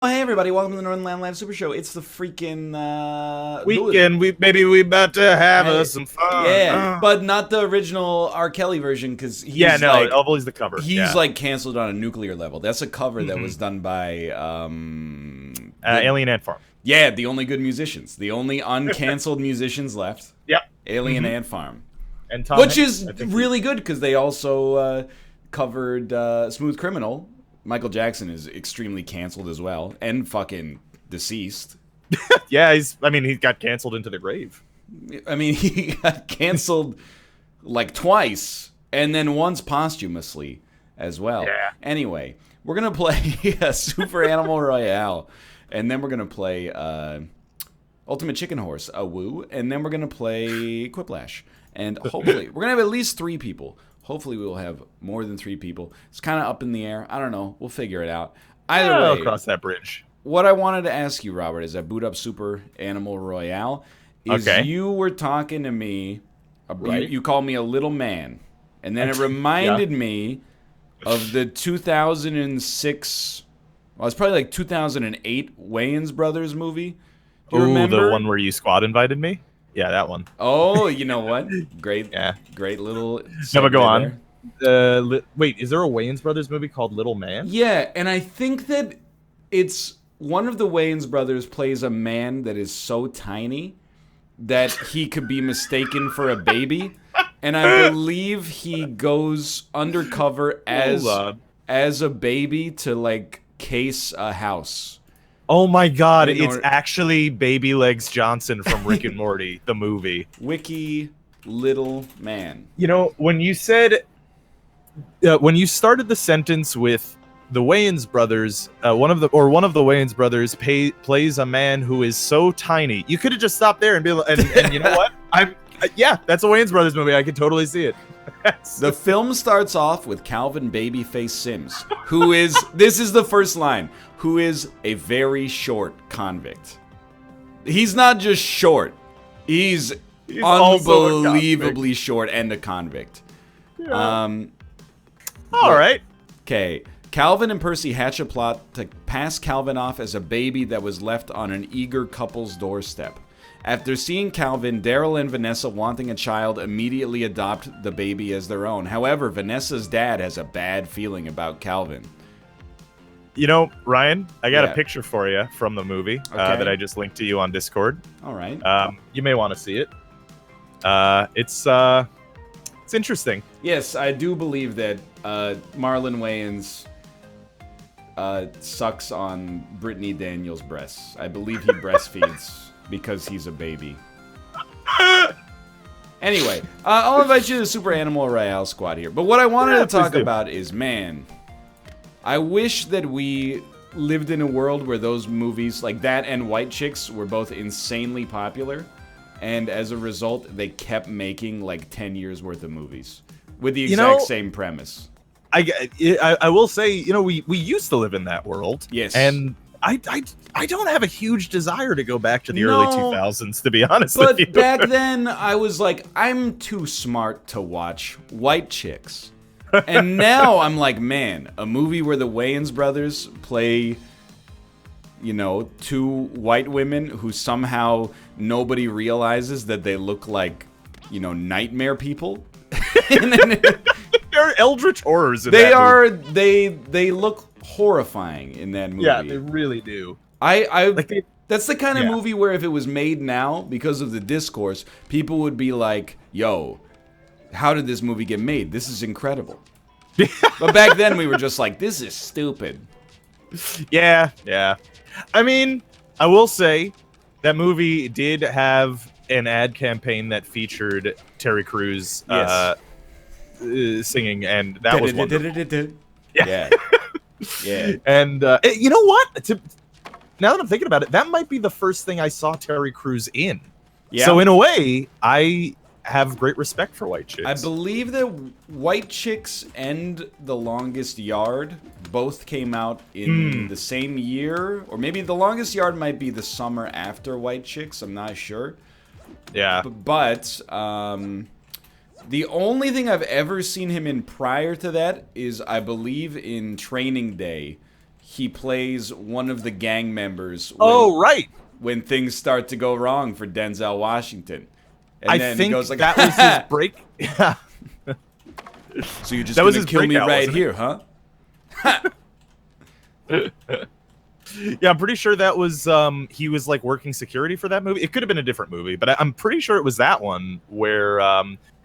Oh, hey everybody, welcome to the Northernlion Live Super Show. It's the freaking Weekend, we about to have Hey, us some fun. yeah, but not the original R. Kelly version because Yeah, no, always the cover. he's Yeah, like canceled on a nuclear level. That's a cover that was done by Alien Ant Farm. the only good musicians, the only uncanceled musicians left. Yep. Alien Ant Farm, And Tom which Hanks, is I think. really good because they also covered Smooth Criminal. Michael Jackson is extremely canceled as well, and fucking deceased. Yeah, he got canceled into the grave. I mean, he got canceled like twice, and then once posthumously as well. Yeah. Anyway, we're gonna play Super Animal Royale, and then we're gonna play Ultimate Chicken Horse, a woo, and then we're gonna play Quiplash, and hopefully we're gonna have at least 3 people. Hopefully we will have more than 3 people. It's kind of up in the air. I don't know. We'll figure it out. Either I'll way, cross that bridge. what I wanted to ask you, Robert, is I boot up Super Animal Royale. Is Okay. you were talking to me, Right. you called me a little man, and then it reminded me of the 2006. Well, it's probably like 2008 Wayans Brothers movie. Do you remember The one where you squad invited me? Yeah, that one. Oh, you know what? Great, Yeah. great little. No, but go segue on. there. Wait, is there a Wayans Brothers movie called Little Man? Yeah, and I think that it's one of the Wayans brothers plays a man that is so tiny that he could be mistaken for a baby, and I believe he goes undercover as a baby to like case a house. Oh my God! You know, It's actually Baby Legs Johnson from Rick and Morty, the movie. Wiki little man. You know, when you said, when you started the sentence with the Wayans brothers, one of the Wayans brothers plays a man who is so tiny. You could have just stopped there and be like, and you know what? Yeah, that's a Wayans brothers movie. I could totally see it. The film starts off with Calvin Babyface Sims, who is, this is the first line, who is a very short convict. He's not just short, he's unbelievably short and a convict. Yeah. All right. Okay. Calvin and Percy hatch a plot to pass Calvin off as a baby that was left on an eager couple's doorstep. After seeing Calvin, Daryl and Vanessa wanting a child immediately adopt the baby as their own. However, Vanessa's dad has a bad feeling about Calvin. You know, Ryan, I got Yeah. a picture for you from the movie Okay. that I just linked to you on Discord. All right. You may want to see it. It's interesting. Yes, I do believe that Marlon Wayans sucks on Brittany Daniels' breasts. I believe he breastfeeds because he's a baby. Anyway, I'll invite you to the Super Animal Royale squad here. But what I wanted to talk about is, man, I wish that we lived in a world where those movies, like that and White Chicks, were both insanely popular. And as a result, they kept making like 10 years worth of movies with the exact same premise. I will say, you know, we used to live in that world. Yes. And I don't have a huge desire to go back to the early 2000s, to be honest with you. But back then, I was like, I'm too smart to watch White Chicks. And now I'm like, man, a movie where the Wayans brothers play, you know, 2 white women who somehow nobody realizes that they look like, you know, nightmare people. They're eldritch horrors in They that are, movie. they look horrifying in that movie. Yeah, they really do. That's the kind of movie where if it was made now, because of the discourse, people would be like, yo, how did this movie get made? This is incredible. But back then we were just like, this is stupid. Yeah. I mean, I will say that movie did have an ad campaign that featured Terry Crews singing, and that was wonderful. Yeah. Yeah. And you know what? Now that I'm thinking about it, that might be the first thing I saw Terry Crews in. Yeah. So in a way, I have great respect for White Chicks. I believe that White Chicks and The Longest Yard both came out in the same year, or maybe The Longest Yard might be the summer after White Chicks. I'm not sure. Yeah. But the only thing I've ever seen him in prior to that is, I believe, in Training Day. he plays one of the gang members. Right. When things start to go wrong for Denzel Washington. And I then think he goes like, that was his break. Yeah. So you're just That was gonna his kill me breakout, right wasn't here, huh? Yeah, I'm pretty sure that was he was like working security for that movie. It could have been a different movie, but I'm pretty sure it was that one where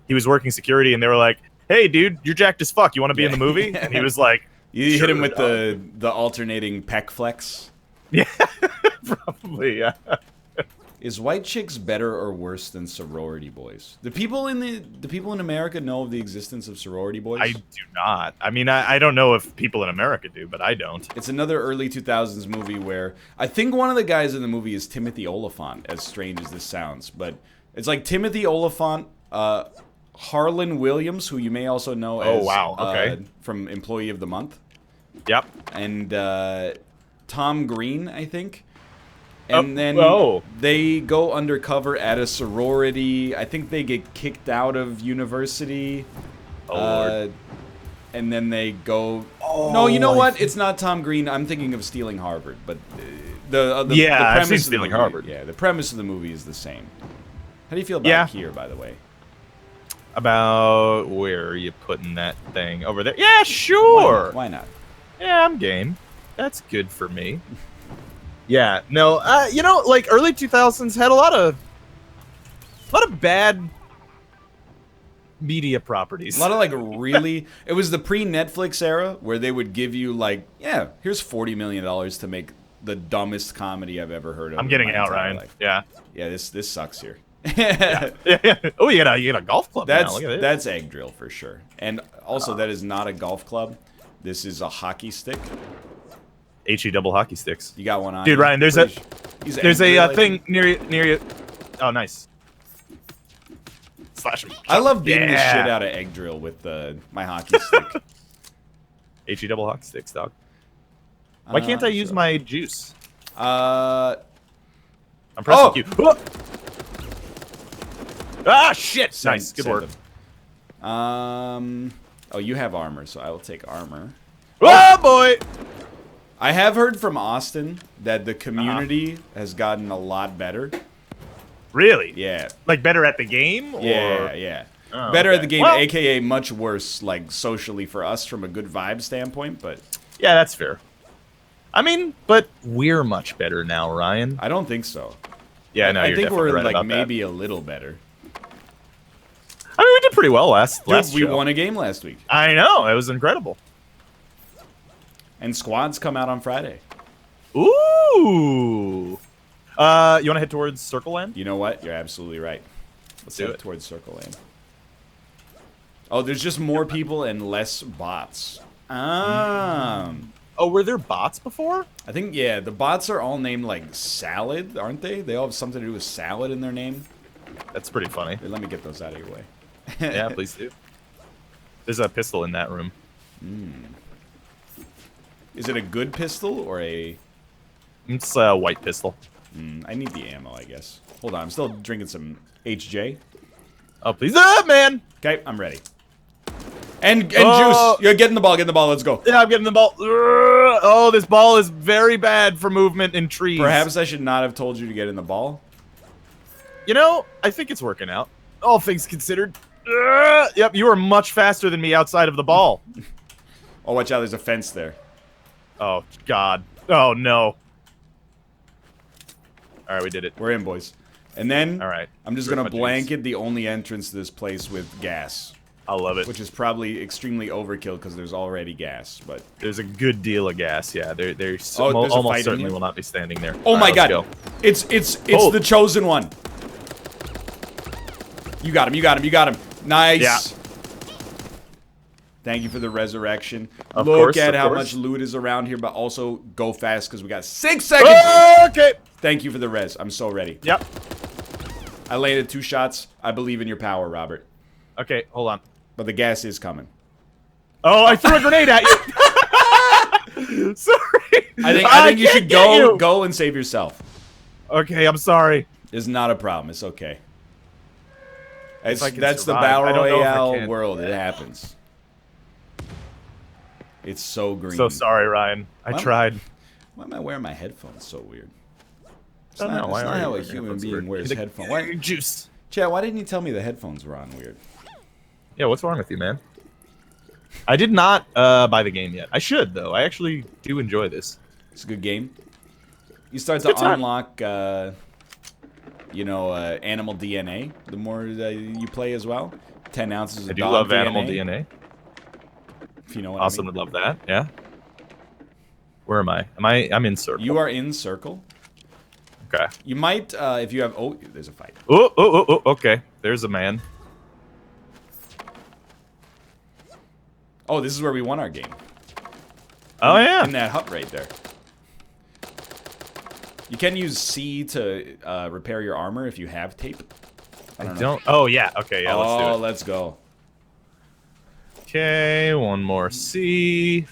he was working security and they were like, "Hey, dude, you're jacked as fuck. You want to be in the movie?" And he was like, You sure, hit him with the alternating pec flex. Yeah, probably. Yeah. Is White Chicks better or worse than sorority boys? Do people in America know of the existence of sorority boys? I do not. I mean, I don't know if people in America do, but I don't. It's another early 2000s movie where I think one of the guys in the movie is Timothy Olyphant, as strange as this sounds. But it's like Timothy Olyphant, Harlan Williams, who you may also know as from Employee of the Month. Yep. And Tom Green, I think. And then they go undercover at a sorority. I think they get kicked out of university. Lord. And then they go... no, you know what? It's not Tom Green. I'm thinking of Stealing Harvard. But the I've seen premise Stealing of the movie, Harvard. Yeah, the premise of the movie is the same. How do you feel about here, by the way? About where are you putting that thing? Over there? Yeah, sure. Why not? Yeah, I'm game. That's good for me. Yeah, no, you know, like early 2000s had a lot of bad media properties. A lot of like really, it was the pre-Netflix era where they would give you like, yeah, here's $40 million to make the dumbest comedy I've ever heard of. I'm getting it out, Ryan. Life. Yeah. Yeah, this sucks here. Yeah. Oh, you got a golf club now. Look at this. That's egg drill for sure. And also, that is not a golf club. This is a hockey stick. HE double hockey sticks. You got one on, dude. Ryan, there's a thing near you. Oh, nice. Slash him. I love beating the shit out of egg drill with my hockey stick. HE double hockey sticks, dog. Why can't I use my juice? I'm pressing Q. Oh! Ah, shit! Nice, good work. Oh, you have armor, so I will take armor. Oh boy! I have heard from Austin that the community has gotten a lot better. Really? Yeah. Like better at the game? Or? Yeah. Oh, better at the game, aka much worse, like socially for us from a good vibe standpoint, but... Yeah, that's fair. I mean, but we're much better now, Ryan. I don't think so. Yeah, no, I think we're right like maybe a little better. I mean, we did pretty well last we show. won a game last week. I know, it was incredible. And squads come out on Friday. Ooh. You want to head towards Circle Land? You know what? You're absolutely right. Let's head towards Circle Land. Oh, there's just more people and less bots. Oh, were there bots before? I think, yeah, the bots are all named like Salad, aren't they? They all have something to do with salad in their name. That's pretty funny. Here, let me get those out of your way. Yeah, please do. There's a pistol in that room. Is it a good pistol or a... It's a white pistol. I need the ammo, I guess. Hold on, I'm still drinking some HJ. Oh, please. Man! Okay, I'm ready. And juice! You're getting the ball, let's go. Yeah, I'm getting the ball. Oh, this ball is very bad for movement in trees. Perhaps I should not have told you to get in the ball. You know, I think it's working out. All things considered. Yep, you are much faster than me outside of the ball. Oh, watch out, there's a fence there. Oh, God. Oh, no. All right, we did it. We're in, boys. And then, all right, I'm just going to blanket the only entrance to this place with gas. I love it. Which is probably extremely overkill because there's already gas, but... There's a good deal of gas, yeah. They're almost certainly will not be standing there. Oh my god. Go. It's the chosen one. You got him. Nice. Yeah. Thank you for the resurrection. Of Look course, at of how course. much loot is around here, but also go fast because we got 6 seconds. Okay. Thank you for the res. I'm so ready. Yep. I landed 2 shots. I believe in your power, Robert. Okay, hold on. But the gas is coming. Oh, I threw a grenade at you. Sorry. I think you should go and save yourself. Okay, I'm sorry. It's not a problem. It's okay. That's the survive. Battle I don't know if I Royale can. world. It happens. It's so green. So sorry, Ryan. I tried. Why am I wearing my headphones so weird? It's I don't know. not how a human being wears headphones. Why, juice. Chad, why didn't you tell me the headphones were on weird? Yeah, what's wrong with you, man? I did not buy the game yet. I should, though. I actually do enjoy this. It's a good game. You start to unlock, animal DNA the more you play as well. 10 ounces of I do dog love DNA. animal DNA. If you know what Awesome I mean. would love that, yeah. Where am I? I'm in circle. You are in circle. Okay. You might, if you have... Oh, there's a fight. Oh, okay. There's a man. Oh, this is where we won our game. Oh, yeah. In that hut right there. You can use C to repair your armor if you have tape. I don't know. Oh, yeah. Okay, yeah, let's do it. Let's go. Okay, one more C.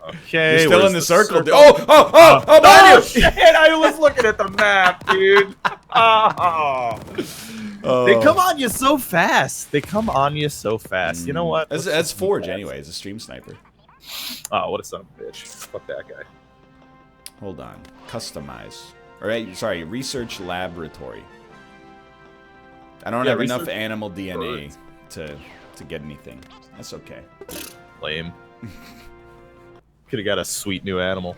Okay, You're still in the circle. circle? Oh, behind you! Shit, I was looking at the map, dude. They come on you so fast. You know what? That's Forge anyway. It's a stream sniper. Oh, what a son of a bitch. Fuck that guy. Hold on. Customize. Alright, sorry. Research laboratory. I don't have enough animal DNA to get anything. That's okay. Lame. Could have got a sweet new animal.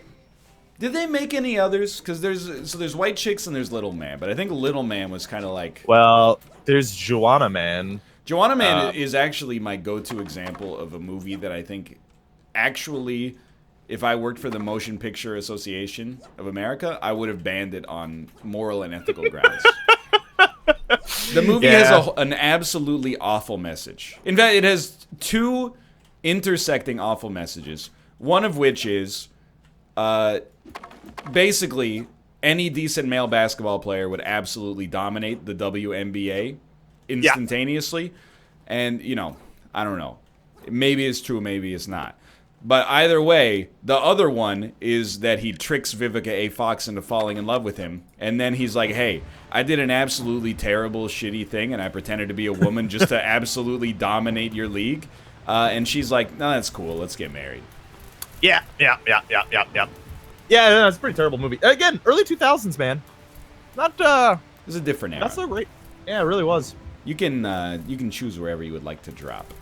Did they make any others? Because there's White Chicks and there's Little Man, but I think Little Man was kind of like... Well, there's Joanna Man. Joanna Man is actually my go-to example of a movie that I think actually, if I worked for the Motion Picture Association of America, I would have banned it on moral and ethical grounds. The movie has an absolutely awful message. In fact, it has two intersecting awful messages. One of which is, basically, any decent male basketball player would absolutely dominate the WNBA instantaneously. And, I don't know. Maybe it's true, maybe it's not. But either way, the other one is that he tricks Vivica A. Fox into falling in love with him. And then he's like, hey, I did an absolutely terrible, shitty thing, and I pretended to be a woman just to absolutely dominate your league. And she's like, no, that's cool. Let's get married. Yeah, it's a pretty terrible movie. Again, early 2000s, man. Not, It was a different era. Not so great. Yeah, it really was. You can choose wherever you would like to drop.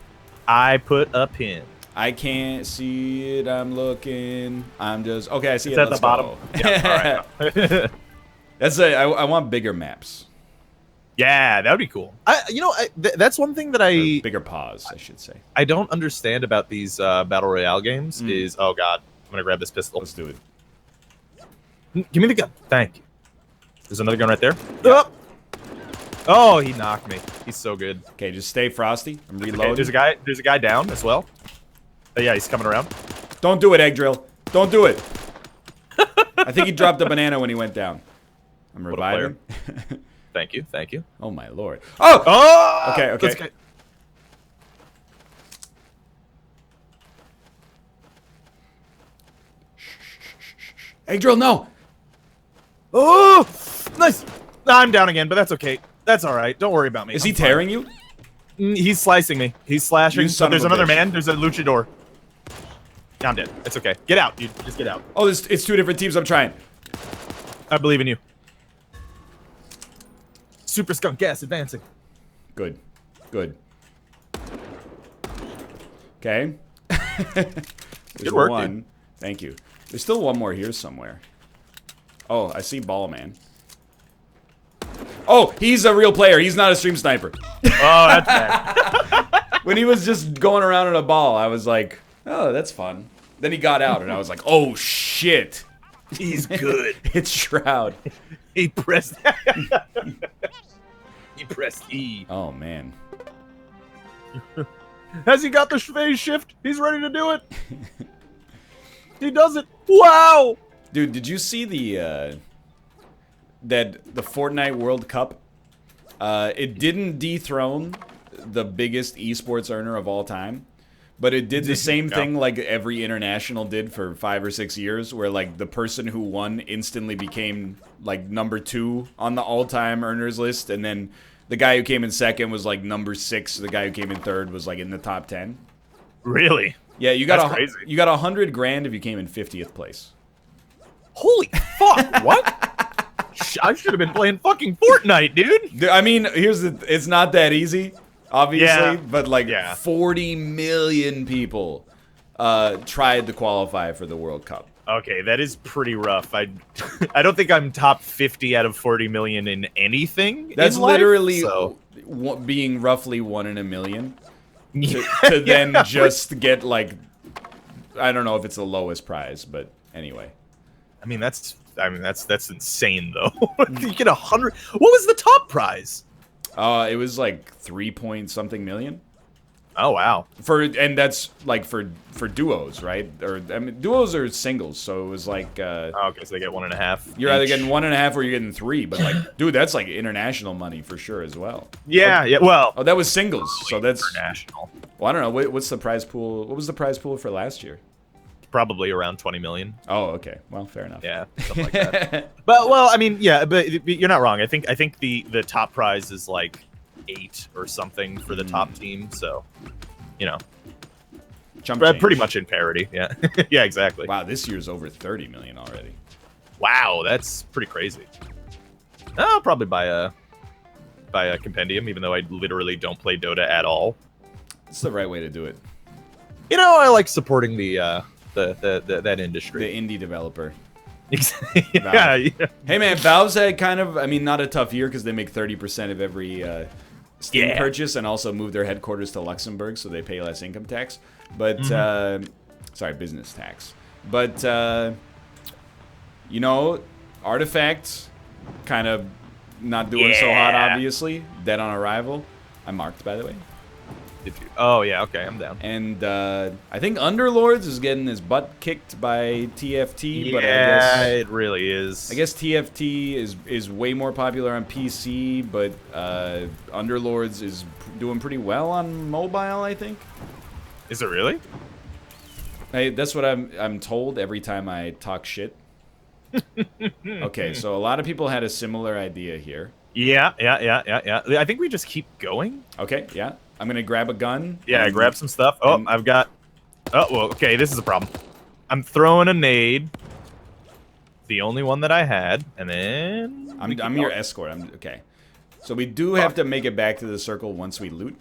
I put a pin. I can't see it. I'm looking. I'm just... Okay, I see It's it. at Let's the bottom. go. Yeah, all right. I want bigger maps. Yeah, that would be cool. That's one thing that Or bigger paws, I should say. I don't understand about these Battle Royale games is... Oh, God. I'm going to grab this pistol. Let's do it. Give me the gun. Thank you. There's another gun right there. Yep. Oh, he knocked me. He's so good. Okay, just stay frosty. I'm reloading. Okay, there's a guy down as well. Oh, yeah, he's coming around. Don't do it, Egg Drill. Don't do it. I think he dropped a banana when he went down. I'm reviving. Thank you. Oh, my lord. Oh! Okay. Egg Drill, no! Oh! Nice! I'm down again, but that's okay. That's alright. Don't worry about me. Is he tearing you? He's slicing me. He's slashing. You son There's of a another bitch. man. There's a luchador. Yeah, I'm dead. It's okay. Get out, dude. Just get out. Oh, it's two different teams. I'm trying. I believe in you. Super skunk gas advancing. Good. Okay. Good work, one. dude. Thank you. There's still one more here somewhere. Oh, I see Ball Man. Oh, he's a real player. He's not a stream sniper. Oh, that's bad. When he was just going around in a ball, I was like, oh, that's fun. Then he got out, and I was like, oh, shit. He's good. It's Shroud. He pressed... He pressed E. Oh, man. Has he got the phase shift? He's ready to do it. He does it. Wow. Dude, did you see the Fortnite World Cup? It didn't dethrone the biggest esports earner of all time, but it did the same thing like every international did for 5 or 6 years, where like the person who won instantly became like #2 on the all-time earners list, and then the guy who came in second was like #6. The guy who came in third was like in the top 10. Really? Yeah, you That's got crazy. you got 100 grand if you came in 50th place. Holy fuck! What? I should have been playing fucking Fortnite, dude. I mean, it's not that easy, obviously, Yeah. but like Yeah. 40 million people tried to qualify for the World Cup. Okay, that is pretty rough. I don't think I'm top 50 out of 40 million in anything. That's in life, literally so. being roughly 1 in a million. Yeah, To then yeah. just get like, I don't know if it's the lowest prize, but anyway. I mean that's insane though. You get 100. What was the top prize? It was like 3 point something million. Oh wow. And that's like for duos, right? Or I mean, duos are singles, so it was like Okay, so they get 1.5. you're either getting 1.5 or you're getting 3. But like, dude, that's like international money for sure as well. Yeah, yeah. Well, Oh, that was singles, so that's. international. Well, I don't know. What's the prize pool? What was the prize pool for last year? Probably around 20 million. Oh, okay. Well, fair enough. Yeah, something like that. But well, I mean, yeah, but you're not wrong. I think the top prize is like 8 or something for the top team. So, you know, Chump pretty change. much in parity. Yeah, yeah, exactly. Wow, this year's over 30 million already. Wow, that's pretty crazy. I'll probably buy a compendium, even though I literally don't play Dota at all. It's the right way to do it. You know, I like supporting that industry. The indie developer. yeah, yeah. Hey man, Valve's had kind of, I mean, not a tough year because they make 30% of every Steam Yeah. purchase and also move their headquarters to Luxembourg, so they pay less income tax. But sorry, business tax. But you know, Artifact kind of not doing so hot, Yeah. obviously. Dead on arrival. I'm marked, by the way. Did you? Oh yeah, okay, I'm down. And I think Underlords is getting his butt kicked by TFT, but Yeah, it really is. I guess TFT is way more popular on PC, but Underlords is doing pretty well on mobile, I think. Is it really? Hey, that's what I'm told every time I talk shit. Okay, so a lot of people had a similar idea here. Yeah. I think we just keep going. Okay, yeah. I'm gonna grab a gun. Yeah, and- grab some stuff. Oh, and- I've got. Oh, well, okay, this is a problem. I'm throwing a nade. The only one that I had, and then I'm your escort. Okay. So we do have to make it back to the circle once we loot.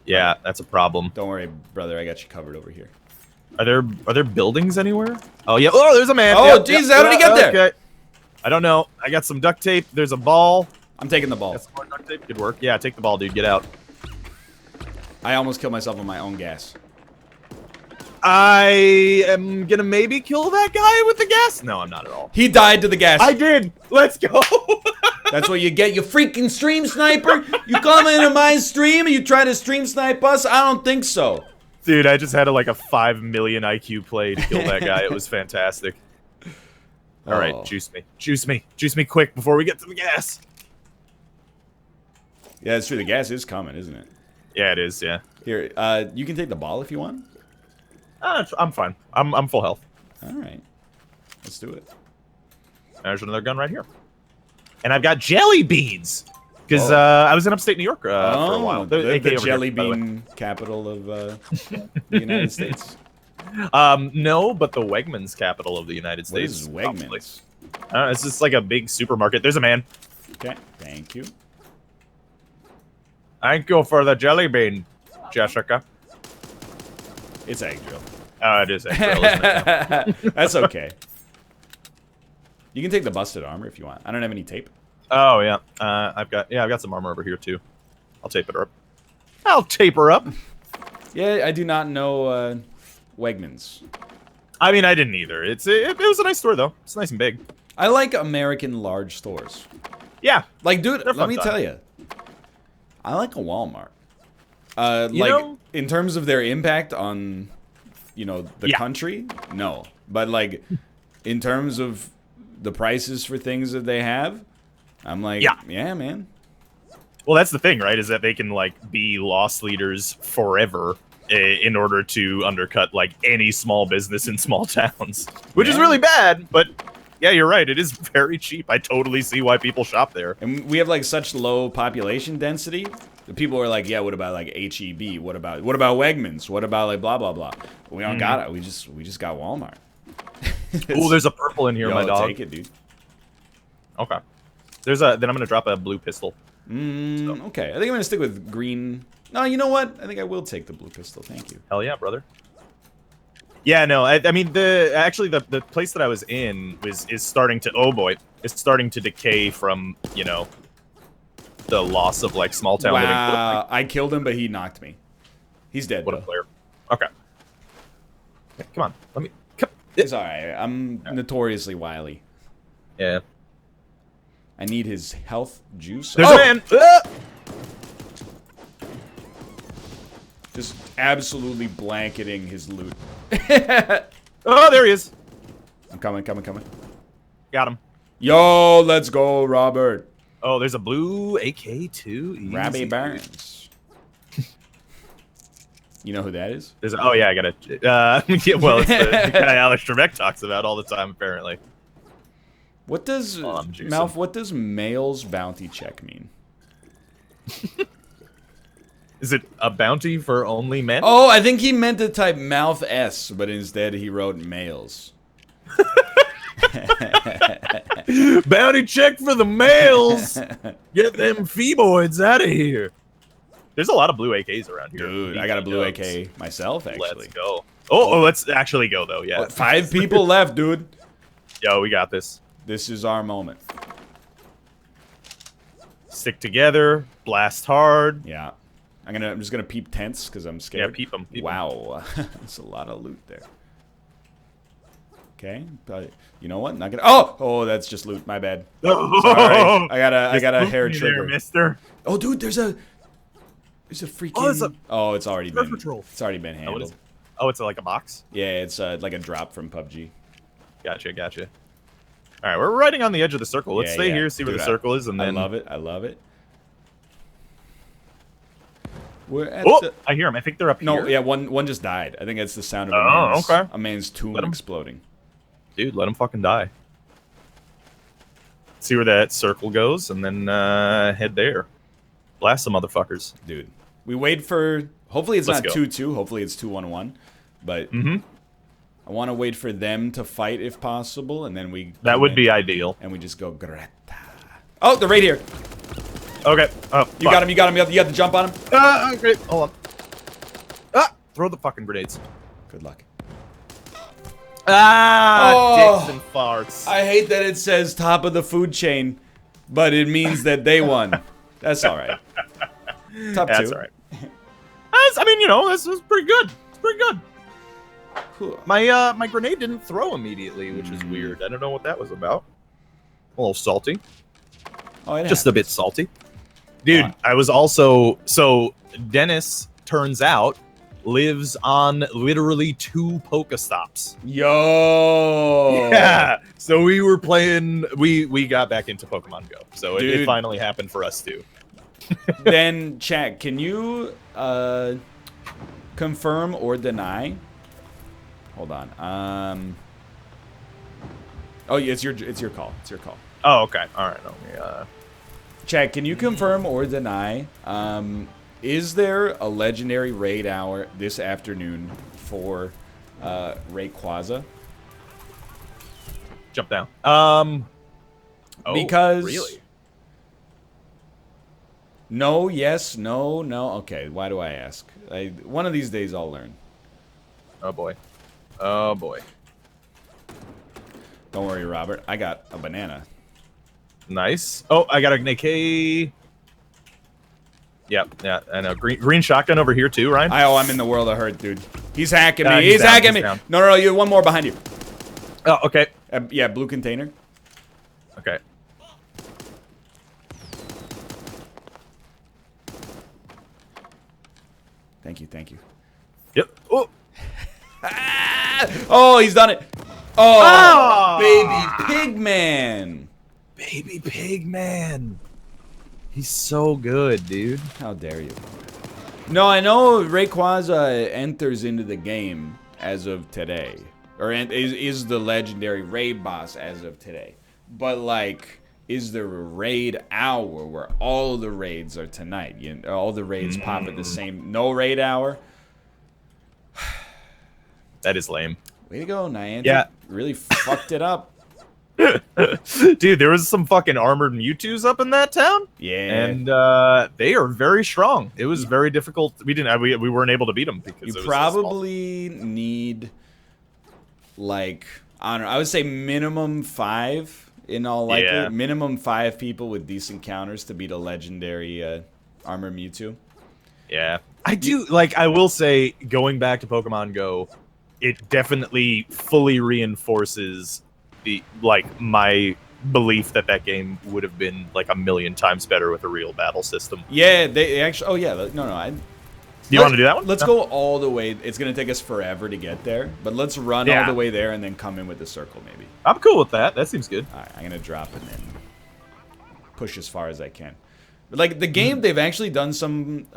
Yeah, that's a problem. Don't worry, brother. I got you covered over here. Are there buildings anywhere? Oh yeah. Oh, there's a man. Oh, Yep, jeez, yep, how did he get there? Okay. I don't know. I got some duct tape. There's a ball. I'm taking the ball. Got some more duct tape. Good work. Yeah, take the ball, dude. Get out. I almost killed myself on my own gas. I am gonna maybe kill that guy with the gas. No, I'm not at all. He died to the gas. I did. Let's go. That's what you get, you freaking stream sniper. You come into my stream and you try to stream snipe us? I don't think so. Dude, I just had like a 5 million IQ play to kill that guy. It was fantastic. All right, Oh. juice me. Juice me. Juice me quick before we get to the gas. Yeah, it's true. The gas is coming, isn't it? Yeah, it is, yeah. Here, you can take the ball if you want. I'm fine. I'm full health. All right. Let's do it. There's another gun right here. And I've got jelly beans. Because Oh. I was in upstate New York for a while. The AK over jelly here, by the way. bean capital of the United States. No, but the Wegmans capital of the United What States. is probably. Wegmans? It's just like a big supermarket. There's a man. Okay, thank you. Thank you for the jelly bean, Jessica. It's egg drill. Oh, it is. April, isn't it? That's okay. You can take the busted armor if you want. I don't have any tape. Oh yeah. I've got some armor over here too. I'll tape it up. I'll tape her up. Yeah, I do not know Wegmans. I mean, I didn't either. It was a nice store though. It's nice and big. I like American large stores. Yeah. Like, dude, They're let fun me time. tell you, I like a Walmart. You Like, know- in terms of their impact on, you know, the Yeah. country, no. But like, in terms of the prices for things that they have, I'm like, yeah, man. Well, that's the thing, right? Is that they can like be loss leaders forever in order to undercut like any small business in small towns, which is Yeah. really bad. But Yeah, you're right. It is very cheap. I totally see why people shop there. And we have like such low population density. The people are like, yeah, what about like HEB? What about Wegmans? What about like blah blah blah? We don't got it. We just got Walmart. Oh, there's a purple in here, my dog. Take it, dude. Okay. Then I'm gonna drop a blue pistol. Okay, I think I'm gonna stick with green. No, you know what? I think I will take the blue pistol. Thank you. Hell yeah, brother. Yeah, no, I mean the place that I was in is starting to it's starting to decay from, you know, the loss of like small town living. Wow, I killed him, but he knocked me. He's dead. What a player. Okay. Yeah, come on, let me. Come. It's alright. I'm notoriously wily. Yeah. I need his health juice. There's a man. Just absolutely blanketing his loot. Oh, there he is. I'm coming. Got him. Yo, let's go, Robert. Oh, there's a blue AK-2. Robbie Burns. You know who that is? Oh yeah, I got it. Yeah, well, it's the guy Alex Trebek talks about all the time, apparently. What does Malf? What does male's bounty check mean? Is it a bounty for only men? Oh, I think he meant to type Malf S, but instead he wrote males. Bounty check for the males. Get them pheboids out of here. There's a lot of blue AKs around here. Dude, I got a blue AK myself, actually. Let's go. Oh, let's actually go, though, yeah. What, 5 people left, dude. Yo, we got this. This is our moment. Stick together, blast hard. Yeah. I'm just gonna peep tents because I'm scared. Yeah, peep them. Wow. That's a lot of loot there. Okay, but you know what? Not gonna. Oh, that's just loot. My bad. Sorry. I got a hair trigger, mister. Oh, dude, there's a freaking. Oh, it's already been. It's already been handled. Oh, it's like a box. Yeah, it's like a drop from PUBG. Gotcha. All right, we're riding on the edge of the circle. Let's stay here, see where the circle is, and then. I love it. We're at I hear him. I think they're up here. No, yeah, one just died. I think that's the sound of a man's tomb exploding. Dude, let him fucking die. See where that circle goes, and then head there. Blast some motherfuckers. Dude, we wait for... Hopefully it's not 2-2. Hopefully it's 2-1-1. But I want to wait for them to fight if possible, and then we... That would be ideal. And we just go... Greta. Oh, they're right here. Okay. Oh, you got him. You got the jump on him. Okay. Hold on. Throw the fucking grenades. Good luck. Dicks and farts. I hate that it says top of the food chain, but it means that they won. That's all right. Top 2. That's all right. I mean, you know, this was pretty good. It's pretty good. My grenade didn't throw immediately, which is weird. I don't know what that was about. A little salty. Oh, just a bit salty. Dude, I was also... So, Dennis, turns out, lives on literally 2 Pokestops. Yo! Yeah! So we were playing... We got back into Pokemon Go. So it finally happened for us, too. Then, chat, can you confirm or deny? Hold on. Oh, yeah, it's your call. It's your call. Oh, okay. All right. Let me, Chad, can you confirm or deny, is there a legendary raid hour this afternoon for Rayquaza? Jump down. Because... Really? No, yes, no. Okay, why do I ask? One of these days I'll learn. Oh, boy. Oh, boy. Don't worry, Robert. I got a banana. Nice. Oh, I got an AK. Yep, yeah, and a green shotgun over here too, Ryan. I'm in the world of hurt, dude. He's hacking me. He's hacking me. Down. No, you have one more behind you. Oh, okay. Yeah, blue container. Okay. Thank you. Yep. Oh. Oh, he's done it. Oh, baby pig man. Baby pig man. He's so good, dude. How dare you? No, I know Rayquaza enters into the game as of today. or is the legendary raid boss as of today. But like, is there a raid hour where all the raids are tonight? All the raids pop at the same. No raid hour. That is lame. Way to go, Niantic. Yeah. Really fucked it up. Dude, there was some fucking armored Mewtwo's up in that town. Yeah. And they are very strong. It was very difficult. We weren't able to beat them because you probably need, like, I don't know, I would say minimum 5 in all likelihood. Yeah. Minimum 5 people with decent counters to beat a legendary armored Mewtwo. Yeah. I do, like, I will say, going back to Pokemon Go, it definitely fully reinforces my belief that that game would have been like a million times better with a real battle system. Yeah, they actually. Oh yeah, no. Do you want to do that one? Let's go all the way. It's gonna take us forever to get there, but let's run all the way there and then come in with the circle, maybe. I'm cool with that. That seems good. All right, I'm gonna drop and then push as far as I can. But like the game, they've actually done some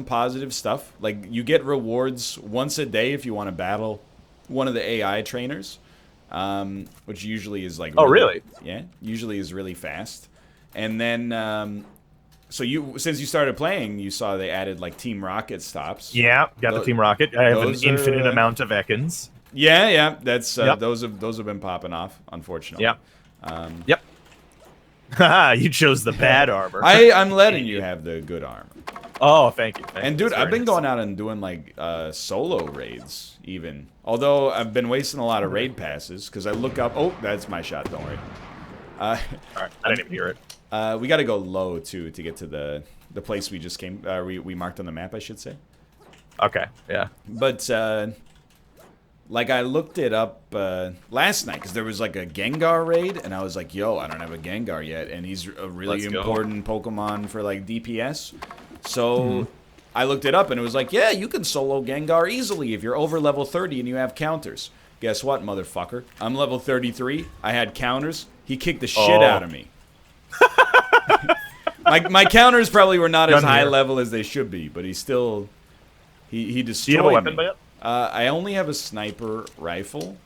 positive stuff. Like you get rewards once a day if you want to battle one of the AI trainers. Which usually is like really? Yeah, usually is really fast. And then so since you started playing, you saw they added like Team Rocket stops. Yeah, got the Team Rocket. I have an infinite amount of Ekans. Yeah, that's those have been popping off, unfortunately. Yeah. Yep. Haha, you chose the bad armor. I'm letting you have the good armor. Oh, thank you. And dude, I've been going out and doing like solo raids even. Although I've been wasting a lot of raid passes because I look up. Oh, that's my shot. Don't worry. All right, I didn't even hear it. We got to go low too to get to the place we just came. We marked on the map, I should say. Okay. Yeah. But like I looked it up last night because there was like a Gengar raid, and I was like, "Yo, I don't have a Gengar yet," and he's a really important Pokemon for like DPS. So I looked it up, and it was like, "Yeah, you can solo Gengar easily if you're over level 30 and you have counters." Guess what, motherfucker? I'm level 33. I had counters. He kicked the shit out of me. my counters probably were not as high level as they should be, but he still he destroyed Do you have a weapon me. yet? I only have a sniper rifle.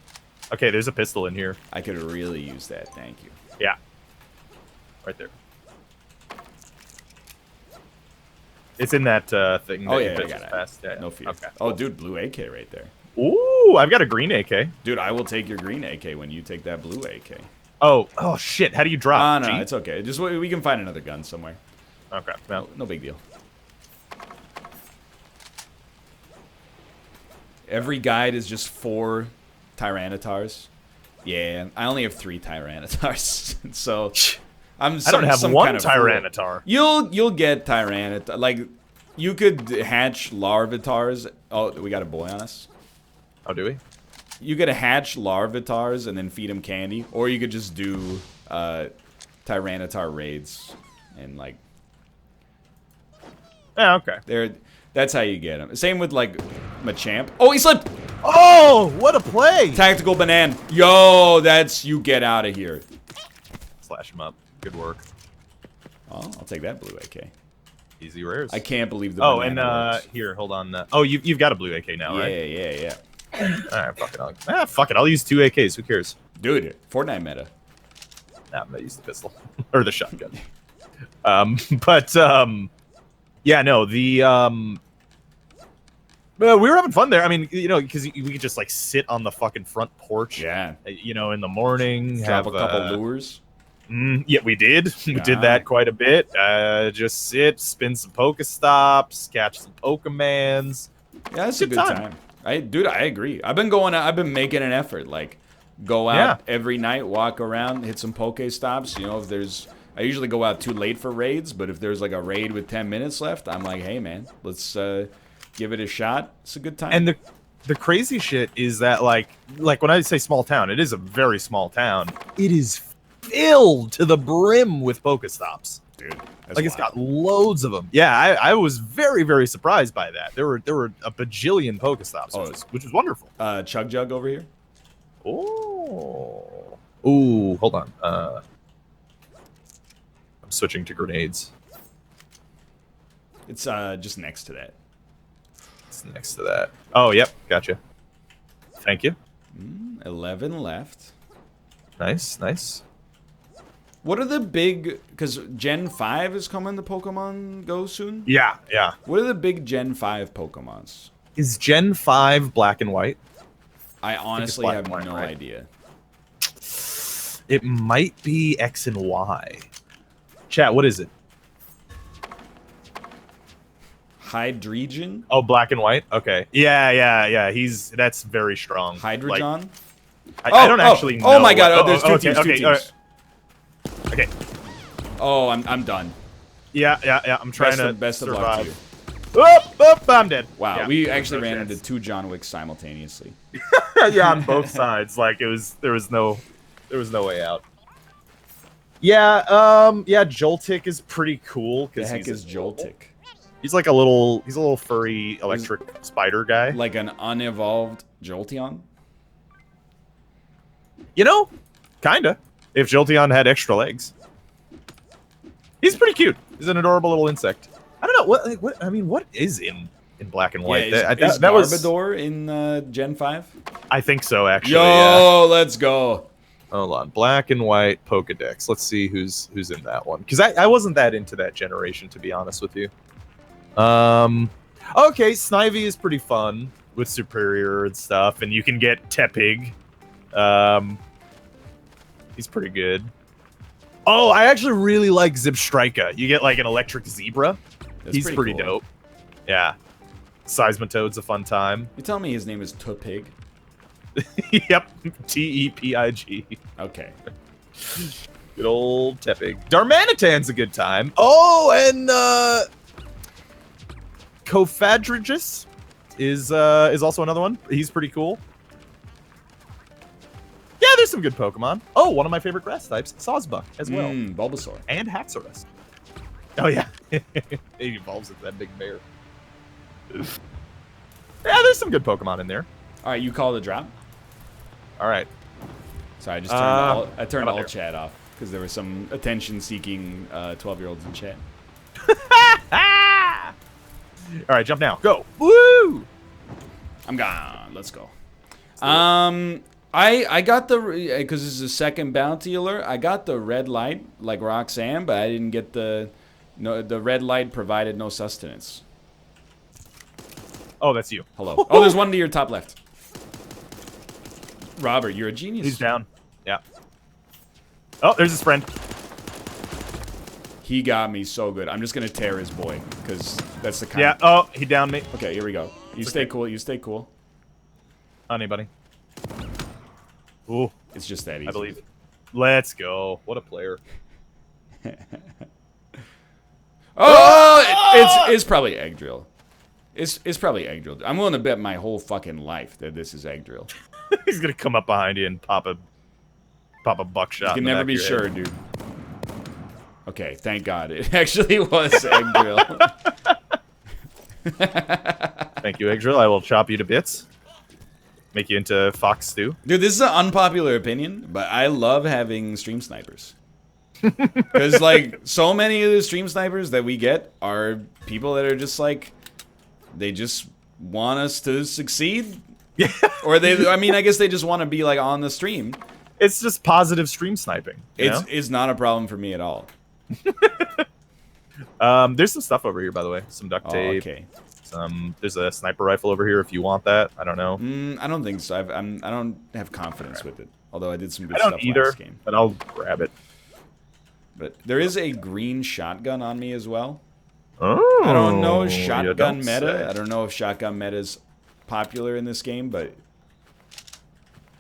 Okay, there's a pistol in here. I could really use that. Thank you. Yeah. Right there. It's in that thing. Oh, that yeah, you I got it. passed. Yeah, No fear. Okay. Oh, dude, blue AK right there. Ooh, I've got a green AK. Dude, I will take your green AK when you take that blue AK. Oh shit! How do you drop? No, it's okay. Just we can find another gun somewhere. Okay. Well, No big deal. Every guide is just 4 Tyrannotars. Yeah, I only have 3 Tyrannotars, so I don't have one kind of Tyranitar. You'll get Tyranitar. Like you could hatch Larvitars. Oh, we got a boy on us. Oh, do we? You could hatch Larvitars and then feed them candy, or you could just do Tyranitar raids and like. Yeah, okay. That's how you get them. Same with like Machamp. Oh, he slipped. Oh, what a play! Tactical banana. Yo, you get out of here. Slash him up. Good work. Oh, I'll take that blue AK. Easy rares. I can't believe the. Oh, and here, hold on. Oh, you've got a blue AK now, right? Yeah. All right, fuck it. I'll use 2 AKs. Who cares? Dude, Fortnite meta. Nah, I'm gonna use the pistol or the shotgun. Yeah, no, well, we were having fun there. I mean, because we could just like sit on the fucking front porch. Yeah. In the morning, Drop have a couple lures. Yeah, we did. We did that quite a bit. Just sit, spin some Pokestops, catch some Pokemans. Yeah, that's a good time. Dude, I agree. I've been making an effort. Like, go out every night, walk around, hit some Pokestops. If there's, I usually go out too late for raids, but if there's like a raid with 10 minutes left, I'm like, hey man, let's give it a shot. It's a good time. And the crazy shit is that like when I say small town, it is a very small town. It is filled to the brim with Pokestops. Dude, like it's got loads of them. Yeah, I was very, very surprised by that. There were a bajillion Pokestops, which was wonderful. Chug Jug over here. Oh. Ooh, hold on. I'm switching to grenades. It's just next to that. It's next to that. Oh, yep, gotcha. Thank you. 11 left. Nice, nice. What are the big... Because Gen 5 is coming to Pokemon Go soon? Yeah, yeah. What are the big Gen 5 Pokemons? Is Gen 5 black and white? I honestly have no idea. It might be X and Y. Chat, what is it? Hydreigon? Oh, black and white? Okay. Yeah. That's very strong. Hydreigon? Like, I don't actually know. Oh my god, there's two teams, two teams. Right. Okay. Oh, I'm done. Yeah. I'm trying to best survive. Of luck to you. Oop, I'm dead. Wow, yeah, we actually ran into 2 John Wicks simultaneously. Yeah, on both sides. Like there was no way out. Yeah, Joltik is pretty cool The heck is Joltik? He's like a little furry electric spider guy. Like an unevolved Jolteon? You know, kinda. If Jolteon had extra legs. He's pretty cute. He's an adorable little insect. I don't know what is in black and white. Yeah, is Garbodor in Gen 5? I think so, actually. Yo, let's go. Hold on, black and white Pokedex. Let's see who's in that one. Because I wasn't that into that generation, to be honest with you. Okay, Snivy is pretty fun with Superior and stuff, and you can get Tepig. He's pretty good. Oh, I actually really like Zebstrika. You get like an electric zebra. He's pretty cool. Dope. Yeah. Seismitoad's a fun time. You tell me his name is Tepig? Yep. T-E-P-I-G. Okay. Good old Tepig. Darmanitan's a good time. Oh, and Cofadrigus is also another one. He's pretty cool. Yeah, there's some good Pokemon. Oh, one of my favorite grass types, Sawsbuck, as well. Bulbasaur. And Haxorus. Oh, yeah. He evolves into that big bear. Yeah, there's some good Pokemon in there. All right, you call the drop? All right. Sorry, I just turned all chat off because there were some attention-seeking 12-year-olds in chat. All right, jump now. Go. Woo! I'm gone. Let's go. I got the, because this is a second bounty alert, I got the red light like Roxanne, but I didn't get the red light provided no sustenance. Oh, that's you. Hello. Oh, there's one to your top left. Robert, you're a genius. He's down. Yeah. Oh, there's his friend. He got me so good. I'm just going to tear his boy, because that's the kind Yeah, oh, he downed me. Okay, here we go. You stay cool, you stay cool. Honey, buddy. Ooh. It's just that easy. I believe it. Let's go. What a player. It's probably egg drill. It's probably egg drill. I'm willing to bet my whole fucking life that this is egg drill. He's gonna come up behind you and pop a buckshot. You can never be sure, dude. Okay, thank God. It actually was egg drill. Thank you, egg drill. I will chop you to bits. Make you into fox stew. Dude, this is an unpopular opinion, but I love having stream snipers. Because, like, so many of the stream snipers that we get are people that are just, like, they just want us to succeed. Yeah. Or I guess they just want to be, like, on the stream. It's just positive stream sniping. It's not a problem for me at all. There's some stuff over here, by the way. Some duct tape. Okay. There's a sniper rifle over here if you want that. I don't know. I don't think so. I don't have confidence with it. Although I did some good stuff last game. But I'll grab it. But there is a green shotgun on me as well. Oh, I don't know shotgun meta. I don't know if shotgun meta is popular in this game, but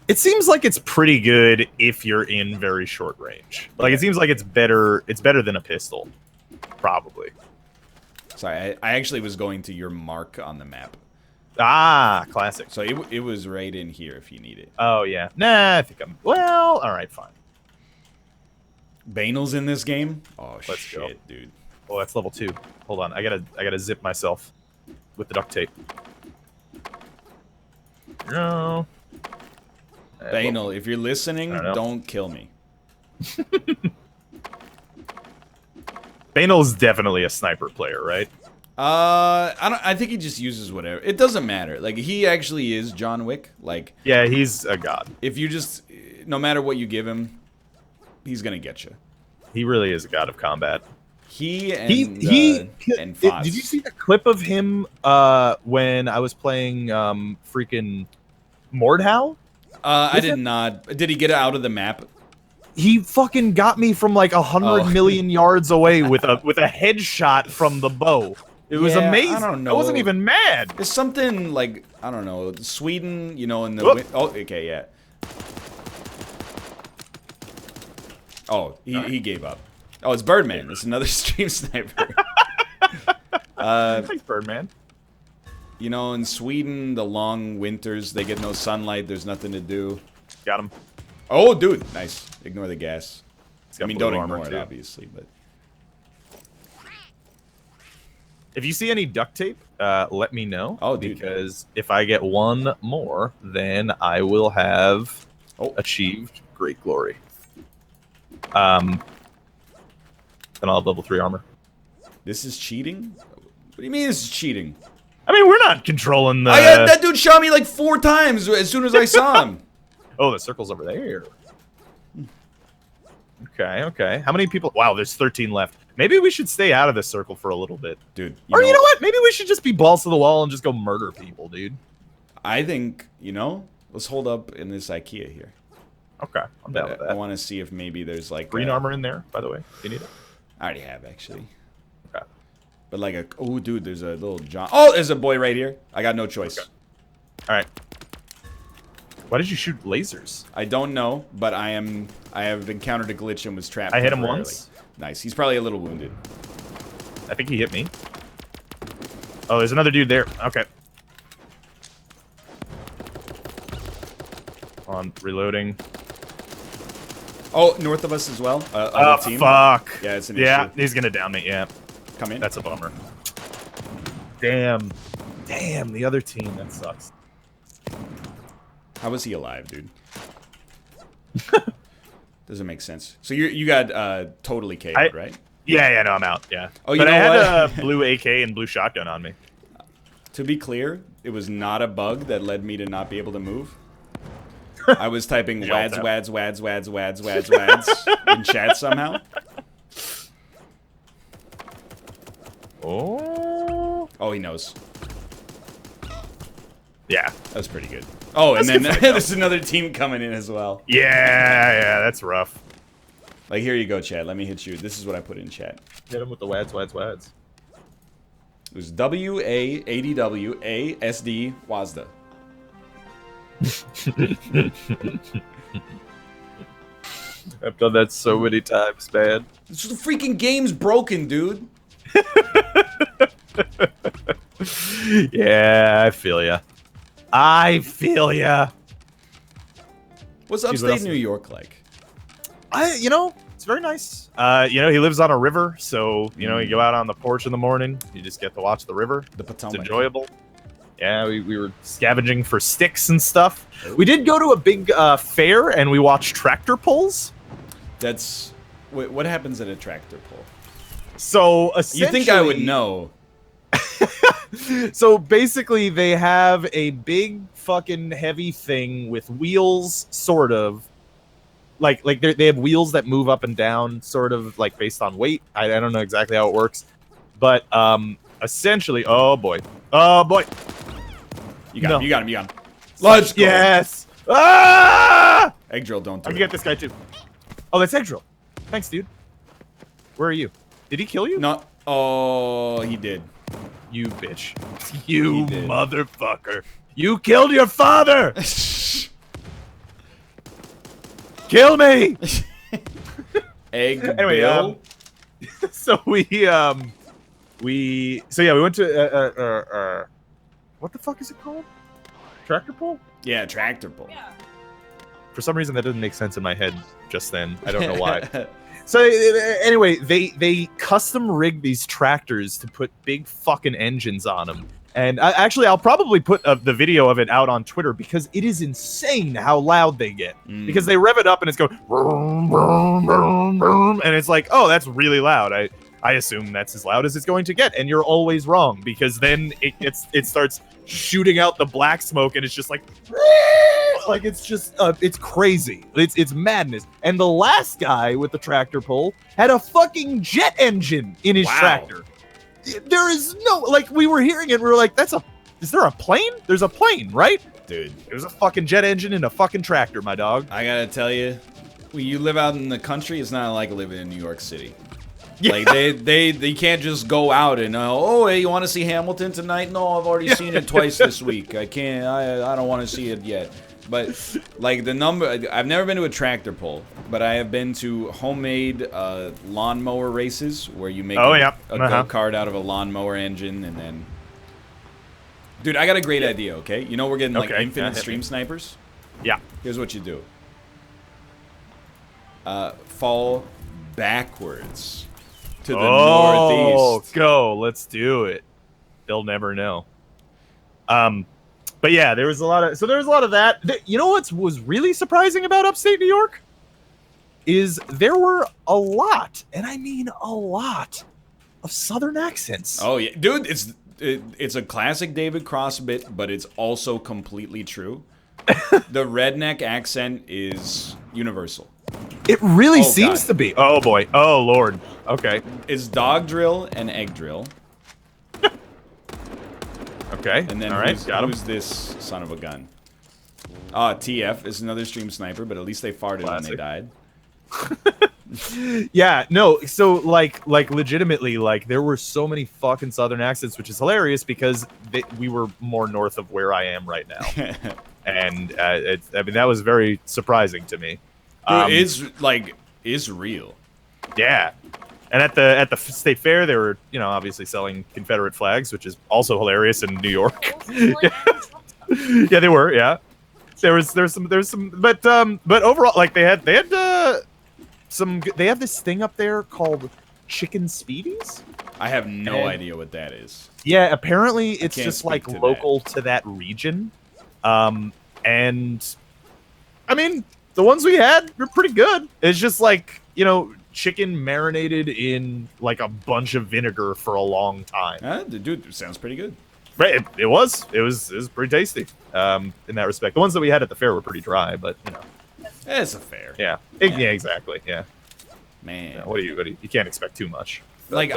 it seems like it's pretty good if you're in very short range. Like, it seems like it's better than a pistol, probably. Sorry, I actually was going to your mark on the map. Ah, classic. So it was right in here if you need it. Oh yeah. Nah, I think I'm well. All right, fine. Banal's in this game. Oh Let's go. dude. Oh, that's level 2. Hold on, I gotta zip myself with the duct tape. No. Banal, if you're listening, don't kill me. Banal's definitely a sniper player, right? I think he just uses whatever. It doesn't matter. Like, he actually is John Wick. Like, yeah, he's a god. If you just, no matter what you give him, he's gonna get you. He really is a god of combat. And Foz. Did you see the clip of him when I was playing freaking Mordhau? I did not. Did he get out of the map? He fucking got me from like 100 million yards away with a headshot from the bow. It was amazing. I don't know. I wasn't even mad. It's something like, I don't know, Sweden, you know, in the... Oh, okay, yeah. Oh, he gave up. Oh, it's Birdman. It's another stream sniper. Thanks, Birdman. You know, in Sweden, the long winters, they get no sunlight. There's nothing to do. Got him. Oh, dude. Nice. Ignore the gas. I mean, don't ignore it, obviously, but... If you see any duct tape, let me know. Oh, dude. Because if I get one more, then I will have achieved great glory. Then I'll have level 3 armor. This is cheating? What do you mean this is cheating? I mean, we're not controlling the... that dude shot me like 4 times as soon as I saw him. Oh, the circle's over there. Okay. How many people... Wow, there's 13 left. Maybe we should stay out of this circle for a little bit. Dude. You know what? Maybe we should just be balls to the wall and just go murder people, dude. I think, you know, let's hold up in this IKEA here. Okay, I'm down with that. I want to see if maybe there's like... Green armor in there, by the way. Do you need it? I already have, actually. Okay. But like a... Oh, dude, there's a little John... Oh, there's a boy right here. I got no choice. Okay. All right. Why did you shoot lasers? I don't know, but I have encountered a glitch and was trapped. I hit him once. Nice. He's probably a little wounded. I think he hit me. Oh, there's another dude there. Okay. On reloading. Oh, north of us as well. Oh, team. fuck. Yeah, it's an issue. issue. He's gonna down me. Yeah. Come in. That's a bummer. Damn, the other team. That sucks. How was he alive, dude? Doesn't make sense. So you got totally KO'd, right? Yeah, no, I'm out. Yeah. Oh, but I had what? a blue AK and blue shotgun on me. To be clear, it was not a bug that led me to not be able to move. I was typing wads in chat somehow. Oh, he knows. Yeah. That was pretty good. Oh, and then there's another team coming in as well. Yeah, that's rough. Like, here you go, chat. Let me hit you. This is what I put in chat. Hit him with the wads. It was WAADWASD WASDA. I've done that so many times, man. The freaking game's broken, dude. Yeah, I feel ya. What's upstate New York like? It's very nice. He lives on a river, so, you go out on the porch in the morning, you just get to watch the river. The Potomac. It's enjoyable. Yeah, we were scavenging for sticks and stuff. We did go to a big fair, and we watched tractor pulls. What happens at a tractor pull? So, essentially... You think I would know. So, basically, they have a big fucking heavy thing with wheels, sort of. Like they have wheels that move up and down, sort of, like, based on weight. I don't know exactly how it works. But, essentially... Oh, boy. You got him. Let's go. Yes! Ah! Egg drill, don't do it. I can get this guy, too. Oh, that's egg drill. Thanks, dude. Where are you? Did he kill you? No. Oh, he did. You bitch. You motherfucker. You killed your father! Kill me! Egg anyway, Bill? So we went to what the fuck is it called? Tractor pull? Yeah, tractor pull. Yeah. For some reason that didn't make sense in my head just then. I don't know why. So anyway, they custom rig these tractors to put big fucking engines on them. And I'll probably put the video of it out on Twitter because it is insane how loud they get. Because they rev it up and it's going, vroom, vroom, vroom, vroom, and it's like, oh, that's really loud. I assume that's as loud as it's going to get, and you're always wrong because then it starts shooting out the black smoke, and it's just like it's just it's crazy. It's madness. And the last guy with the tractor pull had a fucking jet engine in his tractor. There is no like we were hearing it, we were like, is there a plane? There's a plane, right? Dude, there's a fucking jet engine in a fucking tractor, my dog. I gotta tell you, when you live out in the country, it's not like living in New York City. Yeah. Like they can't just go out and oh, hey, you want to see Hamilton tonight? No, I've already seen it twice this week. I can't. I don't want to see it yet. But like I've never been to a tractor pull, but I have been to homemade lawnmower races where you make a go-kart out of a lawnmower engine and then. Dude, I got a great idea, okay? You know we're getting, like, infinite stream snipers? Yeah. Here's what you do. Fall backwards to the northeast. Go. Let's do it. They'll never know. But yeah, there was a lot of that. You know what was really surprising about upstate New York? Is there were a lot, and I mean a lot, of Southern accents. Oh, yeah. Dude, it's a classic David Cross bit, but it's also completely true. The redneck accent is universal. It really seems to be. Oh boy. Oh lord. Okay. It's dog drill and egg drill. Okay. And then who's this son of a gun? TF is another stream sniper, but at least they farted when they died. Yeah, no, so like legitimately, like there were so many fucking Southern accents, which is hilarious because we were more north of where I am right now, and I mean that was very surprising to me. It's real. Yeah, and at the state fair, they were obviously selling Confederate flags, which is also hilarious in New York. Yeah, they were. Yeah, there's some, but overall, like they had they have this thing up there called Chicken Speedies. I have no idea what that is. Yeah, apparently it's just like local to that region. And I mean, the ones we had were pretty good. It's just like, chicken marinated in like a bunch of vinegar for a long time. Dude, it sounds pretty good. Right, it was pretty tasty. In that respect, the ones that we had at the fair were pretty dry, but it's a fair. Yeah. Yeah, exactly. Yeah. Man, what do you can't expect too much. But, like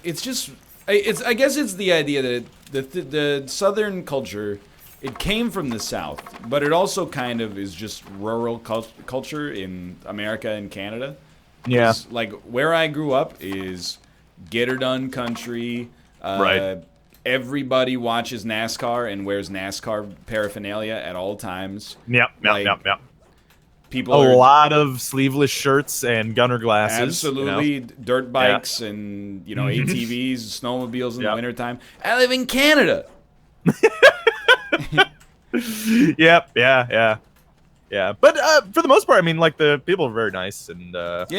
it's just I guess it's the idea that the Southern culture, it came from the South, but it also kind of is just rural culture in America and Canada. Yeah. Like where I grew up is get her done country. Right. Everybody watches NASCAR and wears NASCAR paraphernalia at all times. Yep. People a lot of sleeveless shirts and gunner glasses. Absolutely. Dirt bikes and, ATVs, snowmobiles in the wintertime. I live in Canada. Yep. Yeah. But for the most part, I mean, like the people were very nice and had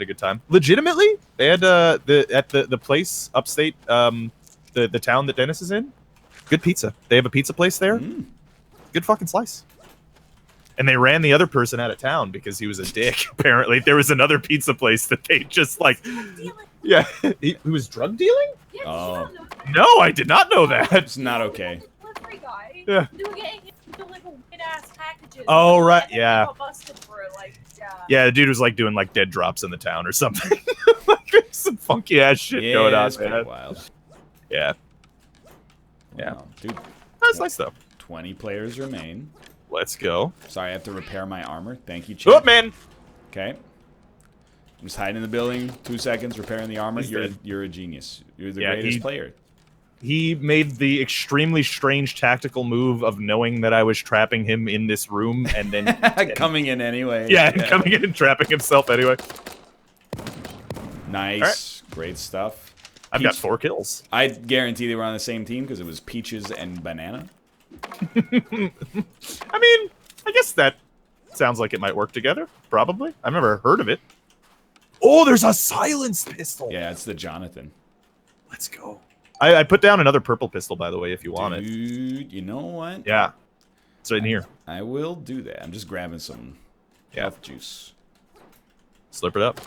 a good time. Legitimately, they had the place upstate, the town that Dennis is in. Good pizza. They have a pizza place there. Good fucking slice. And they ran the other person out of town because he was a dick. Apparently, there was another pizza place that they just like. Yeah, he was drug dealing. Oh. No, I did not know that. It's not okay. Delivery guy. Yeah. They were getting into like weird ass packages. Oh right, yeah. Busted for it, like, yeah, the dude was like doing like dead drops in the town or something. Like some funky ass shit going on. That's pretty wild. Yeah. Wow, dude. That's nice though. 20 players remain. Let's go. Sorry, I have to repair my armor. Thank you, Chip. Oh man. Okay. I'm just hiding in the building. 2 seconds, repairing the armor. You're a genius. You're the greatest player. He made the extremely strange tactical move of knowing that I was trapping him in this room and then coming in anyway. Yeah, coming in and trapping himself anyway. Nice. Right. Great stuff. I've got 4 kills. I guarantee they were on the same team because it was Peaches and Banana. I mean, I guess that sounds like it might work together. Probably. I've never heard of it. Oh, there's a silenced pistol. Yeah, it's the Jonathan. Let's go. I put down another purple pistol, by the way, if you want it. Dude, you know what? Yeah. It's right in here. I will do that. I'm just grabbing some health juice. Slurp it up.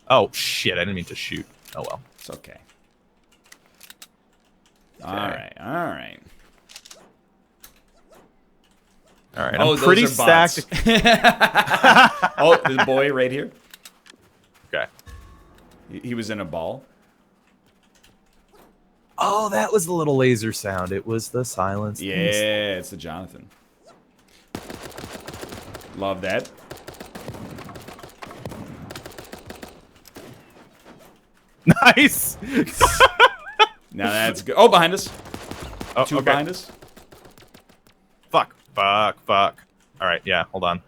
Oh shit! I didn't mean to shoot. Oh well. It's okay. All right. All right. All right. Oh, I'm pretty those are bots. stacked. Oh, the boy right here. Okay. He was in a ball. Oh, that was the little laser sound. It was the silence. Yeah, it's the Jonathan. Love that. Nice. Now that's good. Oh, behind us. Oh, Two okay. behind us. Fuck. Fuck. Fuck. All right. Yeah. Hold on.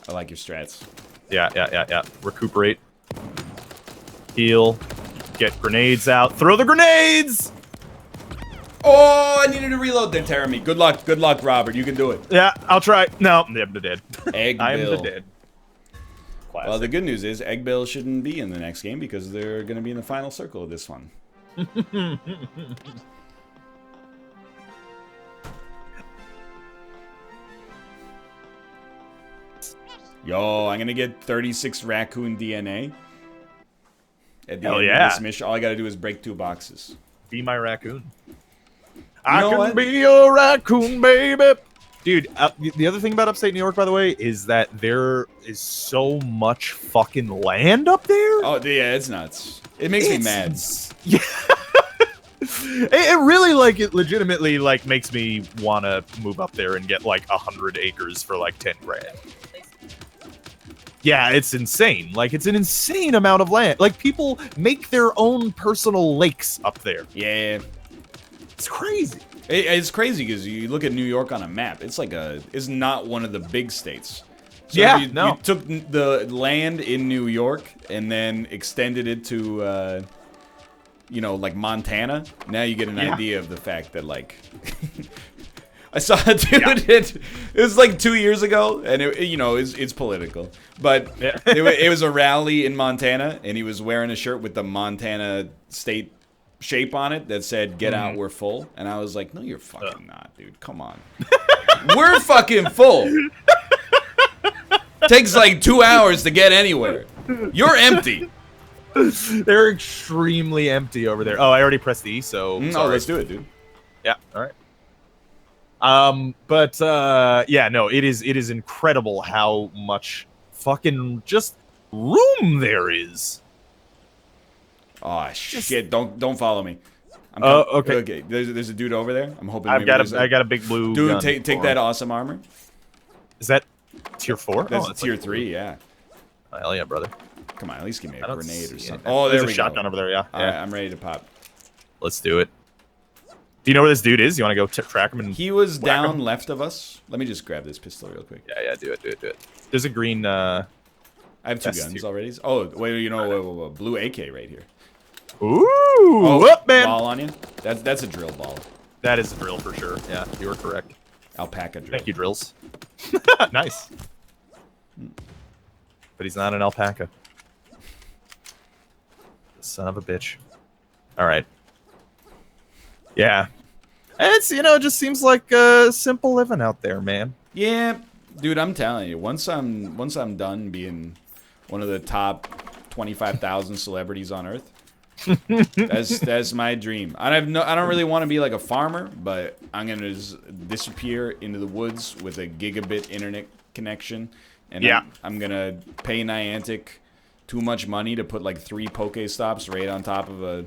I like your strats. Yeah. Recuperate. Heal. Get grenades out. Throw the grenades! Oh, I needed to reload. They're tearing me. Good luck, Robert. You can do it. Yeah, I'll try. No, I'm the dead. Egg I am Bill. the dead. Classic. Well, the good news is Egg Bill shouldn't be in the next game because they're going to be in the final circle of this one. Yo, I'm going to get 36 raccoon DNA. At the Hell end yeah. of this mission, all I got to do is break 2 boxes. Be my raccoon. I I can can be your raccoon, baby. Dude, the other thing about upstate New York, by the way, is that there is so much fucking land up there. Oh, yeah, it's nuts. It makes me mad. Yeah. It really, like, it legitimately, like, makes me want to move up there and get, like, 100 acres for, like, 10 grand. Yeah, it's insane. Like, it's an insane amount of land. Like, people make their own personal lakes up there. Yeah. It's crazy. It's crazy because you look at New York on a map. It's like it's not one of the big states. So Yeah, you no. took the land in New York and then extended it to, you know, like Montana. Now you get an idea of the fact that, like, I saw a dude. It was like 2 years ago, and you know, it's political, but it was a rally in Montana, and he was wearing a shirt with the Montana state shape on it that said "Get out, we're full," and I was like, "No, you're fucking not, dude. Come on, we're fucking full." Takes like 2 hours to get anywhere. You're empty. They're extremely empty over there. Oh, I already pressed E, so Oh, sorry. let's do it, dude. Yeah, all right. But yeah, no, it is incredible how much fucking just room there is. Oh shit! Don't follow me. Oh, okay. Okay. There's a dude over there. I'm hoping. I got a big blue Dude, gun take for that him. awesome armor. Is that tier 4? That's it's tier like 3. Yeah. Oh, hell yeah, brother. Come on, at least give me I a don't grenade or see something. anything. Oh, There's there a we shotgun go. over there. Yeah. All right, I'm ready to pop. Let's do it. Do you know where this dude is? You want to go track him and He was whack down him? left of us. Let me just grab this pistol real quick. Yeah, do it. There's a green. I have 2 That's guns tier. already. Oh, wait, you know, wait, blue AK right here. Ooh, Oh, whoop, man. ball on you. That's a drill ball. That is a drill for sure. Yeah, you are correct. Alpaca drill. Thank you, drills. Nice. But he's not an alpaca. Son of a bitch. All right. Yeah. It's, you know, it just seems like simple living out there, man. Yeah, dude, I'm telling you. Once I'm done being one of the top 25,000 celebrities on Earth, that's my dream. I don't really want to be like a farmer, but I'm gonna just disappear into the woods with a gigabit internet connection, and Yeah. I'm gonna pay Niantic too much money to put like 3 Pokestops right on top of a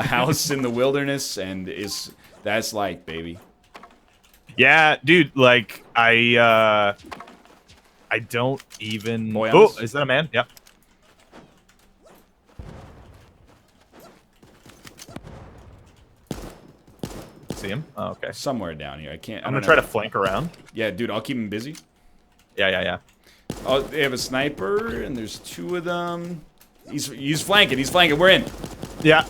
house in the wilderness, and that's like, baby. Yeah, dude, like I don't even Boy, Oh, honest. is that a man? Yep. See him? Oh, okay. Somewhere down here. I can't. I'm gonna try to flank around. Yeah, dude, I'll keep him busy. Yeah. Oh, they have a sniper, and there's 2 of them. He's flanking. He's flanking. We're in. Yeah.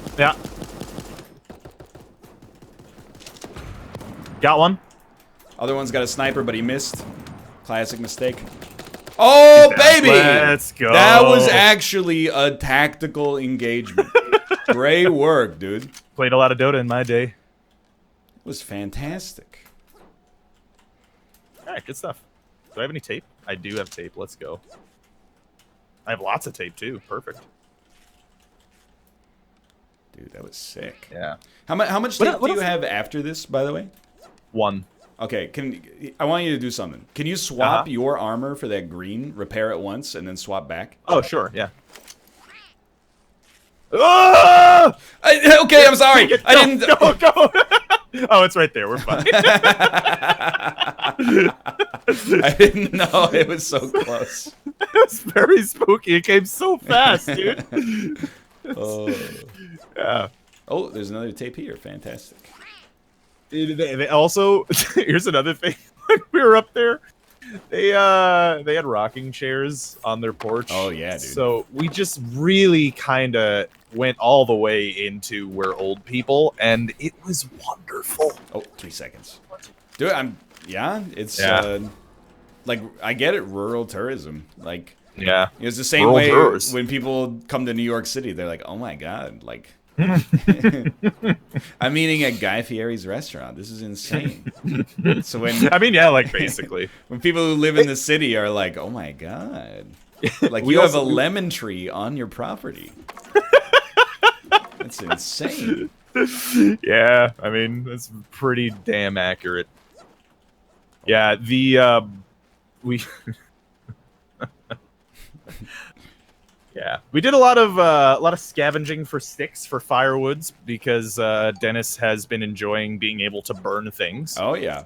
Got one. Other one's got a sniper, but he missed. Classic mistake. Oh, baby! Let's go. That was actually a tactical engagement. Great work, dude. Played a lot of Dota in my day. It was fantastic. All right, good stuff. Do I have any tape? I do have tape. Let's go. I have lots of tape too. Perfect. Dude, that was sick. Yeah. How much tape do you have after this, by the way? 1. Okay, I want you to do something. Can you swap your armor for that green, repair it once, and then swap back? Oh, sure, yeah. Ah! Okay, I'm sorry. I didn't. Go. Oh, it's right there. We're fine. I didn't know it was so close. It was very spooky. It came so fast, dude. Oh. Yeah. Oh, there's another tape here. Fantastic. They also, here's another thing. When we were up there, they had rocking chairs on their porch. Oh yeah, dude. So we just really kind of went all the way into we're old people, and it was wonderful. Oh, 3 seconds. Dude, it's Yeah. like I get it, rural tourism. Like Yeah. it's the same Rural way tours. when people come to New York City, they're like, "Oh my god, like I'm eating at Guy Fieri's restaurant. This is insane." So I mean, yeah, like basically. when people who live in the city are like, "Oh my god." Like We you have a also- lemon tree on your property. That's insane. Yeah, I mean, that's pretty damn accurate. Yeah, we yeah, we did a lot of scavenging for sticks for firewoods because Dennis has been enjoying being able to burn things. Oh yeah.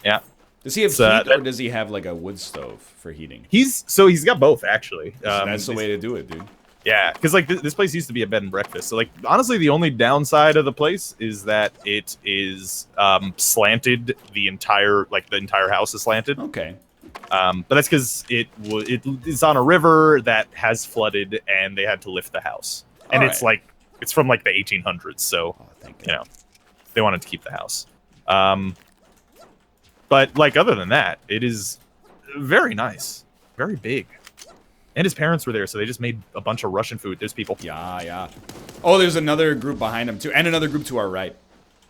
Yeah. Does he have So, heat or does he have like a wood stove for heating? He's got both actually. That's the way to do it, dude. Yeah, because like this place used to be a bed and breakfast. So like honestly, the only downside of the place is that it is slanted. The entire house is slanted. Okay. But that's because it's on a river that has flooded, and they had to lift the house. And All it's right. it's from like the 1800s, so Oh, thank you God. know they wanted to keep the house. But like other than that, it is very nice, very big. And his parents were there, so they just made a bunch of Russian food. There's people. Yeah. Oh, there's another group behind him too, and another group to our right.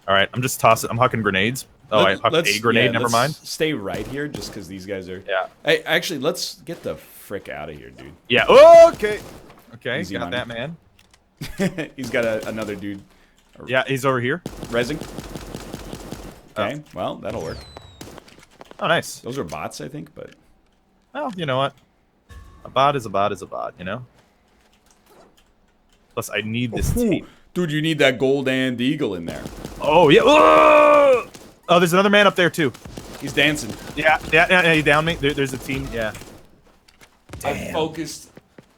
All right, I'm just tossing. I'm hucking grenades. Oh, I hucked a grenade. Never let's mind. Stay right here, just because these guys are. Yeah. Hey, actually, let's get the frick out of here, dude. Yeah. Okay. Okay. Easy Got money. that, man. He's got another dude. Yeah, he's over here. Rezzing. Okay, well, that'll work. Oh, nice. Those are bots, I think, but Well, you know what? A bot is a bot is a bot, you know? Plus, I need this tape. dude, you need that gold and eagle in there. Oh, yeah. Oh! Oh, there's another man up there, too. He's dancing. Yeah, he downed me. There's a team, yeah. I'm focused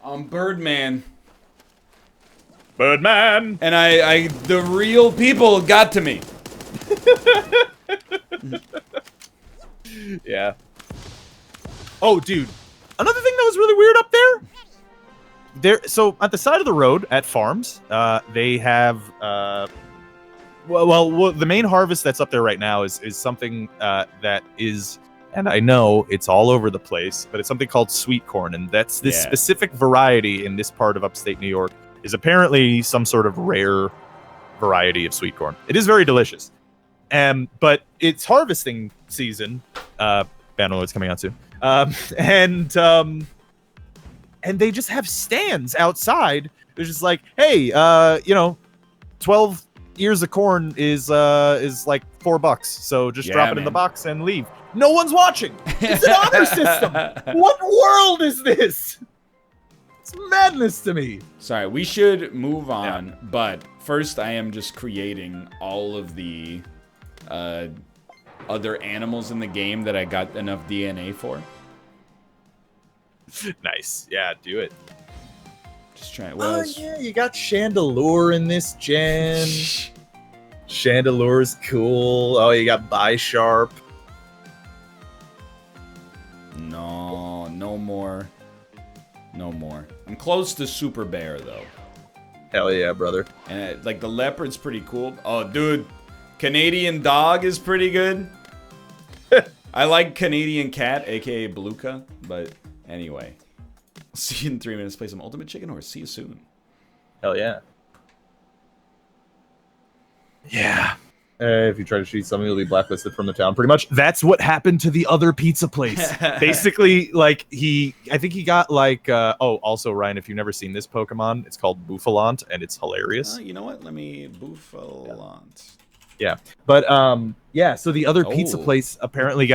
on Birdman. Birdman! And the real people got to me. Yeah. Oh, dude. Another thing that was really weird up there. So at the side of the road at farms, they have well, the main harvest that's up there right now is something that is, and I know it's all over the place, but it's something called sweet corn, and that's this specific variety in this part of upstate New York is apparently some sort of rare variety of sweet corn. It is very delicious. But it's harvesting season. Bannerlord's coming out soon. And they just have stands outside. They're just like, hey, 12 ears of corn is like $4, so just drop it in the box and leave. No one's watching. It's an honor system. What world is this? It's madness to me. Sorry, we should move on, but first I am just creating all of the other animals in the game that I got enough DNA for. Nice. Yeah, do it. Just trying. Oh, yeah, you got Chandelure in this gen. Chandelure's cool. Oh, you got Bisharp. No more. No more. I'm close to Super Bear, though. Hell yeah, brother. And like the leopard's pretty cool. Oh, dude. Canadian dog is pretty good. I like Canadian cat, aka Beluga, but anyway. See you in 3 minutes. Play some Ultimate Chicken Horse. See you soon. Hell yeah. Yeah. If you try to cheat something, you'll be blacklisted from the town. Pretty much, that's what happened to the other pizza place. Basically, like I think he got like. Also, Ryan, if you've never seen this Pokemon, it's called Bouffalant, and it's hilarious. You know what? Let me Bouffalant. Yeah, but yeah. So the other pizza place apparently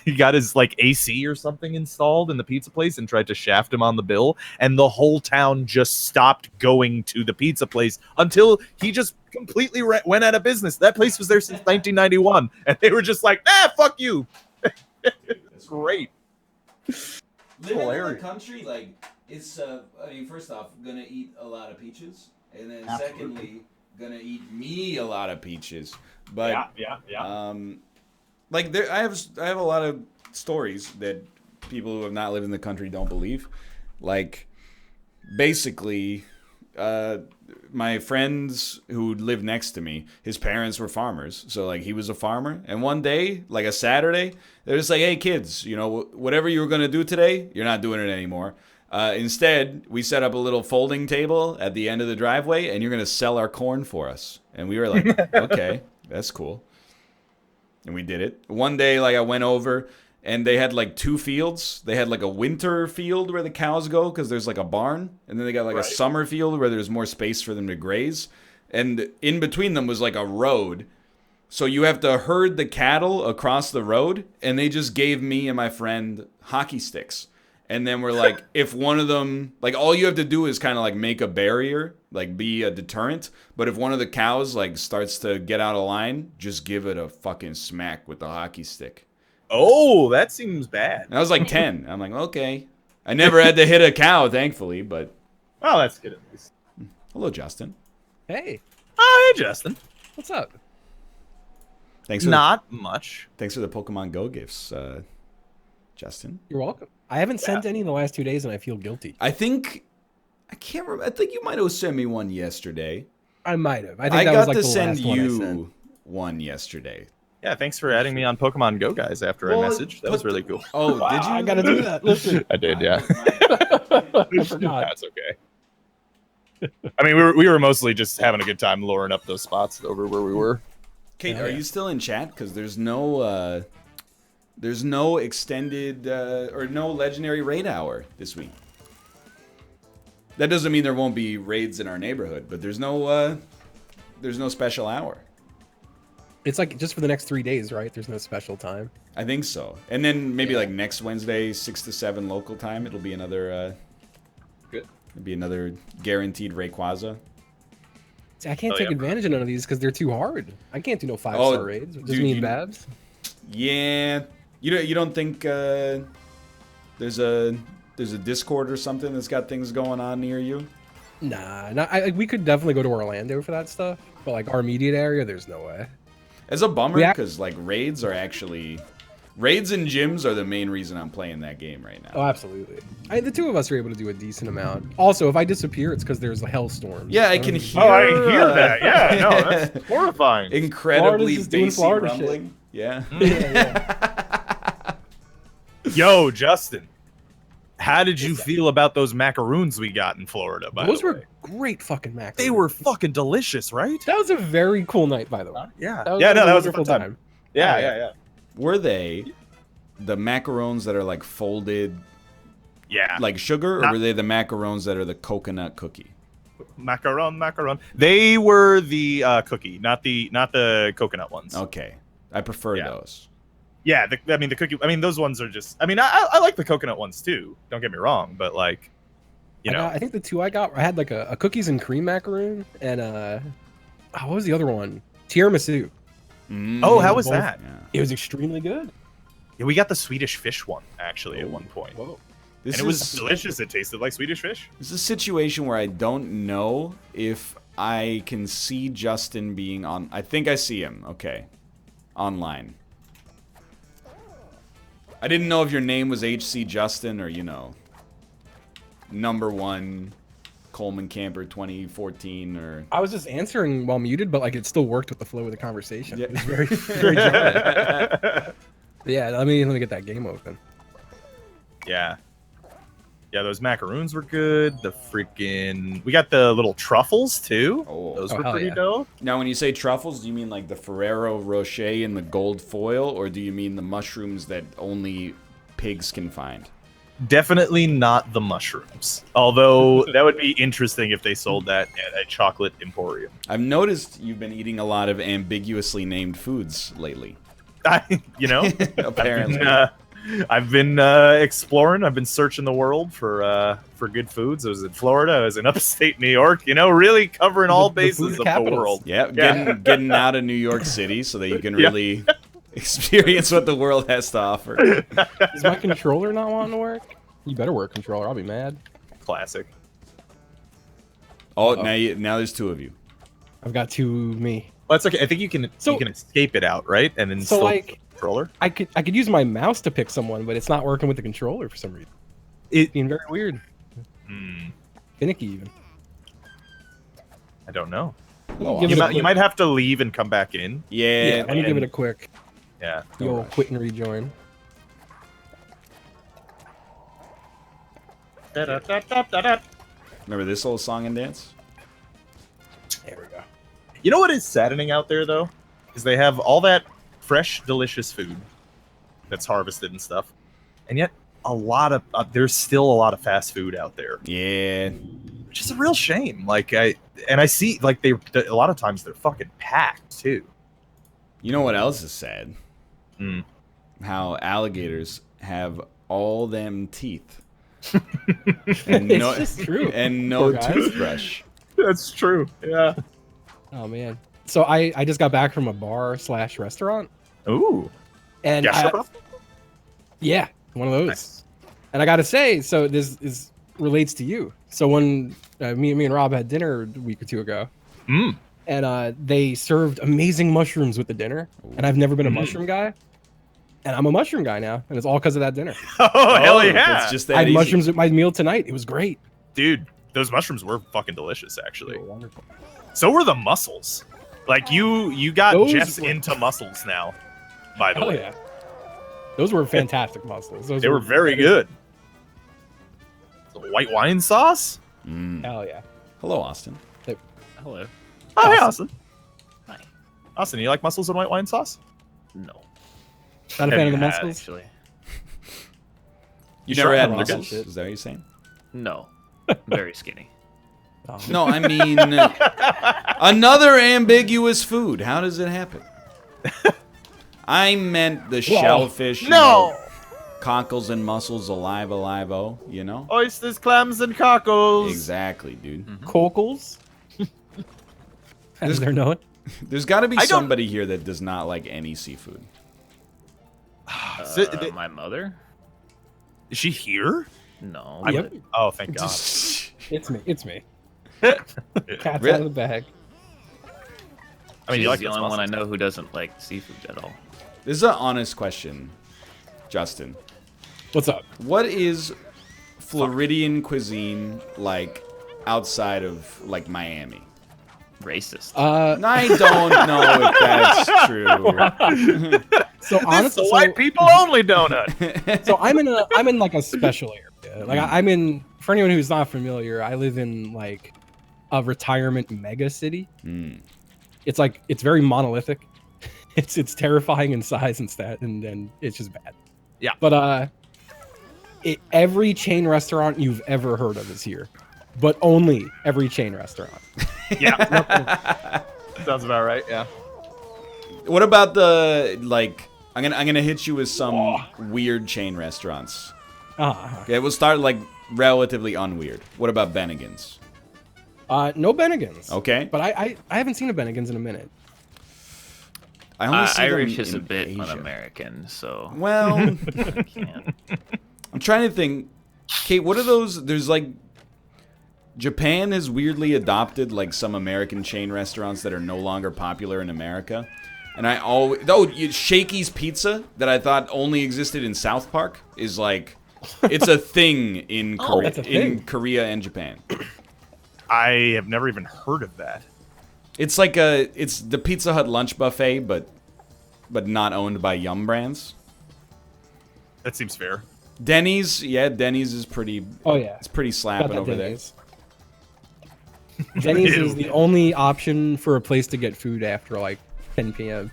he got his like AC or something installed in the pizza place and tried to shaft him on the bill, and the whole town just stopped going to the pizza place until he just completely went out of business. That place was there since 1991, and they were just like, fuck you. It's great. Living in the country, like it's. I mean, first off, gonna eat a lot of peaches, and then secondly, gonna eat me a lot of peaches. But yeah. Like I have a lot of stories that people who have not lived in the country don't believe. Like, basically, my friends who lived next to me, his parents were farmers, so like he was a farmer. And one day, like a Saturday, they're just like, "Hey kids, you know, whatever you were gonna do today, you're not doing it anymore. Instead, we set up a little folding table at the end of the driveway, and you're gonna sell our corn for us." And we were like, "Okay, that's cool." And we did it. One day, like I went over, and they had like two fields. They had like a winter field where the cows go because there's like a barn, and then they got like a summer field where there's more space for them to graze. And in between them was like a road. So you have to herd the cattle across the road, and they just gave me and my friend hockey sticks. And then we're like, if one of them, like all you have to do is kind of like make a barrier, like be a deterrent. But if one of the cows like starts to get out of line, just give it a fucking smack with the hockey stick. Oh, that seems bad. And I was like 10. I'm like, okay. I never had to hit a cow, thankfully, but. Oh, that's good at least. Hello, Justin. Hey. Oh, hey, Justin. What's up? Thanks for much. Thanks for the Pokemon Go gifts, Justin. You're welcome. I haven't sent any in the last 2 days, and I feel guilty. I can't remember. I think you might have sent me one yesterday. I might have. I think that got was like to the send last one I you sent. one yesterday. Yeah, thanks for adding me on Pokemon Go, guys, after I messaged. That was really cool. Oh, did you? I gotta do that. Listen. I did, yeah. I forgot. That's okay. I mean, we were mostly just having a good time luring up those spots over where we were. Kate, are you still in chat? Because there's no extended or no legendary raid hour this week. That doesn't mean there won't be raids in our neighborhood, but there's no special hour. It's like just for the next 3 days, right? There's no special time. I think so. And then maybe like next Wednesday, 6 to 7 local time, it'll be another good. It'll be another guaranteed Rayquaza. See, I can't take advantage of none of these because they're too hard. I can't do no 5-star raids. Just dude, me and Babs. Yeah. You don't think there's a Discord or something that's got things going on near you? Nah, we could definitely go to Orlando for that stuff, but like our immediate area, there's no way. It's a bummer because like raids and gyms are the main reason I'm playing that game right now. Oh, absolutely. The two of us are able to do a decent amount. Also, if I disappear, it's because there's hailstorms. Yeah, I can hear. Oh, I hear that. Yeah, no, that's horrifying. Incredibly bassy Florida rumbling. shit. Yeah. Yo, Justin, how did you feel about those macaroons we got in Florida? Those were great fucking macaroons. They were fucking delicious, right? That was a very cool night, by the way. Yeah. That was a fun wonderful time. Yeah. Were they the macarons that are like folded, like sugar, or were they the macarons that are the coconut cookie? Macaron. They were the cookie, not the coconut ones. Okay, I prefer those. Yeah, the cookie. I mean, those ones are just. I mean, I like the coconut ones too. Don't get me wrong, but like, I think the two I got, I had like a cookies and cream macaroon, and what was the other one? Tiramisu. Oh, how was that? Yeah. It was extremely good. Yeah, we got the Swedish fish one actually at one point. Whoa. And it was delicious. It tasted like Swedish fish. This is a situation where I don't know if I can see Justin being on. I think I see him. Okay, online. I didn't know if your name was HC Justin or, #1 Coleman Camper 2014 or... I was just answering while muted, but like it still worked with the flow of the conversation. Yeah. It was very, very jarring. Yeah, let me get that game open. Yeah. Yeah, those macaroons were good. The freaking we got the little truffles too. Oh. Those Oh, were hell pretty yeah. dope. Now, when you say truffles, do you mean like the Ferrero Rocher in the gold foil, or do you mean the mushrooms that only pigs can find? Definitely not the mushrooms. Although that would be interesting if they sold that at a chocolate emporium. I've noticed you've been eating a lot of ambiguously named foods lately. Apparently. I've been exploring. I've been searching the world for good foods. I was in Florida. I was in upstate New York. Really covering all The bases food of the capitals. world. Yeah, getting out of New York City so that you can really experience what the world has to offer. Is my controller not wanting to work? You better work controller. I'll be mad. Classic. Oh, now there's two of you. I've got two me. Well, that's okay. I think you can escape it out, right? And then So still like, controller. I could use my mouse to pick someone, but it's not working with the controller for some reason. It's being very weird. Finicky even. I don't know. Hello, Give You it a might, you quick- might have to leave and come back in. Yeah, Let me give it a quick. Yeah. The old quit and rejoin. remember this old song and dance? There we go. You know what is saddening out there though, is they have all that fresh, delicious food that's harvested and stuff, and yet there's still a lot of fast food out there, Yeah. which is a real shame. Like I see like a lot of times they're fucking packed too. You know what else is sad? Mm. How alligators have all them teeth. and It's just true. And no Poor guys. toothbrush. That's true. Yeah. Oh man. So I just got back from a bar/restaurant, Ooh. and yeah, one of those. Nice. And I gotta say, so this relates to you. So when me and Rob had dinner a week or two ago, and they served amazing mushrooms with the dinner, and I've never been a mushroom guy, and I'm a mushroom guy now, and it's all because of that dinner. Oh, hell yeah. It's just I that had easy. mushrooms with my meal tonight. It was great. Dude, those mushrooms were fucking delicious actually. They were wonderful. So were the mussels. Like you got Those Jess were- into mussels now, by the Hell way. yeah. Those were fantastic mussels. Those They were very good. The white wine sauce? Hell yeah. Hello, Austin. Hello. Oh, hey, Austin. Hi. Austin, you like mussels and white wine sauce? No. Not a fan of the Had, mussels. actually. You Sure, never had I'm mussels? shit. Is that what you're saying? No. I'm very skinny. Oh. No, I mean another ambiguous food. How does it happen? I meant the shellfish. you know, cockles and mussels, alive, oh, you know? Oysters, clams, and cockles. Exactly, dude. Cockles? As they're known. There's got to be I don't- somebody here that does not like any seafood. My mother? Is she here? No. Yep. but Oh, thank God. It's me. It's me. Cat's out of the bag. I mean, she's you like the those only one I mussels. know who doesn't like seafood at all. This is an honest question, Justin. What's up? What is Floridian cuisine like outside of like Miami? Racist. I don't know if that's true. So honestly, It's the white people only donut. so I'm in like a special area. Like I'm in. For anyone who's not familiar, I live in like a retirement mega city. It's like it's very monolithic. It's terrifying in size and stat, and it's just bad. Yeah. But every chain restaurant you've ever heard of is here, but only every chain restaurant. Yeah. Sounds about right, yeah. What about the like? I'm gonna hit you with some weird chain restaurants. Okay, we'll start like relatively unweird. What about Bennigan's? No Bennigan's. Okay, But I haven't seen a Bennigan's in a minute. I only see them Irish is a in bit Asia. un-American, so Well, I can't. I'm trying to think. Kate, what are those? There's like Japan has weirdly adopted like some American chain restaurants that are no longer popular in America. And I always Shakey's Pizza that I thought only existed in South Park is like it's a thing in Korea, that's a in thing. Korea and Japan. I have never even heard of that. It's like it's the Pizza Hut lunch buffet, but not owned by Yum Brands. That seems fair. Denny's, yeah, Denny's is pretty. Oh yeah, It's pretty got slapping that over Denny's. Denny's is the only option for a place to get food after like 10 p.m.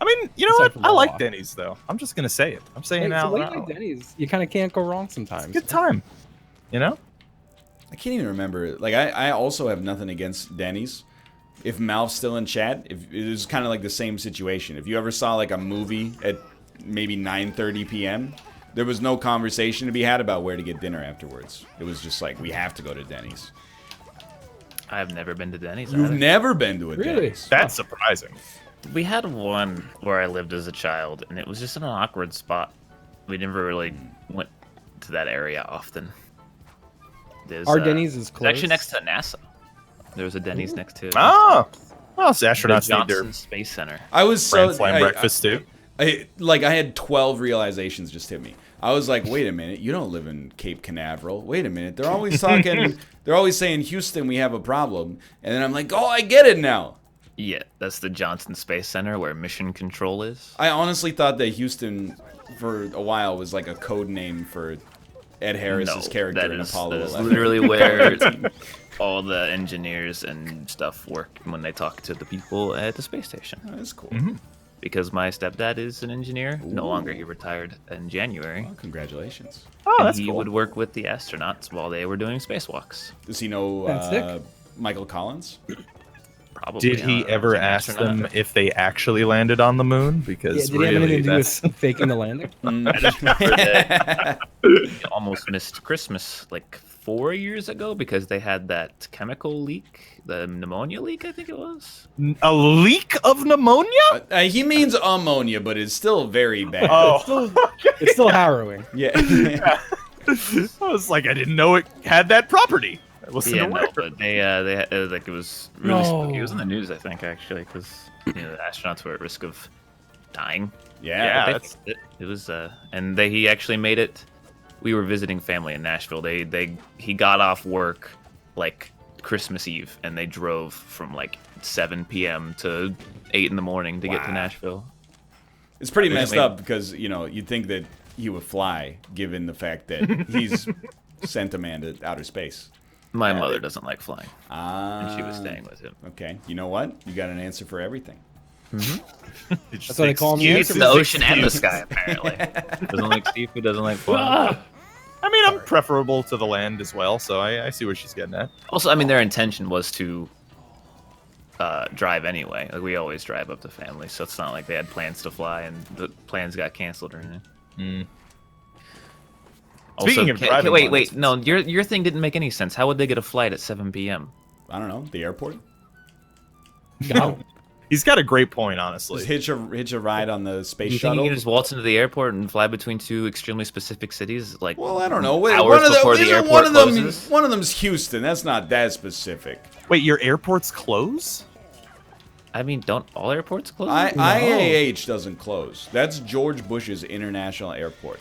I mean, you know Aside what? from I like Wawa. Denny's though. I'm just gonna say it. I'm saying Hey, it so out when you loud. like Denny's, you kind of can't go wrong sometimes. Good time. You know? I can't even remember. Like, I also have nothing against Denny's. If Malf's still in chat, if it was kind of like the same situation. If you ever saw like a movie at maybe 9:30 p.m., there was no conversation to be had about where to get dinner afterwards. It was just like, we have to go to Denny's. I've never been to Denny's. You've either. never been to a Really? Denny's. That's surprising. We had one where I lived as a child, and it was just in an awkward spot. We never really went to that area often. There's, Our Denny's is it's closed. actually next to NASA. There was a Denny's next to it. Oh, well, it's the astronauts need their Johnson Space Center. I was so grand slam breakfast too. I had 12 realizations just hit me. I was like, wait a minute, you don't live in Cape Canaveral. Wait a minute, they're always talking. They're always saying Houston, we have a problem, and then I'm like, oh, I get it now. Yeah, that's the Johnson Space Center where Mission Control is. I honestly thought that Houston, for a while, was like a code name for Ed Harris's character that in is, Apollo that is 11. literally where all the engineers and stuff work when they talk to the people at the space station. Oh, that's cool. Because my stepdad is an engineer. No longer, he retired in January. Oh, congratulations. Oh, And that's he cool. would work with the astronauts while they were doing spacewalks. Does he know That's sick. Michael Collins? Probably. Did he I ever was an ask astronaut. them if they actually landed on the moon? Yeah, Because did he have really, anything to do that's with faking the landing? I just remember that he almost missed Christmas like 4 years ago because they had that chemical leak, the pneumonia leak, I think it was. a leak of pneumonia. He means ammonia, but it's still very bad. Oh, It's still harrowing. Yeah. I was like, I didn't know it had that property. I listened Yeah, to no, word. but they had, like it was really No. spooky. It was in the news, I think, actually, because the astronauts were at risk of dying. Yeah. But they that's- fixed it. It was, and he actually made it. We were visiting family in Nashville. He got off work like Christmas Eve, and they drove from like 7 p.m. to 8 in the morning to get to Wow. Nashville. It's pretty Yeah, messed maybe. up because, you'd think that he would fly, given the fact that he's sent a man to outer space. My mother doesn't like flying, Ah. and she was staying with him. Okay. You know what? You got an answer for everything. That's what they call me. It's Excuses, the ocean and the excuses. sky, apparently. Doesn't like seafood, doesn't like flying. I mean, I'm preferable to the land as well, so I see where she's getting at. Also, I mean, their intention was to drive anyway. Like, we always drive up to family, so it's not like they had plans to fly and the plans got canceled or anything. Speaking of driving wait, plans- no, your thing didn't make any sense. How would they get a flight at 7 p.m.? I don't know. The airport? No. He's got a great point, honestly. Just hitch a ride on the space You think shuttle? you can just waltz into the airport and fly between two extremely specific cities? Like, Well, I don't know. Wait, hours one of before the isn't airport one of them. closes? One of them's Houston. That's not that specific. Wait, your airports close? I mean, don't all airports close? IAH doesn't close. That's George Bush's international airport.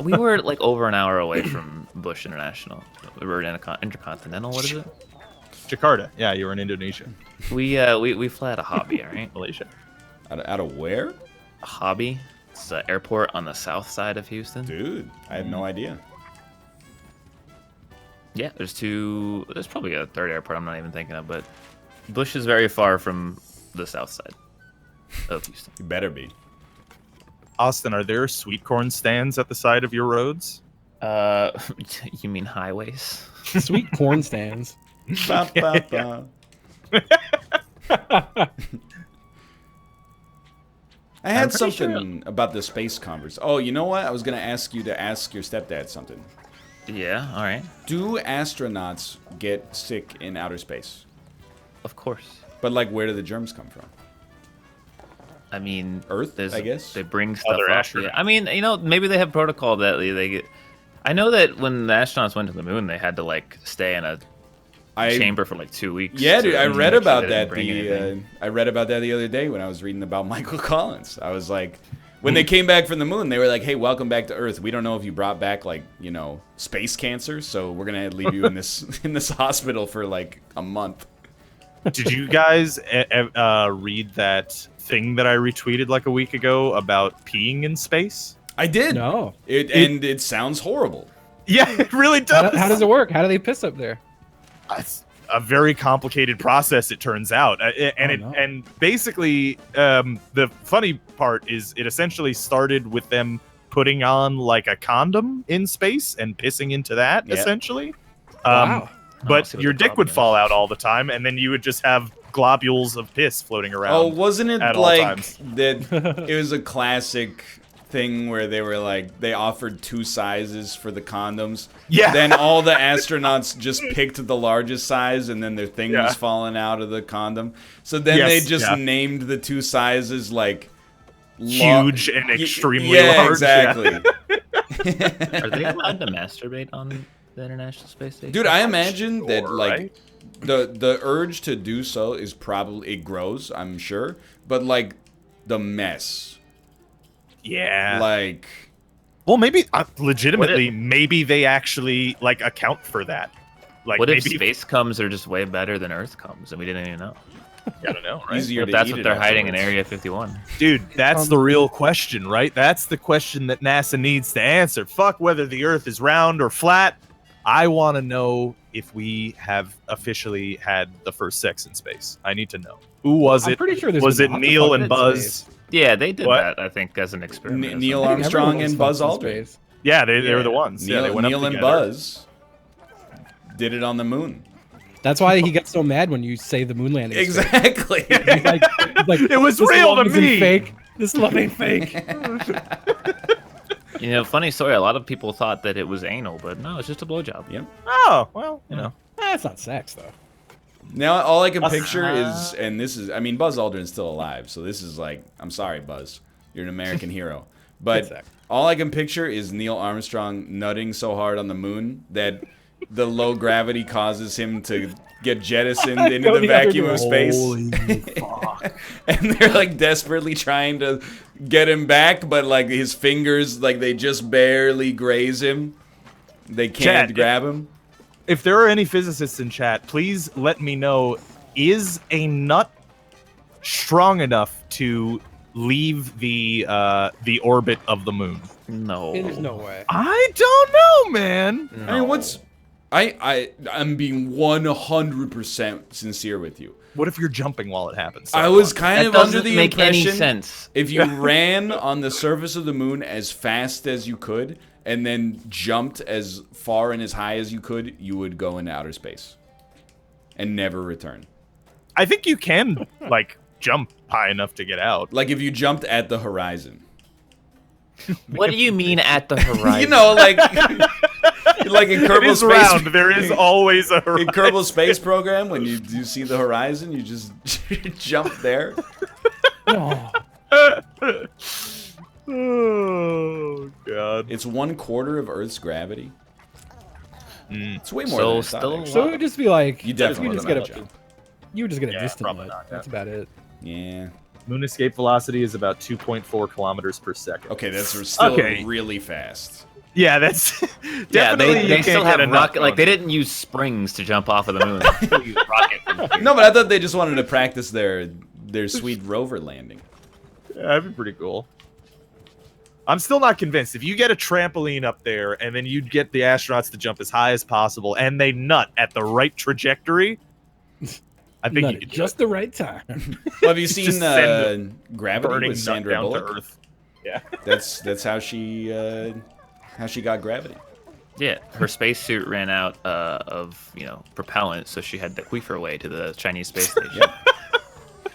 We were like over an hour away from Bush International. We were in a intercontinental. What is it? Jakarta. Yeah, you were in Indonesia. We fly at a hobby, all right? Malaysia. Out of where? A hobby. It's an airport on the south side of Houston. Dude, I have no idea. Yeah, there's two. There's probably a third airport I'm not even thinking of, but Bush is very far from the south side of Houston. You better be. Austin, are there sweet corn stands at the side of your roads? You mean highways? Sweet corn stands. Ba, ba, ba. I had pretty something about the space converse. Oh, you know what? I was going to ask you to ask your stepdad something. Yeah, all right. Do astronauts get sick in outer space? Of course. But, like, where do the germs come from? I mean, Earth, I guess? They bring stuff Other up. astronauts. Yeah. I mean, maybe they have protocol that they get. I know that when the astronauts went to the moon, they had to like stay in a chamber for like 2 weeks. Yeah, dude, I to read make sure about they that. didn't bring anything. I read about that the other day when I was reading about Michael Collins. I was like, when they came back from the moon, they were like, "Hey, welcome back to Earth. We don't know if you brought back like space cancer, so we're gonna leave you in this hospital for like a month." Did you guys read that thing that I retweeted like a week ago about peeing in space? I did. No. And it sounds horrible. Yeah, it really does. How does it work? How do they piss up there? It's a very complicated process, it turns out, and basically, the funny part is it essentially started with them putting on like a condom in space and pissing into that, essentially. Wow. But your dick would fall out all the time, and then you would just have globules of piss floating around. Oh, wasn't it at all like times. that? It was a classic thing where they were like, they offered 2 sizes for the condoms. Yeah. Then all the astronauts just picked the largest size, and then their thing was falling out of the condom. So then they just named the 2 sizes like huge and extremely yeah, large. Exactly. Are they allowed to masturbate on the International Space Station? Dude, I imagine that like right? the urge to do so is probably, it grows, I'm sure, but like the mess. Yeah. Like, well, maybe legitimately, maybe they actually like account for that. Like, what maybe if space comes are just way better than Earth comes, and we didn't even know? I don't know, right? easier What to if that's eat what it they're hiding in afterwards. Area 51? Dude, that's the real question, right? That's the question that NASA needs to answer. Fuck whether the Earth is round or flat. I want to know if we have officially had the first sex in space. I need to know. Who was I'm it? pretty sure there's Was been it lots of Neil fucking and Buzz? space. Yeah, they did What? that, I think, as an experiment. or Neil something. Armstrong Everyone and Buzz fucks in Aldrin. space. Yeah, they were the ones. Neil, yeah, they went Neil up and together. Buzz did it on the moon. That's why he gets so mad when you say the moon landing. is fake. Exactly. He's like, It was "This real love to isn't me." Fake. This love ain't fake. You know, funny story. A lot of people thought that it was anal, but no, it's just a blowjob. Yep. Oh, well, you know. That's not sex though. Now all I can picture is, and this is, I mean, Buzz Aldrin's still alive, so this is like, I'm sorry, Buzz, you're an American hero. But Exactly. all I can picture is Neil Armstrong nutting so hard on the moon that the low gravity causes him to get jettisoned into Go the the other vacuum of space. And they're like desperately trying to get him back, but like his fingers, like they just barely graze him. They can't Chad, grab him. If there are any physicists in chat, please let me know, is a nut strong enough to leave the orbit of the moon? No. There's no way. I don't know, man. No. I mean, what's... I'm being 100% sincere with you. What if you're jumping while it happens? I was kind That of under doesn't the make any impression sense. if you ran on the surface of the moon as fast as you could and then jumped as far and as high as you could, you would go into outer space and never return. I think you can like jump high enough to get out. Like if you jumped at the horizon. What do you mean at the horizon? You know, like like in It Kerbal is Space. round. There is always a In horizon. Kerbal Space Program, when you see the horizon, you just jump there. No. Oh god. It's 1/4 of Earth's gravity. It's way more So than I still thought, a actually. So it would just be like You definitely just would get not a jump. you would just get a Yeah, distant probably nut. not, yeah. That's about it. Yeah. Moon escape velocity is about 2.4 kilometers per second. Okay, that's still Okay. really fast. Yeah, that's Yeah, definitely you they can't still get have a nut rocket. Like going. they didn't use springs to jump off of the moon. They still used rocket. No, but I thought they just wanted to practice their sweet rover landing. Yeah, that'd be pretty cool. I'm still not convinced. If you get a trampoline up there and then you get the astronauts to jump as high as possible and they nut at the right trajectory, I think Nut you at could just the right time. Well, have you Just seen send Gravity burning with nut Sandra down Bullock? to Earth. Yeah. That's how she got gravity. Yeah, her spacesuit ran out of propellant, so she had to queef her way to the Chinese space station.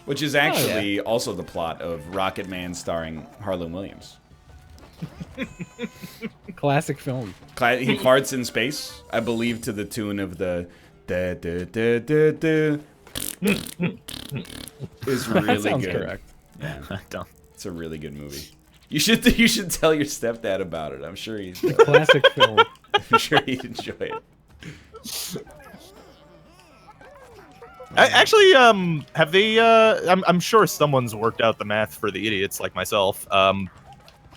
Which is actually also the plot of Rocket Man starring Harlan Williams. Classic film. He farts in space, I believe, to the tune of the da da da da da. Is That really sounds good. correct. Yeah, I don't. it's a really good movie. You should tell your stepdad about it. I'm sure Classic film. I'm sure he'd enjoy it. Actually, have they? I'm sure someone's worked out the math for the idiots like myself.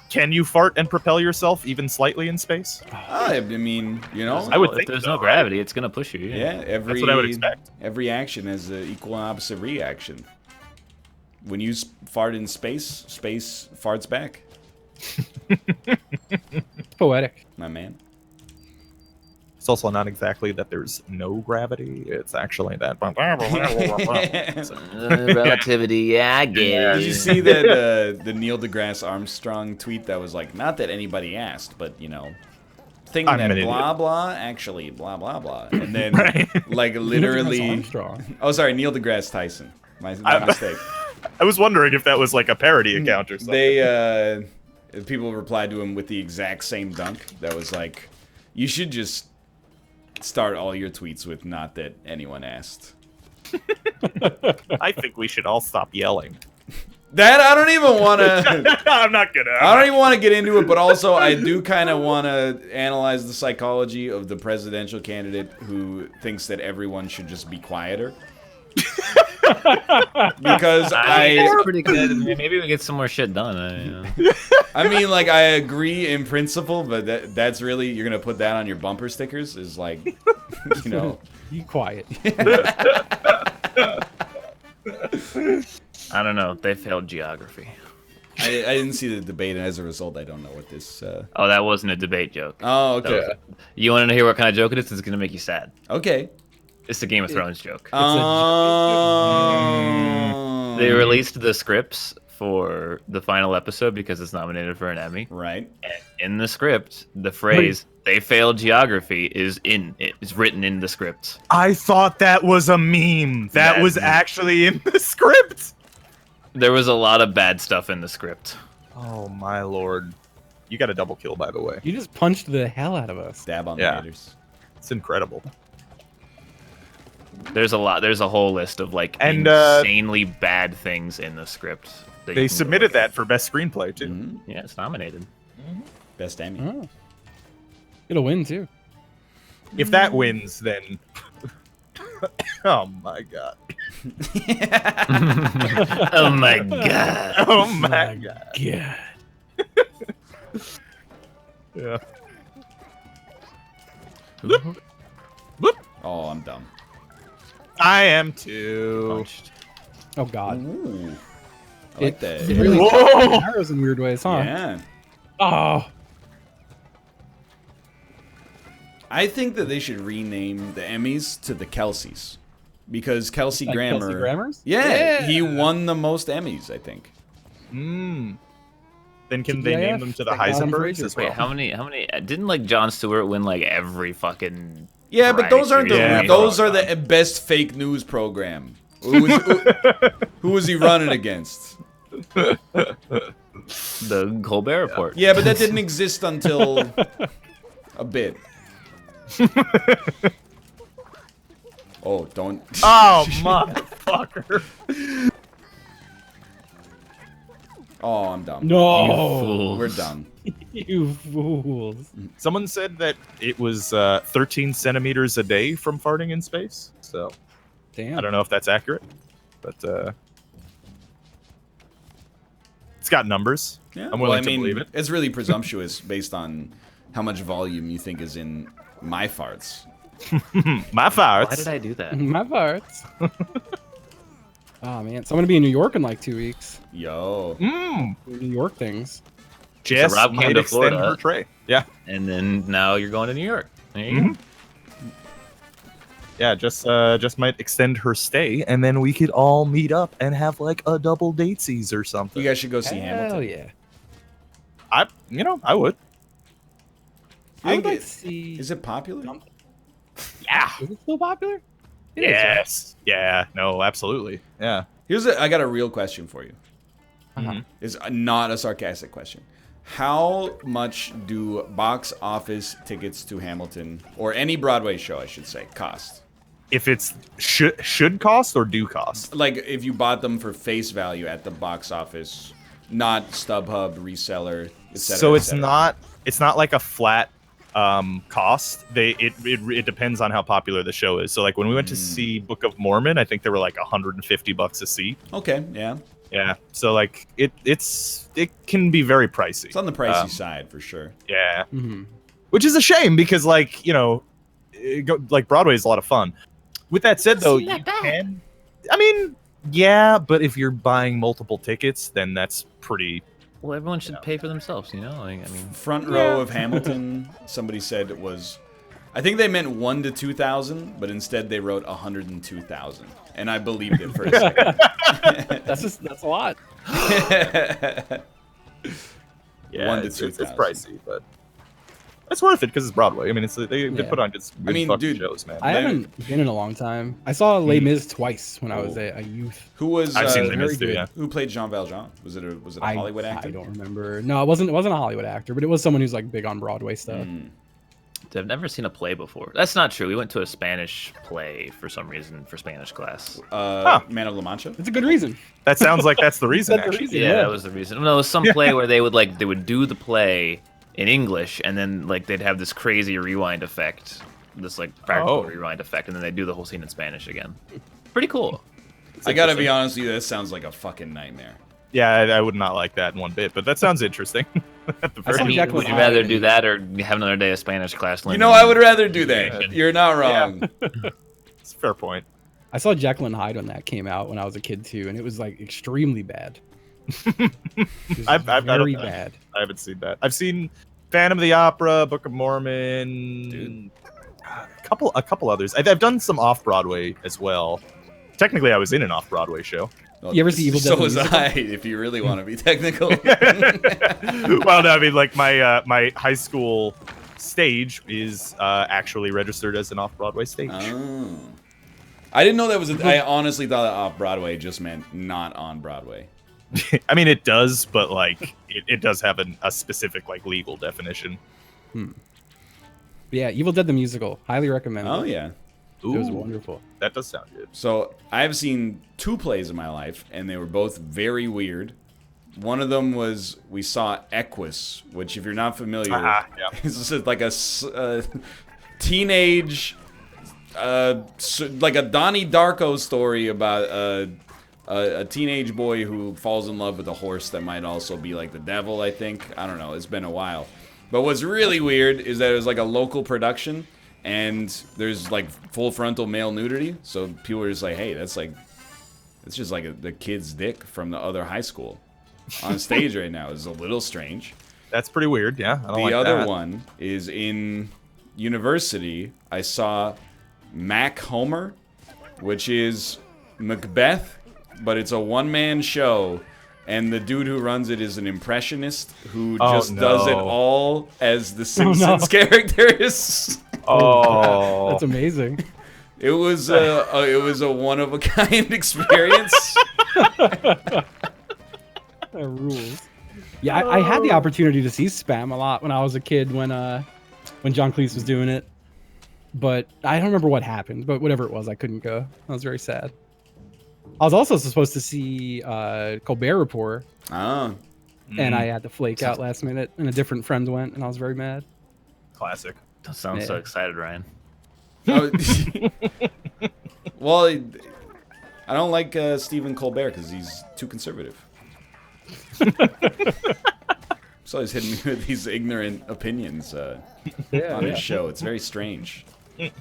Can you fart and propel yourself even slightly in space? I mean, I would If think there's so, no gravity, it's gonna push you. yeah. Every That's what I would expect. Every action has an equal and opposite reaction. When you fart in space, space farts back. Poetic. My man. It's also not exactly that there's no gravity. It's actually that. Relativity, yeah, I get it. Did you see that the Neil deGrasse Armstrong tweet that was like, not that anybody asked, but you know, thinking I'm that an blah idiot. blah actually blah blah blah, and then Right. like Neil deGrasse literally. Armstrong. Oh, sorry, Neil deGrasse Tyson. My mistake. I was wondering if that was like a parody account or something. They people replied to him with the exact same dunk that was like, you should just start all your tweets with "not that anyone asked." I think we should all stop yelling. That I don't even want to. I'm not gonna. I don't even want to get into it, but also I do kind of want to analyze the psychology of the presidential candidate who thinks that everyone should just be quieter. Because It's pretty good. Maybe we get some more shit done. I mean, like, I agree in principle, but that's really, you're gonna put that on your bumper stickers is like, you know. Be quiet. I don't know. They failed geography. I didn't see the debate, and as a result, I don't know what this. Oh, that wasn't a debate joke. Oh, okay. You want to hear what kind of joke it is? It's gonna make you sad. Okay. It's a Game of Thrones joke. Oh. They released the scripts for the final episode because it's nominated for an Emmy. Right. And in the script, the phrase "they failed geography" is written in the script. I thought that was a meme. That was actually in the script. There was a lot of bad stuff in the script. Oh my lord! You got a double kill, by the way. You just punched the hell out of us. Dab on Yeah. the haters. It's incredible. There's a lot. There's a whole list of like And, insanely bad things in the script. that They you can submitted go- that for best screenplay too. Mhm. Yeah, it's nominated. Best Emmy. Oh. It'll win too. If that wins, then oh my god! Oh my god. Oh my god! Yeah. Yeah. Oh, I'm dumb. I am too. Punched. Oh God. Ooh. I like that. It really Whoa! arrows in weird ways, huh? Yeah. Oh. I think that they should rename the Emmys to the Kelseys. Because Kelsey Like Grammer. Kelsey Grammer's? Yeah, he won the most Emmys, I think. Mm. Then can they TGIF? name them to the Thank God I'm Heisenbergs Fraser. as well? Wait, how many? Didn't like Jon Stewart win like every fucking? Yeah, but those aren't the Yeah, those bro. are the best fake news program. Who was he running against? The Colbert Report. Yeah, but that didn't exist until a bit. Oh, don't. Oh motherfucker! Oh, I'm dumb. No. Fool. We're done. You fools. Someone said that it was 13 centimeters a day from farting in space. So Damn. I don't know if that's accurate, but it's got numbers. Yeah, I'm well, willing I to mean, believe it. it's really presumptuous based on how much volume you think is in my farts. My farts. Why did I do that? My parts. Oh man, so I'm gonna be in New York in like 2 weeks. Yo. Mm. New York things. Jess Rob came might to extend Florida. her tray. Yeah. And then now you're going to New York. There you go. Yeah, just might extend her stay, and then we could all meet up and have like a double datesies or something. You guys should go see Hell Hamilton. yeah. I would. I would think like it- to see. Is it popular? Yeah. Is it still popular? It is, right? Yes. Yeah. No. Absolutely. Yeah. I got a real question for you. Uh-huh. It's not a sarcastic question. How much do box office tickets to Hamilton, or any Broadway show, I should say, cost? If it's should cost or do cost. Like, if you bought them for face value at the box office, not StubHub, reseller, etc. So it's not like a flat cost. It depends on how popular the show is. So like when we went to see Book of Mormon, I think they were like $150 a seat. Okay, yeah. Yeah. So like it can be very pricey. It's on the pricey side, for sure. Yeah. Mhm. Which is a shame because like, like Broadway is a lot of fun. With that said though, you can I mean, yeah, but if you're buying multiple tickets, then that's pretty Well, everyone should pay for themselves, you know. Like, I mean, Front row of Hamilton. Somebody said it was. I think they meant 1 to 2,000, but instead they wrote 102,000, and I believed it for a second. That's a lot. Yeah, 1 to it's 2,000. pricey, but it's worth it because it's Broadway. I mean, they put on good fucking dude, shows, man. I haven't been in a long time. I saw Les Mis twice when I was a youth. Who was? I've seen Les very Mis too, good. yeah. Who played Jean Valjean? Was it a Hollywood actor? I don't remember. No, it wasn't a Hollywood actor, but it was someone who's like big on Broadway stuff. I've never seen a play before. That's not true. We went to a Spanish play for some reason for Spanish class. Man of La Mancha. It's a good reason. That sounds like that's the reason. That's the Actually, reason. Yeah, that was the reason. No, it was some play where they would do the play in English, and then like they'd have this crazy rewind effect, this like practical rewind effect, and then they'd do the whole scene in Spanish again. Pretty cool. I gotta be honest with you, that sounds like a fucking nightmare. yeah, I would not like that in one bit, but that sounds interesting. At the I very saw I mean, Jekyll would and you rather Hyde. do that or have another day of Spanish class? You know, I would rather do that. You're not wrong. It's a fair point. I saw Jekyll and Hyde when that came out when I was a kid too, and it was like extremely bad. It was very bad. I haven't seen that. I've seen Phantom of the Opera, Book of Mormon, Dude. a couple others. I've done some off Broadway as well. Technically, I was in an off Broadway show. You ever see Evil Dead So the was musical? I, if you really want to be technical. Well, no, I mean, like my high school stage is actually registered as an off Broadway stage. Oh. I didn't know that was. I honestly thought that off Broadway just meant not on Broadway. I mean, it does, but like it does have a specific like legal definition. Yeah, Evil Dead the musical. Highly recommend. Oh it. yeah. It was Ooh, wonderful. that does sound good. So I've seen 2 plays in my life, and they were both very weird. One of them was we saw Equus, which, if you're not familiar, Yeah. is like a teenage, like a Donnie Darko story about a teenage boy who falls in love with a horse that might also be like the devil. I think, I don't know. It's been a while. But what's really weird is that it was like a local production. And there's like full frontal male nudity, so people are just like, "Hey, that's just like the kid's dick from the other high school on stage right now." It's a little strange. That's pretty weird. Yeah, I don't The like other that. one is in university. I saw Mac Homer, which is Macbeth, but it's a one-man show. And the dude who runs it is an impressionist who just does it all as the Simpsons characters. Oh, That's amazing. It was a one-of-a-kind experience. That rules. Yeah, I had the opportunity to see Spam a lot when I was a kid when John Cleese was doing it, but I don't remember what happened. But whatever it was, I couldn't go. I was very sad. I was also supposed to see Colbert Report, Oh, and I had to flake out last minute, and a different friend went, and I was very mad. classic. That sounds so Yeah. excited, Ryan. Oh, well, I don't like Stephen Colbert because he's too conservative. So he's hitting me with these ignorant opinions on his show. It's very strange. I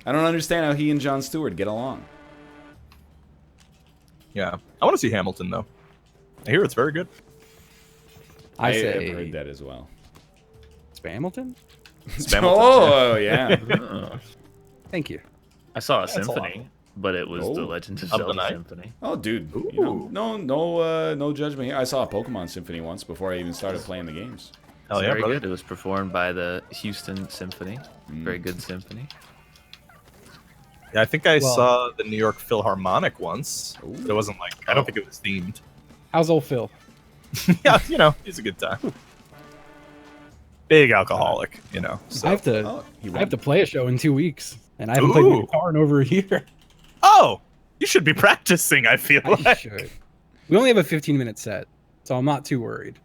don't understand how he and Jon Stewart get along. Yeah, I want to see Hamilton though. I hear it's very good. I have say heard that as well. Spamilton. Oh, yeah. Thank you. I saw a That's a symphony, but it was the Legend of Of the Zelda Night? Symphony. Oh, dude. You know, no judgment here. I saw a Pokemon Symphony once before I even started playing the games. Hell It's yeah, very brother. good. It was performed by the Houston Symphony. Very good symphony. Yeah, I think I Well- saw the New York Philharmonic once. Ooh. But it wasn't like I don't think it was themed. How's old Phil? Yeah, you know, he's a good time. Big alcoholic, you know. So. I have to. Oh, he I won. have to play a show in 2 weeks, and I haven't played the Ooh. guitar in over a year. Oh, you should be practicing. I feel I like. should. We only have a 15-minute set, so I'm not too worried.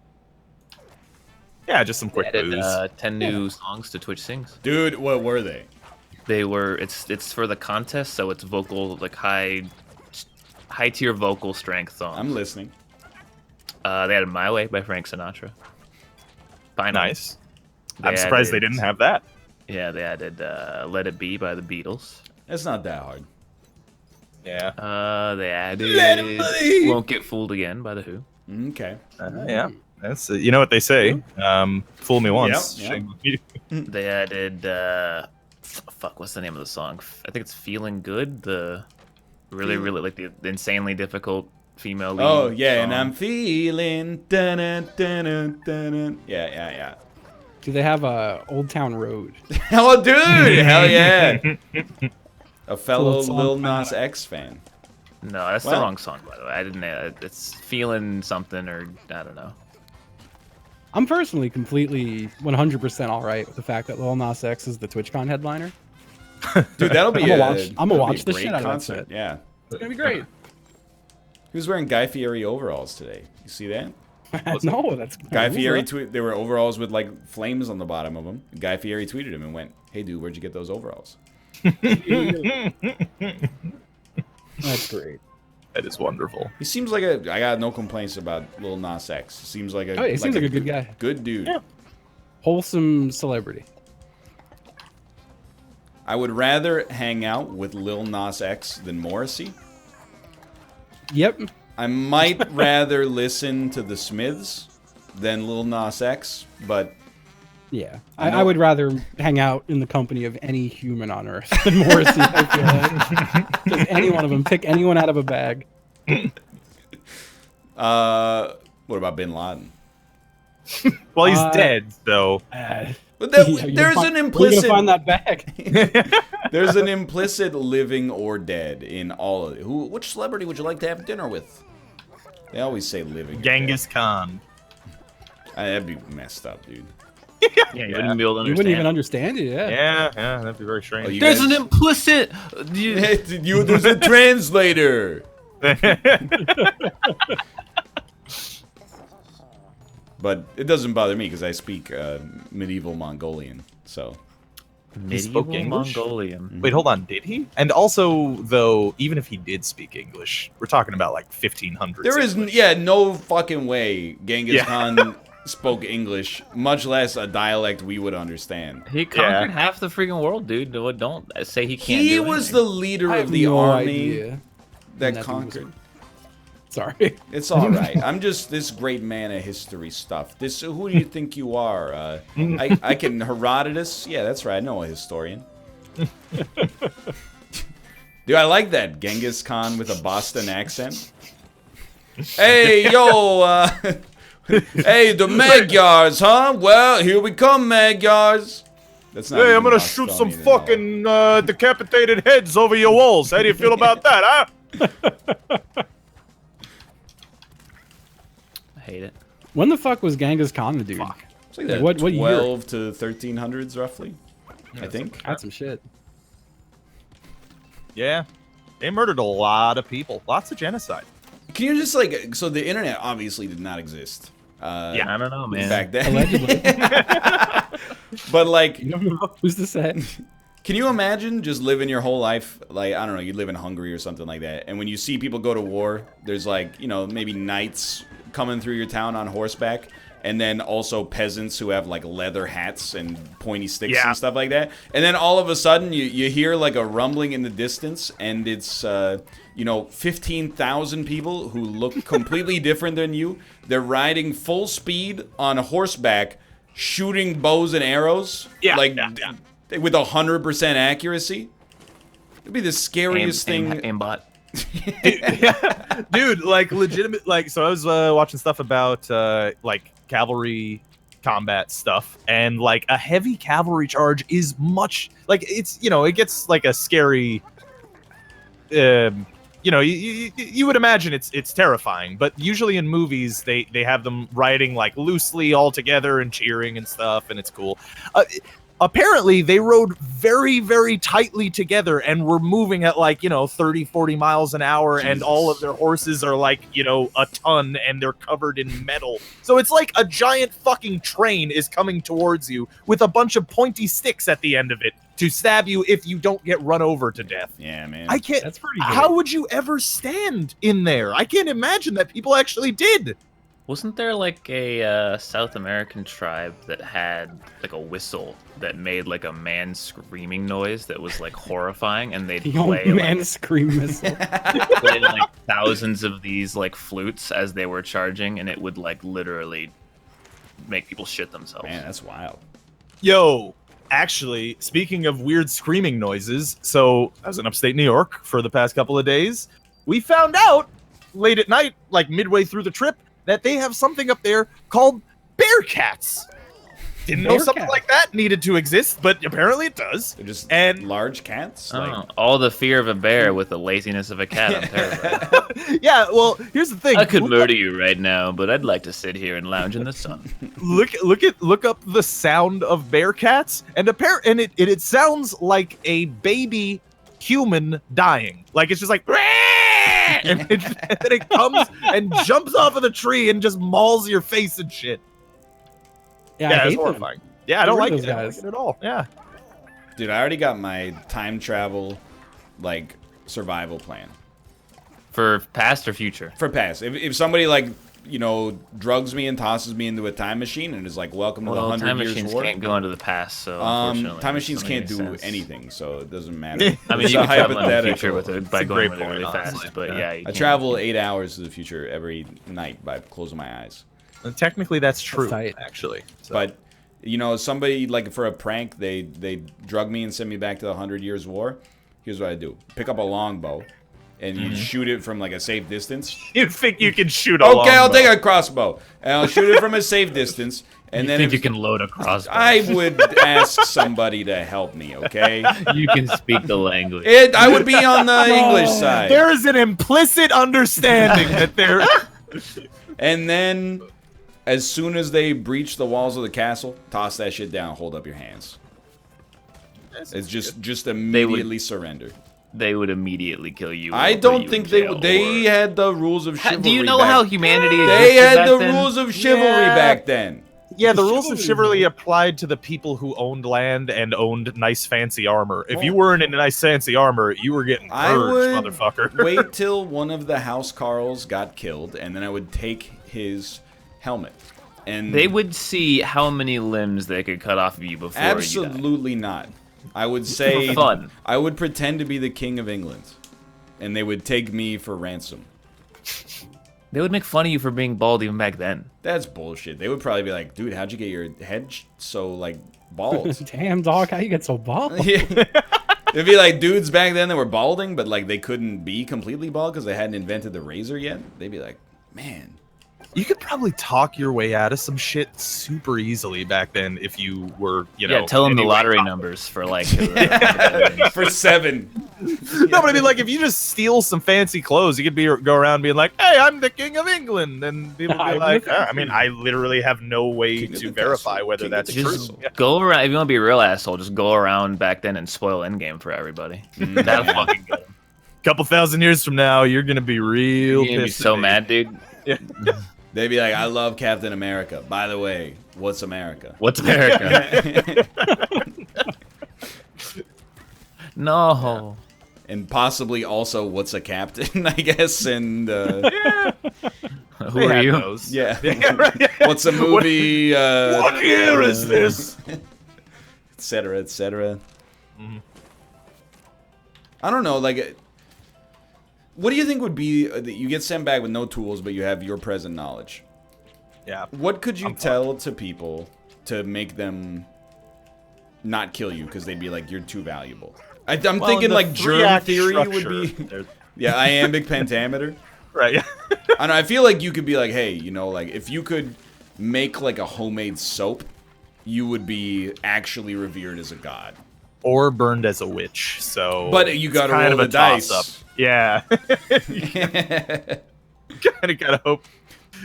Yeah, just some quick Added booze. 10 new songs to Twitch Sings. Dude, what were they? They were it's for the contest, so it's vocal like high tier vocal strength songs. I'm listening. They added "My Way" by Frank Sinatra. Finally. Nice. I'm surprised they didn't have that. Yeah, they added "Let It Be" by the Beatles. That's not that hard. Yeah. They added Let It Be. "Won't Get Fooled Again" by the Who. Okay. Yeah, that's you know what they say. Fool me once. Yep, shame on you. They added fuck, what's the name of the song? I think it's "Feeling Good." The really like the insanely difficult female lead. Oh yeah, and song. I'm feeling. Dun-dun, dun-dun, dun-dun. Yeah. Do they have a Old Town Road? Oh, dude! Hell yeah! A fellow Full Lil song. Nas X fan. No, that's the Well- wrong song, by the way. I didn't. It's "Feeling Something" or I don't know. I'm personally completely 100% all right with the fact that Lil Nas X is the TwitchCon headliner. Dude, that'll be I'ma a I'ma that'll be watch a the great shit out of that concert. set. Yeah. It's gonna be great. He was wearing Guy Fieri overalls today. You see that? No, that's Guy Fieri tweet. There were overalls with like flames on the bottom of them. Guy Fieri tweeted him and went, "Hey, dude, where'd you get those overalls?" That's great. That is wonderful. He seems like a. I got no complaints about Lil Nas X. Seems like a. Oh, he seems like a good guy. Good dude. Yeah. Wholesome celebrity. I would rather hang out with Lil Nas X than Morrissey. Yep. I might rather listen to the Smiths than Lil Nas X, but Yeah. I know- I would rather hang out in the company of any human on Earth than Morrissey. I feel like. Just any one of them. Pick anyone out of a bag. what about Bin Laden? Well, he's Uh, dead, so But that, Yeah, you're there's gonna an You're implicit. gonna find that bag. There's an implicit living or dead in all of it. Which celebrity would you like to have dinner with? They always say living. or Genghis Khan. dead. That'd be messed up, dude. Yeah, you wouldn't be able to You wouldn't even understand. understand it. Yeah. Yeah, that'd be very Oh, strange. you There's guys- an implicit. There's a translator. But it doesn't bother me because I speak medieval Mongolian. So Medieval spoke English? Mongolian. Wait, hold on. Did he? And also, though, even if he did speak English, we're talking about like 1500s. there is no fucking way Genghis Yeah. Khan spoke English, much less a dialect we would understand. He conquered half the freaking world, dude. Don't say he can't. He do was anything. the leader I of have the no army idea. that That conquered. Sorry. It's all right. I'm just this great man of history stuff. Who do you think you are? I can Herodotus. Yeah, that's right. I know a historian. Dude, I like that Genghis Khan with a Boston accent. Hey, yo, hey, the Magyars, huh? Well, here we come, Magyars. That's not. Hey, I'm even gonna shoot some Bostonian at all. fucking decapitated heads over your walls. How do you feel about that, huh? I hate it. When the fuck was Genghis Khan the dude? It's like the What year? 12 to 1300s, roughly. I think. That's some shit. Yeah, they murdered a lot of people. Lots of genocide. Can you just like so the internet obviously did not exist. Yeah, I don't know, man. Back then. Allegedly. But like, You don't know who's to say? can you imagine just living your whole life like I don't know, you live in Hungary or something like that, and when you see people go to war, there's like maybe knights coming through your town on horseback, and then also peasants who have like leather hats and pointy sticks Yeah. and stuff like that, and then all of a sudden you hear like a rumbling in the distance, and it's 15,000 people who look completely different than you. They're riding full speed on horseback, shooting bows and arrows, with 100% accuracy. It'd be the scariest thing. Aimbot. Dude, like legitimate, like so I was watching stuff about like cavalry combat stuff, and like a heavy cavalry charge is much like it's it gets like a scary you would imagine it's terrifying, but usually in movies they have them riding like loosely all together and cheering and stuff, and it's cool. Apparently they rode very, very tightly together and were moving at like 30-40 miles an hour. Jesus. And all of their horses are like a ton, and they're covered in metal, so it's like a giant fucking train is coming towards you with a bunch of pointy sticks at the end of it to stab you if you don't get run over to death. Yeah, man. I can't. That's pretty good. How would you ever stand in there? I can't imagine that people actually did. Wasn't there like a South American tribe that had like a whistle that made like a man screaming noise that was like horrifying, and they'd The old play man like, scream missile. play like thousands of these like flutes as they were charging, and it would like literally make people shit themselves. Man, that's wild. Yo, actually, speaking of weird screaming noises, so I was in upstate New York for the past couple of days. We found out late at night, like midway through the trip, that they have something up there called bear cats. Didn't know something Bearcats. like that needed to exist, but apparently it does. They're just And- large cats. Oh, Like, all the fear of a bear with the laziness of a cat. I'm terrified. Yeah, well, here's the thing. I could Look murder you right now, but I'd like to sit here and lounge in the sun. look up the sound of bear cats, and it sounds like a baby human dying. Like it's just like and then it comes and jumps off of the tree and just mauls your face and shit. Yeah, Yeah, I it's hate them. horrifying. Yeah, I don't Get like rid it. of I those don't guys. like it at all. Yeah. dude, I already got my time travel, like, survival plan. For past or future? For past. If somebody, like, you know, drugs me and tosses me into a time machine and is like, welcome to the Well, 100 time Years machines War. can't go into the past, so unfortunately, Time it machines doesn't can't make do sense. anything, so it doesn't matter. I mean, It's you a can travel in the hypothetical. future with it by a going great really, really point, fast, honestly. but Yeah. yeah, you I can't travel do 8 hours to the future every night by closing my eyes. And technically, that's true. tight. Actually, so. But, you know, somebody, like, for a prank, they drug me and send me back to the 100 Years War. Here's what I do. Pick up a longbow, and you shoot it from, like, a safe distance. you think you can shoot a Okay, I'll longbow. take a crossbow, and I'll shoot it from a safe distance. And You then think if- you can load a crossbow? I would ask somebody to help me, okay? You can speak the language. I would be on the English side. There is an implicit understanding that there. And then, as soon as they breach the walls of the castle, toss that shit down, hold up your hands. It's just immediately surrender. They would immediately kill you. I or put don't you think in they jail, would. They or- had the rules of chivalry. Do you know back- how humanity They existed had back the then? rules of chivalry Yeah. back then. Yeah, the rules of Chivalry. chivalry applied to the people who owned land and owned nice fancy armor. If you weren't in nice fancy armor, you were getting I purged, would motherfucker. wait till one of the house Carls got killed, and then I would take his helmet. And They would see how many limbs they could cut off of you before you died. absolutely not. I would say For fun. I would pretend to be the king of England, and they would take me for ransom. They would make fun of you for being bald even back then. That's bullshit. They would probably be like, "Dude, how'd you get your head so like bald?" Damn, dog, how you get so bald? Yeah. It'd be like dudes back then that were balding, but like they couldn't be completely bald because they hadn't invented the razor yet. They'd be like, "Man, You could probably talk your way out of some shit super easily back then if you were, you know. Yeah, tell them the anyway lottery top- numbers for like. for 7." No, but I mean, like, if you just steal some fancy clothes, you could go around being like, "Hey, I'm the king of England," and people would be I'm like, the I mean, I literally have no way King of to the verify castle, whether king of that's the true. castle. Yeah. Go around if you want to be a real asshole. Just go around back then and spoil Endgame for everybody. That'll fucking get 'em. Couple thousand years from now, you're gonna be real You're gonna be pissed. so at me. mad, dude. They'd be like, "I love Captain America. By the way, what's America?" What's America? No. And possibly also, what's a captain? I guess. And Who They are had you? those. yeah, right. what's a movie? What year is this? Etc. Etc. Mhm. I don't know. Like, what do you think would be that you get sent back with no tools, but you have your present knowledge? Yeah. What could you I'm tell to people to make them not kill you because they'd be like, you're too valuable? I'm Well, thinking the like germ three-act theory would structure, be. there's- Yeah, iambic pentameter. Right. Yeah. I know. I feel like you could be like, hey, you know, like if you could make like a homemade soap, you would be actually revered as a god. Or burned as a witch. So. But you it's gotta kind roll of the a dice. toss-up. Yeah. kind of gotta hope.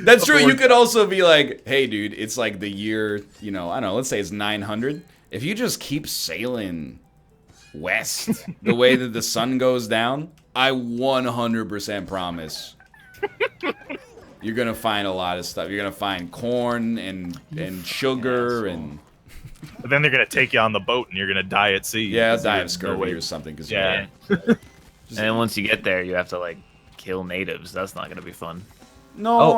That's true. You Afford- could also be like, hey, dude, it's like the year, you know, I don't know, let's say it's 900. If you just keep sailing west the way that the sun goes down, I 100% promise you're going to find a lot of stuff. You're going to find corn and sugar and... But then they're gonna take you on the boat and you're gonna die at sea. Yeah, because die of there's no scurvy way- or something. Cause Yeah. And then once you get there, you have to like kill natives. That's not gonna be fun. No, Oh,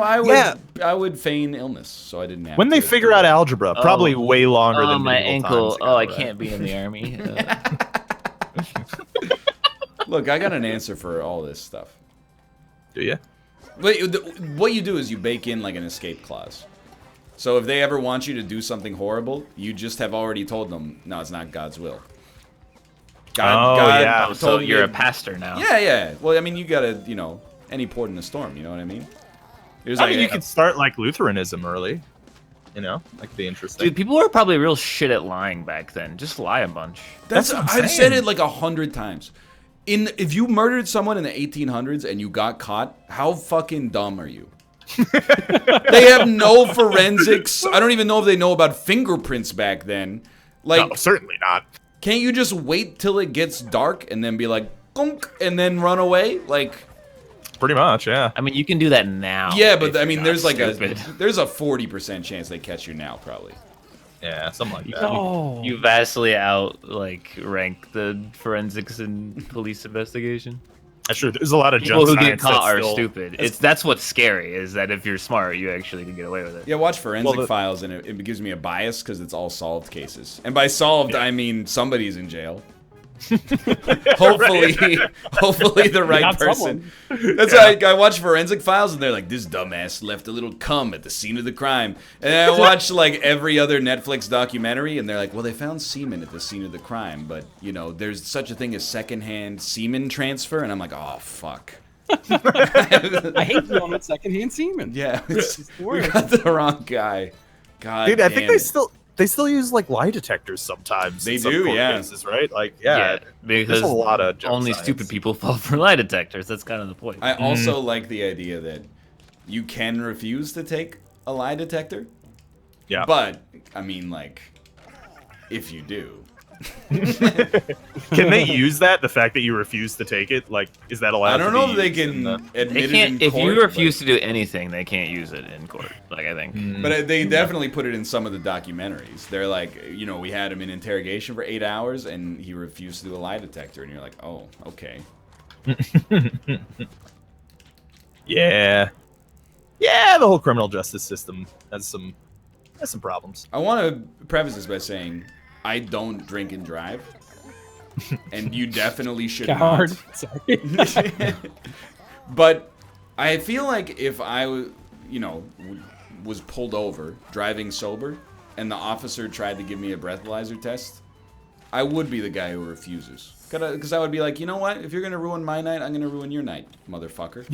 I would feign illness, so I didn't have When to they figure out algebra, probably way longer Oh, than my medieval ankle. times Oh, I ago, right? can't be in the army. Look, I got an answer for all this stuff. Do you? What you do is you bake in like an escape clause. So if they ever want you to do something horrible, you just have already told them, no, it's not God's will. God yeah. So told you're you- a pastor now. Yeah. Well, I mean, you gotta, any port in the storm, you know what I mean? There's I mean, you could start like Lutheranism early. That could be interesting. Dude, people were probably real shit at lying back then. Just lie a bunch. That's what I'm I've saying. said it like 100 times. If you murdered someone in the 1800s and you got caught, how fucking dumb are you? They have no forensics. I don't even know if they know about fingerprints back then. Like, No, certainly not. can't you just wait till it gets dark and then be like, gunk, and then run away? Like, Pretty much, yeah. I mean, you can do that now. yeah, but if I you're mean, not there's like stupid. there's a 40% chance they catch you now, probably. Yeah, something like that. No. You vastly rank the forensics and police investigation. Sure, there's a lot of People junk who get science caught that's are still- stupid. That's what's scary, is that if you're smart, you actually can get away with it. Yeah, watch Forensic Well, Files, and it gives me a bias because it's all solved cases. And by solved, I mean somebody's in jail. hopefully the right got person. That's like I watch Forensic Files and they're like, this dumbass left a little cum at the scene of the crime. And I watch like every other Netflix documentary and they're like, well, they found semen at the scene of the crime, but there's such a thing as secondhand semen transfer, and I'm like, oh fuck. I hate dealing with secondhand semen. Yeah, It's the we worst. got the wrong guy. God, Dude, I think damn they it. still use like lie detectors sometimes. They in some do, court yeah. cases, right? Like, yeah, because there's a lot of junk only science. stupid people fall for lie detectors. That's kind of the point. I also like the idea that you can refuse to take a lie detector. Yeah. But, I mean, like, if you do. Can they use that? The fact that you refuse to take it, like, is that allowed? I don't to know be if they used in can the- admit They it can't. in If court. you refuse to do anything, they can't use it in court. Like, I think. But they definitely put it in some of the documentaries. They're like, we had him in interrogation for 8 hours and he refused to do a lie detector. And you're like, oh, okay. Yeah, the whole criminal justice system has some problems. I want to preface this by saying I don't drink and drive. And you definitely should Coward. not. Sorry. But I feel like if I, was pulled over driving sober, and the officer tried to give me a breathalyzer test, I would be the guy who refuses. Because I would be like, you know what? If you're gonna ruin my night, I'm gonna ruin your night, motherfucker.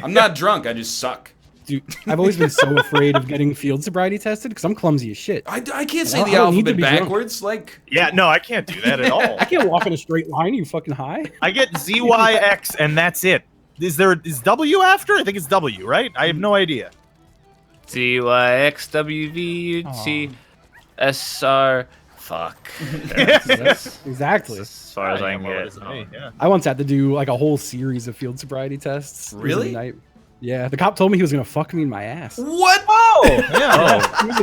I'm not drunk. I just suck. Dude, I've always been so afraid of getting field sobriety tested because I'm clumsy as shit. I can't say I the don't need to alphabet be drunk. backwards. Like, Yeah, no, I can't do that at all. I can't walk in a straight line. Are you fucking high? I get ZYX and that's it. Is W after? I think it's W, right? I have no idea. CYXWVUTSR. Fuck. That's Exactly. as far as I can Well, it get. is me, yeah. I once had to do like a whole series of field sobriety tests. It was Really? a night- Yeah, the cop told me he was gonna fuck me in my ass. what? Oh, yeah. He was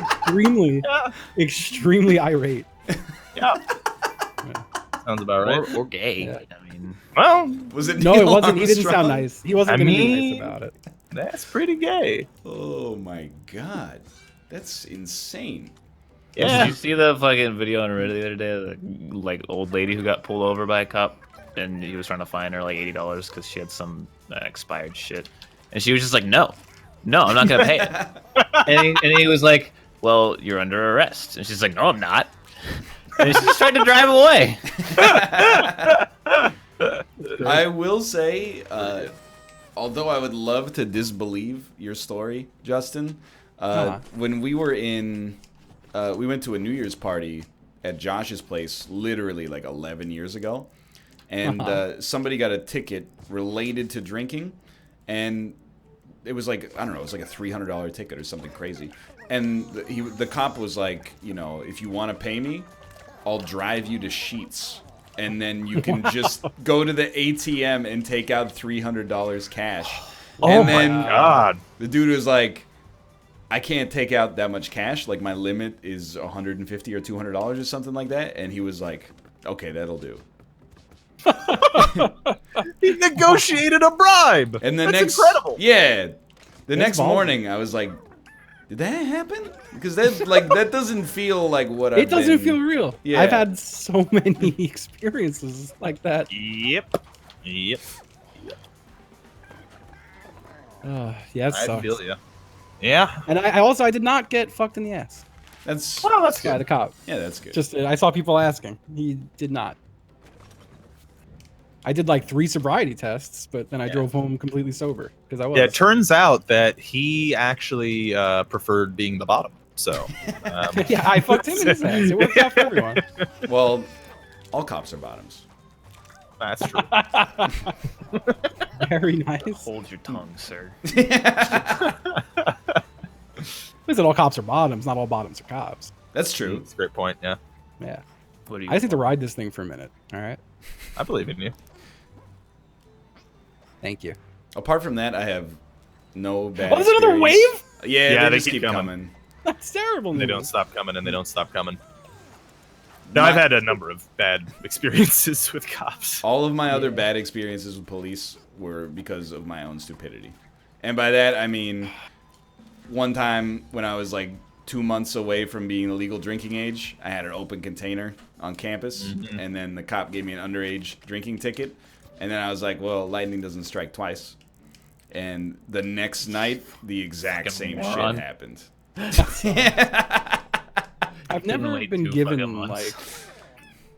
extremely irate. Yeah. Sounds about right. Or gay. Yeah. I mean, Well, Was it? No, Neil it wasn't. He didn't Armstrong? sound nice. He wasn't I gonna be mean- nice about it. that's pretty gay. Oh my god, that's insane. did Yeah. you see the fucking video on Reddit the other day? The like old lady who got pulled over by a cop, and he was trying to fine her like $80 because she had some expired shit, and she was just like, no, I'm not gonna pay it. and he was like, well, you're under arrest, and she's like, no, I'm not. And she just tried to drive away. I will say, although I would love to disbelieve your story, Justin, when we were we went to a New Year's party at Josh's place literally like 11 years ago, and somebody got a ticket related to drinking, and it was like, I don't know, it was like a $300 ticket or something crazy. And the cop was like, if you want to pay me, I'll drive you to Sheetz. And then you can just go to the ATM and take out $300 cash. Oh and my then god. the dude was like, I can't take out that much cash. Like, my limit is $150 or $200 or something like that. And he was like, okay, that'll do. He negotiated a bribe. And That's incredible. Yeah. The next morning, I was like, did that happen? Because that doesn't feel like what It doesn't feel real. Yeah. I've had so many experiences like that. Yep. Yeah, that I sucks. feel ya. Yeah. And I did not get fucked in the ass That's That's by the cop. yeah, that's good. Just I saw people asking. He did not. I did like 3 sobriety tests, but then I drove home completely sober because I was. Yeah, it turns out that he actually preferred being the bottom. So, yeah, I fucked him in his ass. It worked out for everyone. Well, all cops are bottoms. that's true. Very nice. Hold your tongue, sir. Listen, all cops are bottoms. Not all bottoms are cops. That's true. That's a great point. Yeah, Yeah. What do you? I just need to ride this thing for a minute. All right. I believe in you. Thank you. Apart from that, I have no bad. Oh, there's another experience. wave? Yeah, they they just keep keep coming. coming. That's terrible. They news. don't stop coming, and they don't stop coming. No, I've had a number of bad experiences with cops. All of my other bad experiences with police were because of my own stupidity. And by that, I mean, one time when I was like 2 months away from being the legal drinking age, I had an open container on campus, and then the cop gave me an underage drinking ticket. And then I was like, well, lightning doesn't strike twice. And the next night, the exact same moron. shit happened. I've never wait been 2 given fucking months. like.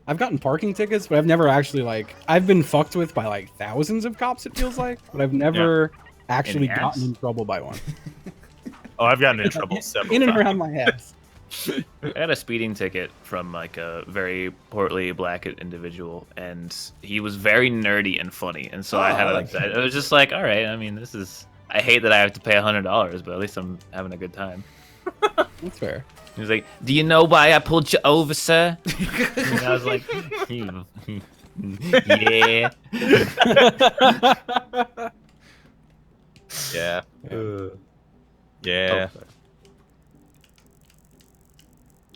I've gotten parking tickets, but I've never actually like. I've been fucked with by like thousands of cops. It feels like, but I've never actually In the gotten ass? in trouble by one. Oh, I've gotten in trouble several In and times. around my ass. I got a speeding ticket from like a very portly black individual, and he was very nerdy and funny, and so I had like that. It was just like, all right. I mean, this is. I hate that I have to pay $100, but at least I'm having a good time. That's fair. He was like, "Do you know why I pulled you over, sir?" And I was like, "Yeah." Yeah. Yeah.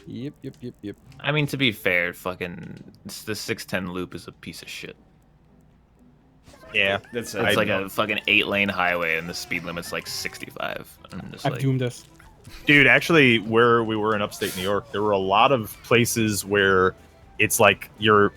Yep. I mean, to be fair, fucking the 610 loop is a piece of shit. Yeah. That's It's like a fucking 8-lane highway, and the speed limit's like 65. I'm just I've like, doomed us. Dude, actually, where we were in upstate New York, there were a lot of places where it's like you're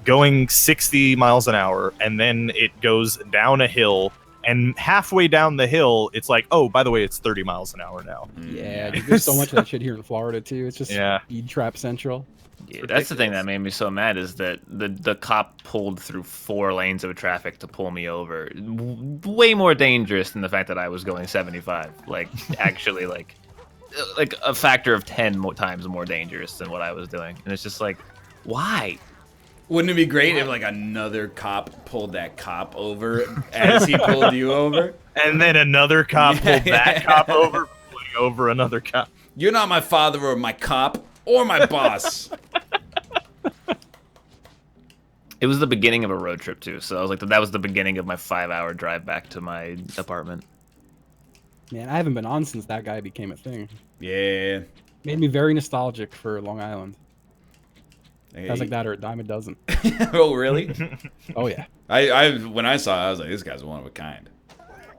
going 60 miles an hour, and then it goes down a hill, and halfway down the hill, it's like, oh, by the way, it's 30 miles an hour now. Yeah, dude, there's so much of that shit here in Florida too. It's just Yeah. speed trap central. yeah, that's the thing that made me so mad is that the cop pulled through 4 lanes of traffic to pull me over. Way more dangerous than the fact that I was going 75. Like, actually, like a factor of 10 times more dangerous than what I was doing. And it's just like, why? Wouldn't it be great if like another cop pulled that cop over as he pulled you over? And then another cop pulled that cop over, pulling over another cop. You're not my father or my cop or my boss. It was the beginning of a road trip too, so I was like, that was the beginning of my 5-hour drive back to my apartment. Man, I haven't been on since that guy became a thing. Yeah. Made me very nostalgic for Long Island. Hey. Guys like that are a dime a dozen. Oh, really? Oh yeah. I when I saw it, I was like, this guy's one of a kind.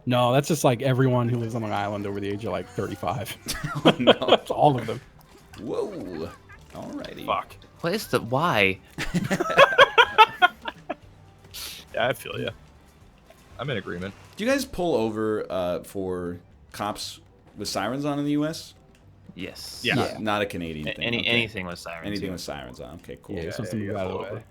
No, that's just like everyone who lives on Long Island over the age of like 35. Oh, no. That's all of them. Whoa. Alrighty. Fuck. What is the why? Yeah, I feel you. I'm in agreement. Do you guys pull over for cops with sirens on in the U.S.? Yes. Yeah. Not a Canadian thing. okay. Anything with sirens. Anything yeah. with sirens on. Okay, cool. Yeah, you're supposed to move out of the way.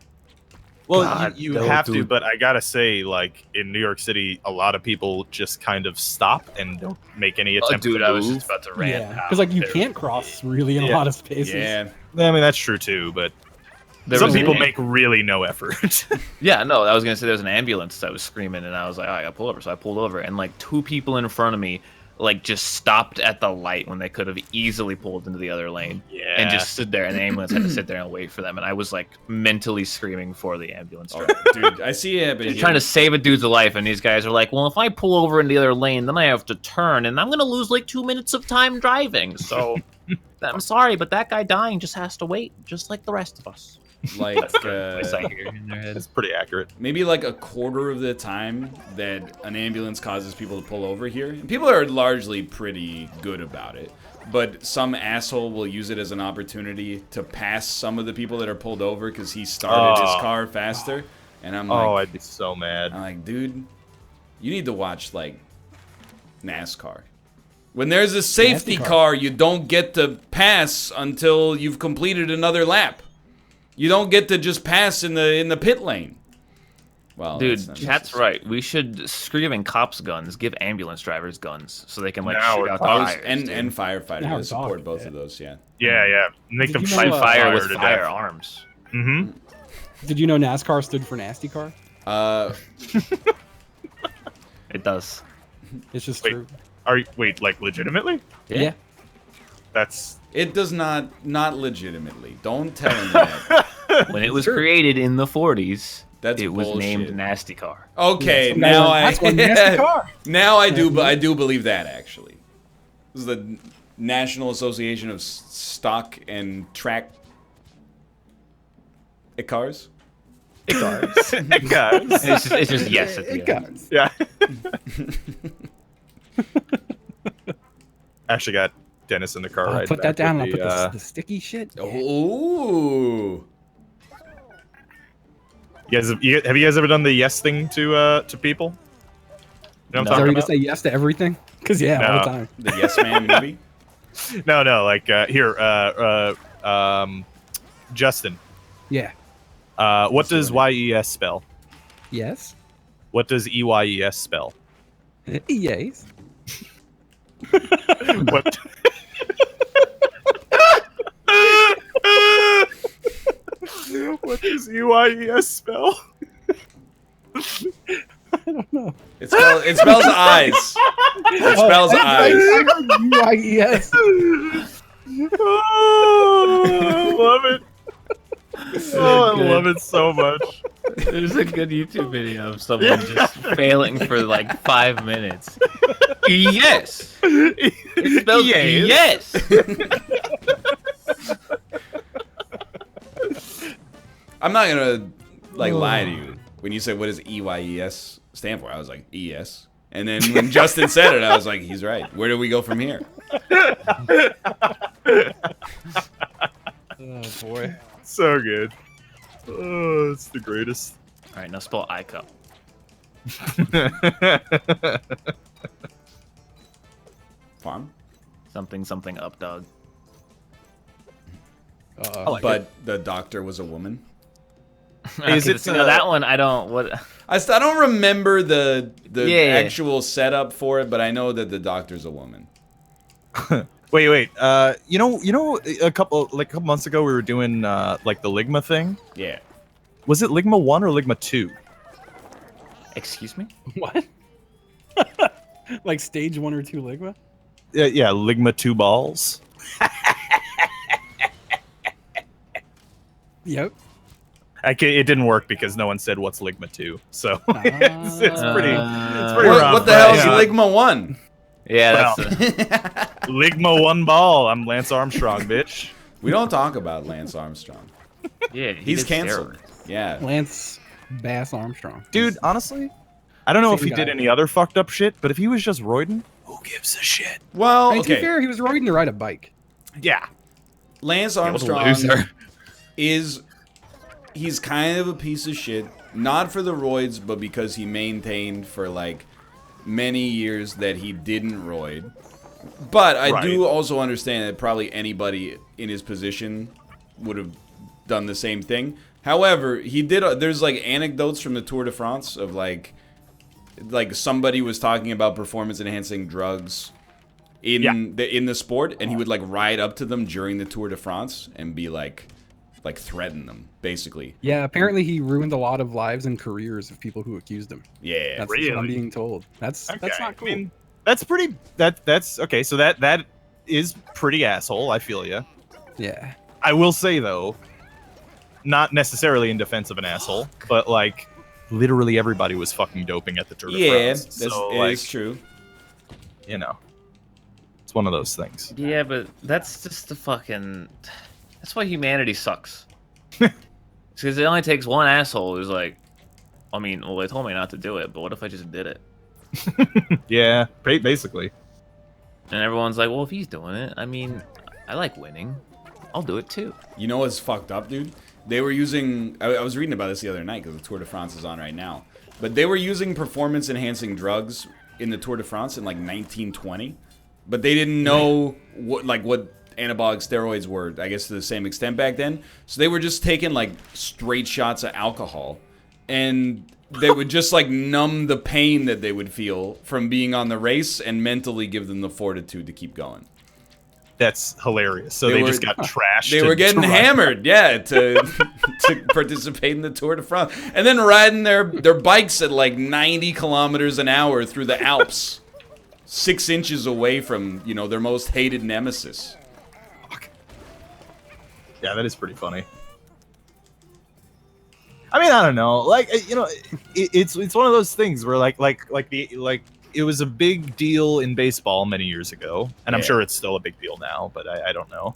Well, God, you no, have to, dude. but I gotta say, like in New York City, a lot of people just kind of stop and don't make any Oh, attempt dude, to I was move. just about to rant. Yeah, because like you can't cross really in a Yeah. lot of spaces. Yeah. I mean, that's true too, but There some was people an- make really no effort. Yeah, no, I was gonna say there was an ambulance that was screaming, and I was like, oh, I gotta pull over. So I pulled over, and like 2 people in front of me, like just stopped at the light when they could have easily pulled into the other lane, and just stood there. And the ambulance had to sit there and wait for them. And I was like mentally screaming for the ambulance Oh, driver. dude, I see it. They're trying to save a dude's life, and these guys are like, well, if I pull over in the other lane, then I have to turn, and I'm gonna lose like 2 minutes of time driving. So I'm sorry, but that guy dying just has to wait, just like the rest of us. like Voice I hear in their head. It's pretty accurate. maybe like a quarter of the time that an ambulance causes people to pull over here. And people are largely pretty good about it. But some asshole will use it as an opportunity to pass some of the people that are pulled over because he started his car faster. And I'm like, I'd be so mad. I'm like, dude, you need to watch like NASCAR. When there's a safety car, you don't get to pass until you've completed another lap. You don't get to just pass in the pit lane. Well, Dude, chat's right. We should screaming cops guns, give ambulance drivers guns so they can like Now shoot we're out the talking. fires. and dude. firefighters. Now I we're support talking, both yeah. of those. Yeah. Yeah. Make them Did you fight know, fire with to death. firearms. Mm-hmm. Did you know NASCAR stood for nasty car? It does. It's just Wait. true. Wait, like legitimately? Yeah. That's It does not legitimately. Don't tell him that. When it was Sure. created in the 40s, That's it was named bullshit. Nasty Car. Okay, Some guy now went, "That's one nasty car." now I do believe that actually. This is the National Association of Stock and Track Cars. guys. It's just yes at the It end. goes. Yeah. Actually got Dennis in the car. I'll right put back that down. with I'll put the, the sticky shit. Ooh. have you guys ever done the yes thing to people? You know what I'm Is that talking where you about? just say yes to everything? Because all No. the time. The Yes Man movie. No, like here, Justin. Yeah. What does YES spell? Yes. What does EYES spell? Yes. What? What does EYES spell? I don't know. It spells eyes. It spells eyes. Yes. Oh, I love it. Oh, I love it so much. There's a good YouTube video of someone just failing for like 5 minutes. Yes! It spells yes! I'm not gonna like lie to you. When you said what does EYES stand for, I was like ES. And then when Justin said it, I was like, he's right. Where do we go from here? Oh boy. So good. Oh, it's the greatest. Alright, now spell iCup. Farm. Something up, dog. But the doctor was a woman. Is it, that one? I don't. What? I don't remember the Yeah. actual setup for it, but I know that the doctor's a woman. Wait. You know, a couple months ago we were doing like the Ligma thing. Yeah. Was it Ligma 1 or Ligma 2? Excuse me? What? Like stage 1 or 2 Ligma? Yeah, Ligma 2 balls. Yep. It didn't work because no one said what's Ligma 2. So it's pretty rough. What the hell is but, Ligma 1? Yeah, Well. that's Ligma 1 ball. I'm Lance Armstrong, bitch. We don't talk about Lance Armstrong. yeah. He's did canceled. steroids. Yeah. Lance Bass Armstrong. Dude, honestly, I don't know if Same he did guy. any other fucked up shit, but if he was just roiding, who gives a shit? Well, I mean, to be okay. fair, he was riding to ride a bike. Yeah. Lance What a Armstrong loser. he's kind of a piece of shit. Not for the roids, but because he maintained for like many years that he didn't roid. But I do also understand that probably anybody in his position would have done the same thing. However, he did. There's like anecdotes from the Tour de France of like somebody was talking about performance enhancing drugs in the sport, and he would like ride up to them during the Tour de France and be like threaten them basically. Yeah, apparently he ruined a lot of lives and careers of people who accused him. Yeah. That's what I'm being told. That's not cool. I mean, that's pretty. That's okay. So that is pretty asshole. I feel you. Yeah. I will say though, not necessarily in defense of an asshole, but like literally everybody was fucking doping at the Tour de Yeah, France. that's So, it like, is true. You know, it's one of those things. Yeah, but that's just the fucking. That's why humanity sucks. Because it only takes one asshole who's like, I mean, well, they told me not to do it, but what if I just did it? Yeah, basically. And everyone's like, well, if he's doing it, I mean, I like winning. I'll do it too. You know what's fucked up, dude? They were using... I was reading about this the other night because the Tour de France is on right now. But they were using performance-enhancing drugs in the Tour de France in, like, 1920. But they didn't know what anabolic steroids were, I guess, to the same extent back then. So they were just taking, like, straight shots of alcohol. And they would just, like, numb the pain that they would feel from being on the race and mentally give them the fortitude to keep going. That's hilarious. So they just got trashed. They were getting hammered, yeah, to participate in the Tour de France. And then riding their bikes at, like, 90 kilometers an hour through the Alps. 6 inches away from, you know, their most hated nemesis. Yeah, that is pretty funny. I mean, I don't know. Like, you know, it's one of those things where like it was a big deal in baseball many years ago, and I'm sure it's still a big deal now, but I don't know.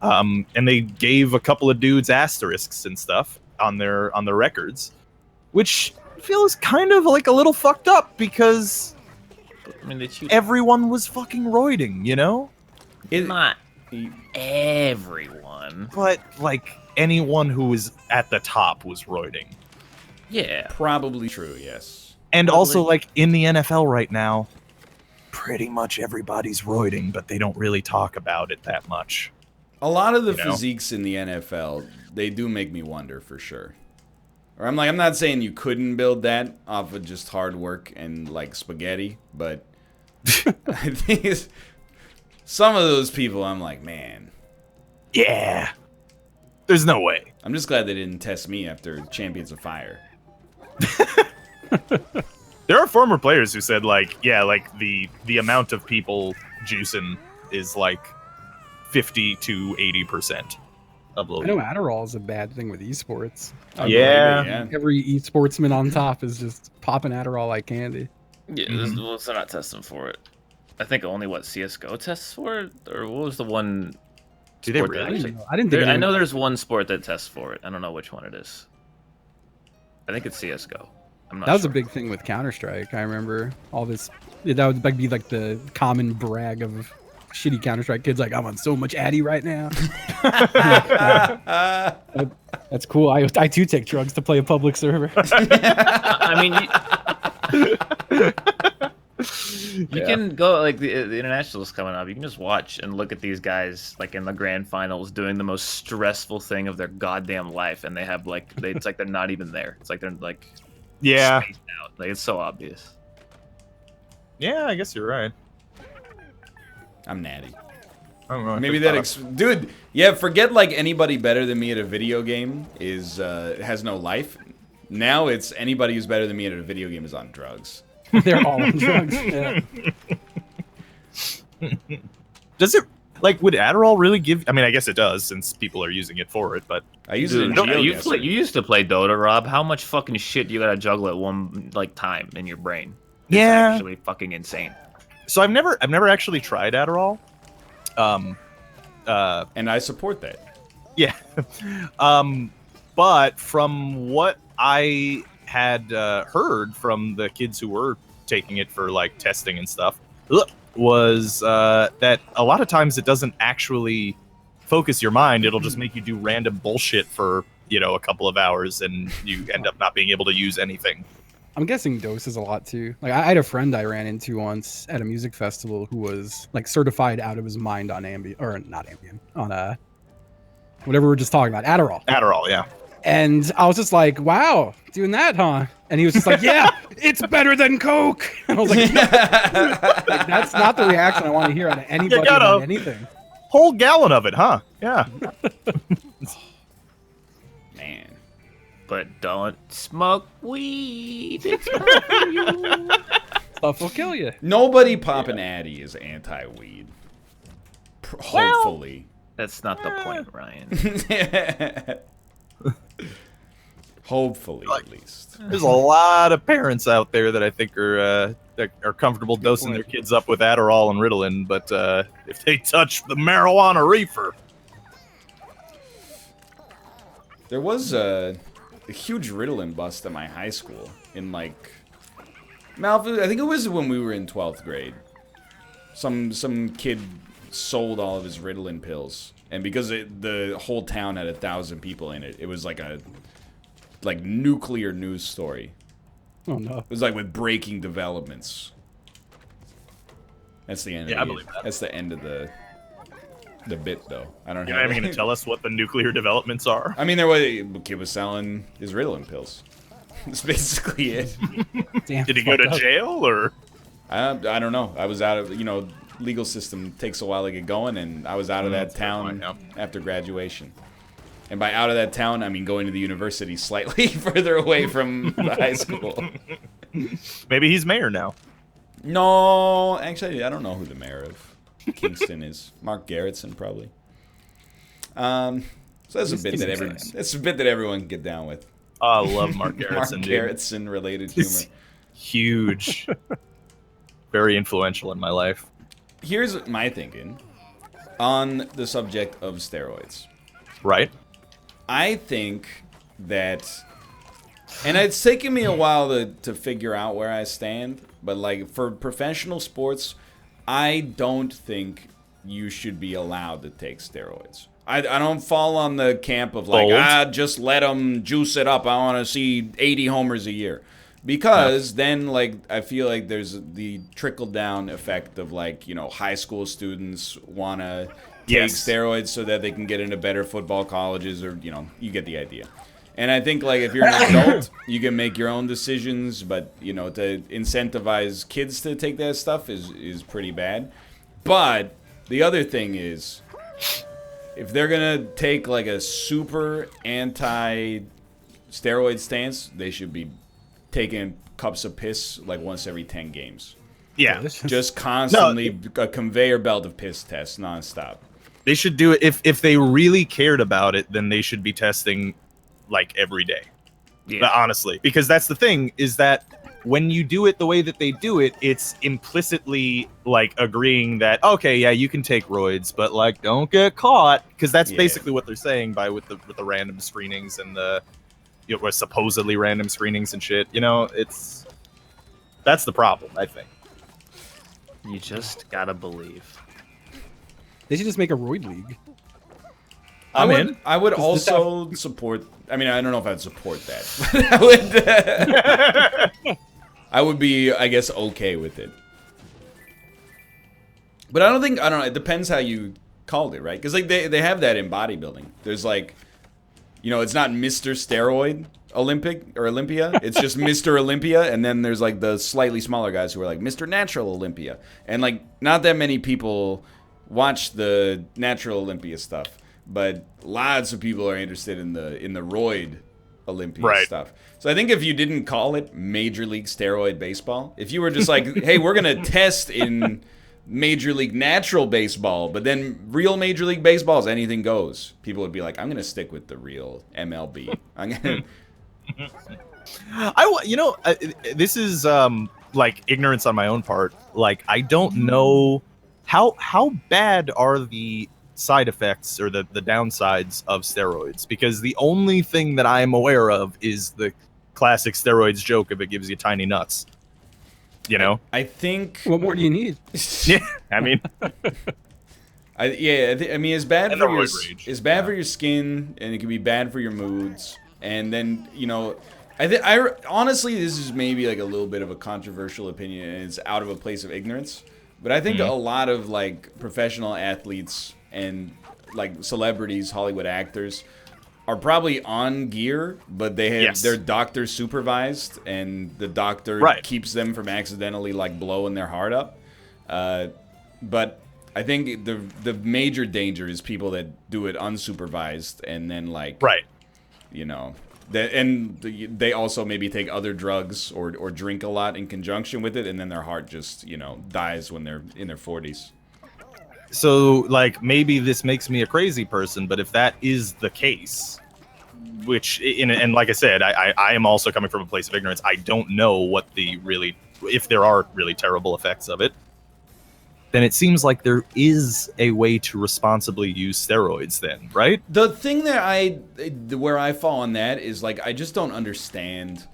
And they gave a couple of dudes asterisks and stuff on their records, which feels kind of like a little fucked up because I mean, everyone was fucking roiding, you know? Not everyone. But, like, anyone who was at the top was roiding. Yeah. Probably true, yes. And also, like, in the NFL right now, pretty much everybody's roiding, but they don't really talk about it that much. A lot of the physiques in the NFL, they do make me wonder for sure. Or I'm not saying you couldn't build that off of just hard work and, like, spaghetti, but I think some of those people, I'm like, man. Yeah. There's no way. I'm just glad they didn't test me after Champions of Fire. There are former players who said, like, yeah, like, the amount of people juicing is, like, 50 to 80% of low. I know Adderall is a bad thing with esports. Yeah. Every esportsman on top is just popping Adderall like candy. Yeah, well, they're not testing for it. I think only CS:GO tests for it, or what was the one? Do they really? I didn't think. I know there's one sport that tests for it. I don't know which one it is. I think it's CS:GO. I'm not. That was sure. a big thing with Counter-Strike. I remember all this. That would like be like the common brag of shitty Counter-Strike kids. Like, I'm on so much Addy right now. That's cool. I too take drugs to play a public server. I mean. You can go, like, the internationals coming up. You can just watch and look at these guys, like, in the grand finals doing the most stressful thing of their goddamn life, and they have, like, it's like they're not even there. It's like they're, like, spaced out. Like, it's so obvious. Yeah, I guess you're right. I'm natty. I don't know. Maybe that, dude. Yeah, forget like anybody better than me at a video game has no life. Now it's anybody who's better than me at a video game is on drugs. They're all on drugs. Yeah. Does it, like, would Adderall really give? I mean, I guess it does since people are using it for it. But I use it in you used to play Dota, Rob. How much fucking shit you gotta juggle at one time in your brain? It's actually fucking insane. So I've never actually tried Adderall. And I support that. Yeah. But from what I had heard from the kids who were taking it for, like, testing and stuff, was that a lot of times it doesn't actually focus your mind. It'll just make you do random bullshit for, you know, a couple of hours, and you end up not being able to use anything. I'm guessing doses a lot too. Like, I had a friend I ran into once at a music festival who was, like, certified out of his mind on on whatever we were just talking about, Adderall. Adderall, yeah. And I was just like, wow, doing that, huh? And he was just like, yeah, it's better than Coke. And I was like, like, that's not the reaction I want to hear out of anybody on anything. Whole gallon of it, huh? Yeah. Man. But don't smoke weed. It's not for you. Stuff will kill you. Nobody popping Addy is anti-weed. Hopefully. That's not the point, Ryan. Hopefully, at least. There's a lot of parents out there that I think are comfortable dosing their kids up with Adderall and Ritalin, but if they touch the marijuana reefer, There was a huge Ritalin bust at my high school in like, I think it was when we were in 12th grade. Some kid sold all of his Ritalin pills, and because the whole town had 1,000 people in it, it was like a nuclear news story. Oh no! It was like with breaking developments. That's the end. Yeah, I believe that. That's the end of the bit, though. I don't know. You're not even going to tell us what the nuclear developments are? I mean, a kid was selling his Ritalin pills. That's basically it. Damn, Did he go to fucked up. jail, or? I don't know. I was out of, legal system takes a while to get going, and I was out of that town after graduation. And by out of that town, I mean going to the university slightly further away from the high school. Maybe he's mayor now. No, actually, I don't know who the mayor of Kingston is. Mark Garrettson, probably. So that's a bit that everyone can get down with. Oh, I love Mark Garrettson. Mark dude. Garrettson related humor. He's huge. Very influential in my life. Here's my thinking on the subject of steroids. Right? I think that, and it's taken me a while to figure out where I stand, but like for professional sports, I don't think you should be allowed to take steroids. I don't fall on the camp of like, just let them juice it up. I want to see 80 homers a year. Because then, like, I feel like there's the trickle-down effect of, like, high school students want to take steroids so that they can get into better football colleges, or, you get the idea. And I think, like, if you're an adult, you can make your own decisions, but, to incentivize kids to take that stuff is pretty bad. But the other thing is, if they're going to take, like, a super anti-steroid stance, they should be taking cups of piss like once every 10 games. Yeah. Just constantly a conveyor belt of piss tests nonstop. They should do it. If they really cared about it, then they should be testing like every day. Yeah. Honestly, because that's the thing, is that when you do it the way that they do it, it's implicitly like agreeing that, okay, yeah, you can take roids, but like don't get caught, because that's basically what they're saying with the random screenings and the supposedly random screenings and shit. That's the problem, I think. You just gotta believe. They should just make a roid league. I would also support. I mean, I don't know if I'd support that. But I would be, I guess, okay with it. But I don't know. It depends how you called it, right? Because like they have that in bodybuilding. There's like, it's not Mr. Steroid Olympic or Olympia. It's just Mr. Olympia, and then there's like the slightly smaller guys who are like Mr. Natural Olympia. And like not that many people watch the Natural Olympia stuff, but lots of people are interested in the roid Olympia stuff. So I think if you didn't call it Major League Steroid Baseball, if you were just like, hey, we're gonna test in Major League Natural Baseball, but then real Major League Baseball is anything goes, people would be like, I'm gonna stick with the real MLB. I'm gonna. This is like ignorance on my own part. Like, I don't know how bad are the side effects or the downsides of steroids, because the only thing that I'm aware of is the classic steroids joke of it gives you tiny nuts. I think. What more do you need? Yeah, I mean. I mean, it's bad for your skin, and it can be bad for your moods. And then, I honestly, this is maybe like a little bit of a controversial opinion, and it's out of a place of ignorance. But I think a lot of like professional athletes and like celebrities, Hollywood actors, are probably on gear, but they're doctor supervised, and the doctor keeps them from accidentally like blowing their heart up. But I think the major danger is people that do it unsupervised, and then like they also maybe take other drugs or drink a lot in conjunction with it, and then their heart just dies when they're in their 40s. So like maybe this makes me a crazy person, but if that is the case, which and like I said, I am also coming from a place of ignorance. I don't know if there are really terrible effects of it. then it seems like there is a way to responsibly use steroids then, right? The thing where I fall on that is, like, I just don't understand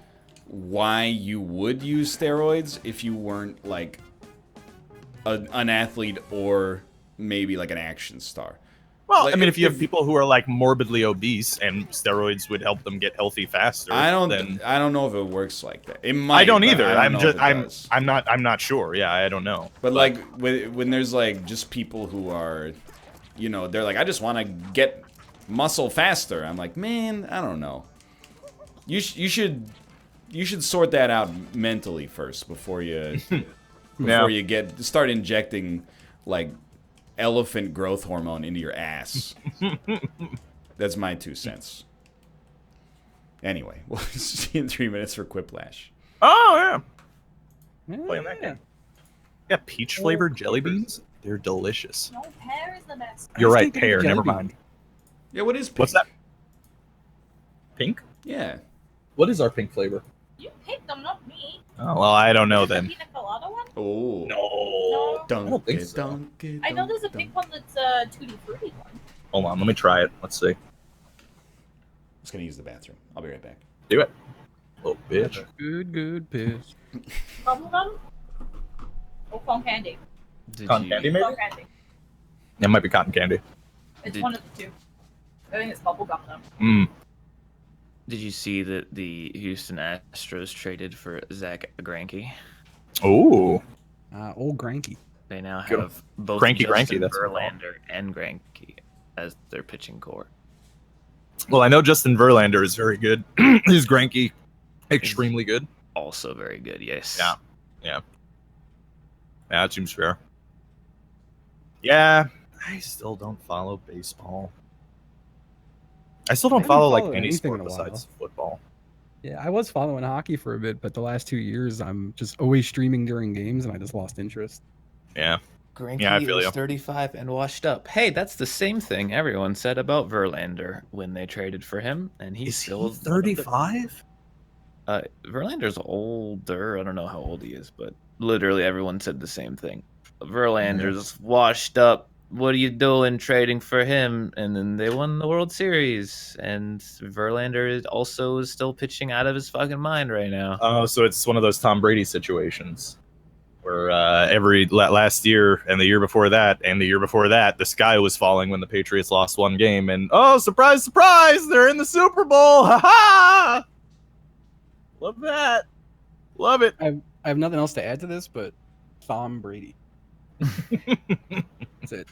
why you would use steroids if you weren't, like, an athlete or maybe, like, an action star. Well, Like, I mean, if you have people who are like morbidly obese and steroids would help them get healthy faster, I don't know if it works like that. It might. I don't but either. I don't know if it does. I'm not sure. Yeah, I don't know. But like when there's like just people who are, you know, they're like, I just want to get muscle faster. I'm like, man, I don't know. You should sort that out mentally first before you start injecting like elephant growth hormone into your ass. That's my 2 cents. Anyway, we'll see you in 3 minutes for Quiplash. Oh yeah. Playing that game. Yeah, peach flavored jelly beans. They're delicious. No, pear is the best. You're right, thinking pear. jelly Never bean. mind. Yeah, what is pink? What's that? Pink? Yeah. What is our pink flavor? You picked them, not me. Oh well, I don't know Is the then. pina colada one? Oh. No. Dunk I don't think it, so. dunk it, I know dunk, there's a dunk. big one that's a tutti frutti one. Hold on, let me try it. Let's see. Just gonna use the bathroom. I'll be right back. Do it. Little bitch. Good piss. Bubblegum? Or cotton candy? Cotton candy, maybe? Cotton candy. It might be cotton candy. It's one of the two. I think it's bubblegum though. Mmm. Did you see that the Houston Astros traded for Zach Greinke? Ooh. Old Granky. They now Good. have both Greinke, Justin that's what Verlander and Greinke as their pitching core. Well, I know Justin Verlander is very good. Is Greinke extremely good? Also very good, yes. Yeah. Yeah, that seems fair. Yeah, I still don't follow baseball. I still don't haven't follow like followed any anything sport in a besides football. Yeah, I was following hockey for a bit, but the last 2 years, I'm just always streaming during games, and I just lost interest. Yeah. Greinke Yeah, I feel is you. 35 and washed up. Hey, that's the same thing everyone said about Verlander when they traded for him, and he's still 35? Verlander's older. I don't know how old he is, but literally everyone said the same thing. Verlander's washed up. What are you doing trading for him? And then they won the World Series, and Verlander is also still pitching out of his fucking mind right now. Oh, so it's one of those Tom Brady situations where last year and the year before that and the year before that, the sky was falling when the Patriots lost one game, and oh, surprise, surprise, they're in the Super Bowl! Ha ha! Love that. Love it. I have nothing else to add to this, but Tom Brady. That's it.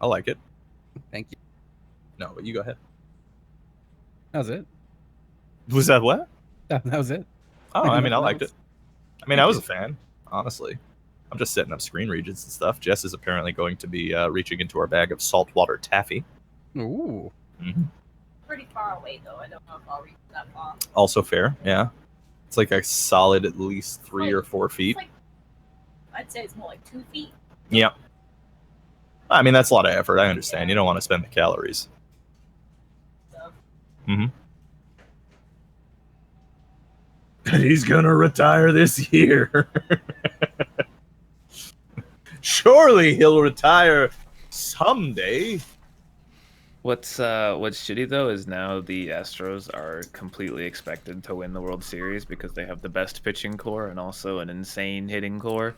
I like it. Thank you. No, but you go ahead. That was it. Was that what? That was it. Oh, I mean, I Nothing liked it. else. I mean, I was a fan, honestly. I'm just setting up screen regions and stuff. Jess is apparently going to be reaching into our bag of saltwater taffy. Ooh. Mm-hmm. Pretty far away though. I don't know if I'll reach that far. Also fair, yeah. It's like a solid at least 3 or 4 feet. It's like, I'd say it's more like 2 feet. Yeah. I mean, that's a lot of effort. I understand. You don't want to spend the calories. So. Mm-hmm. He's gonna retire this year. Surely he'll retire someday. What's shitty though is now the Astros are completely expected to win the World Series because they have the best pitching core and also an insane hitting core.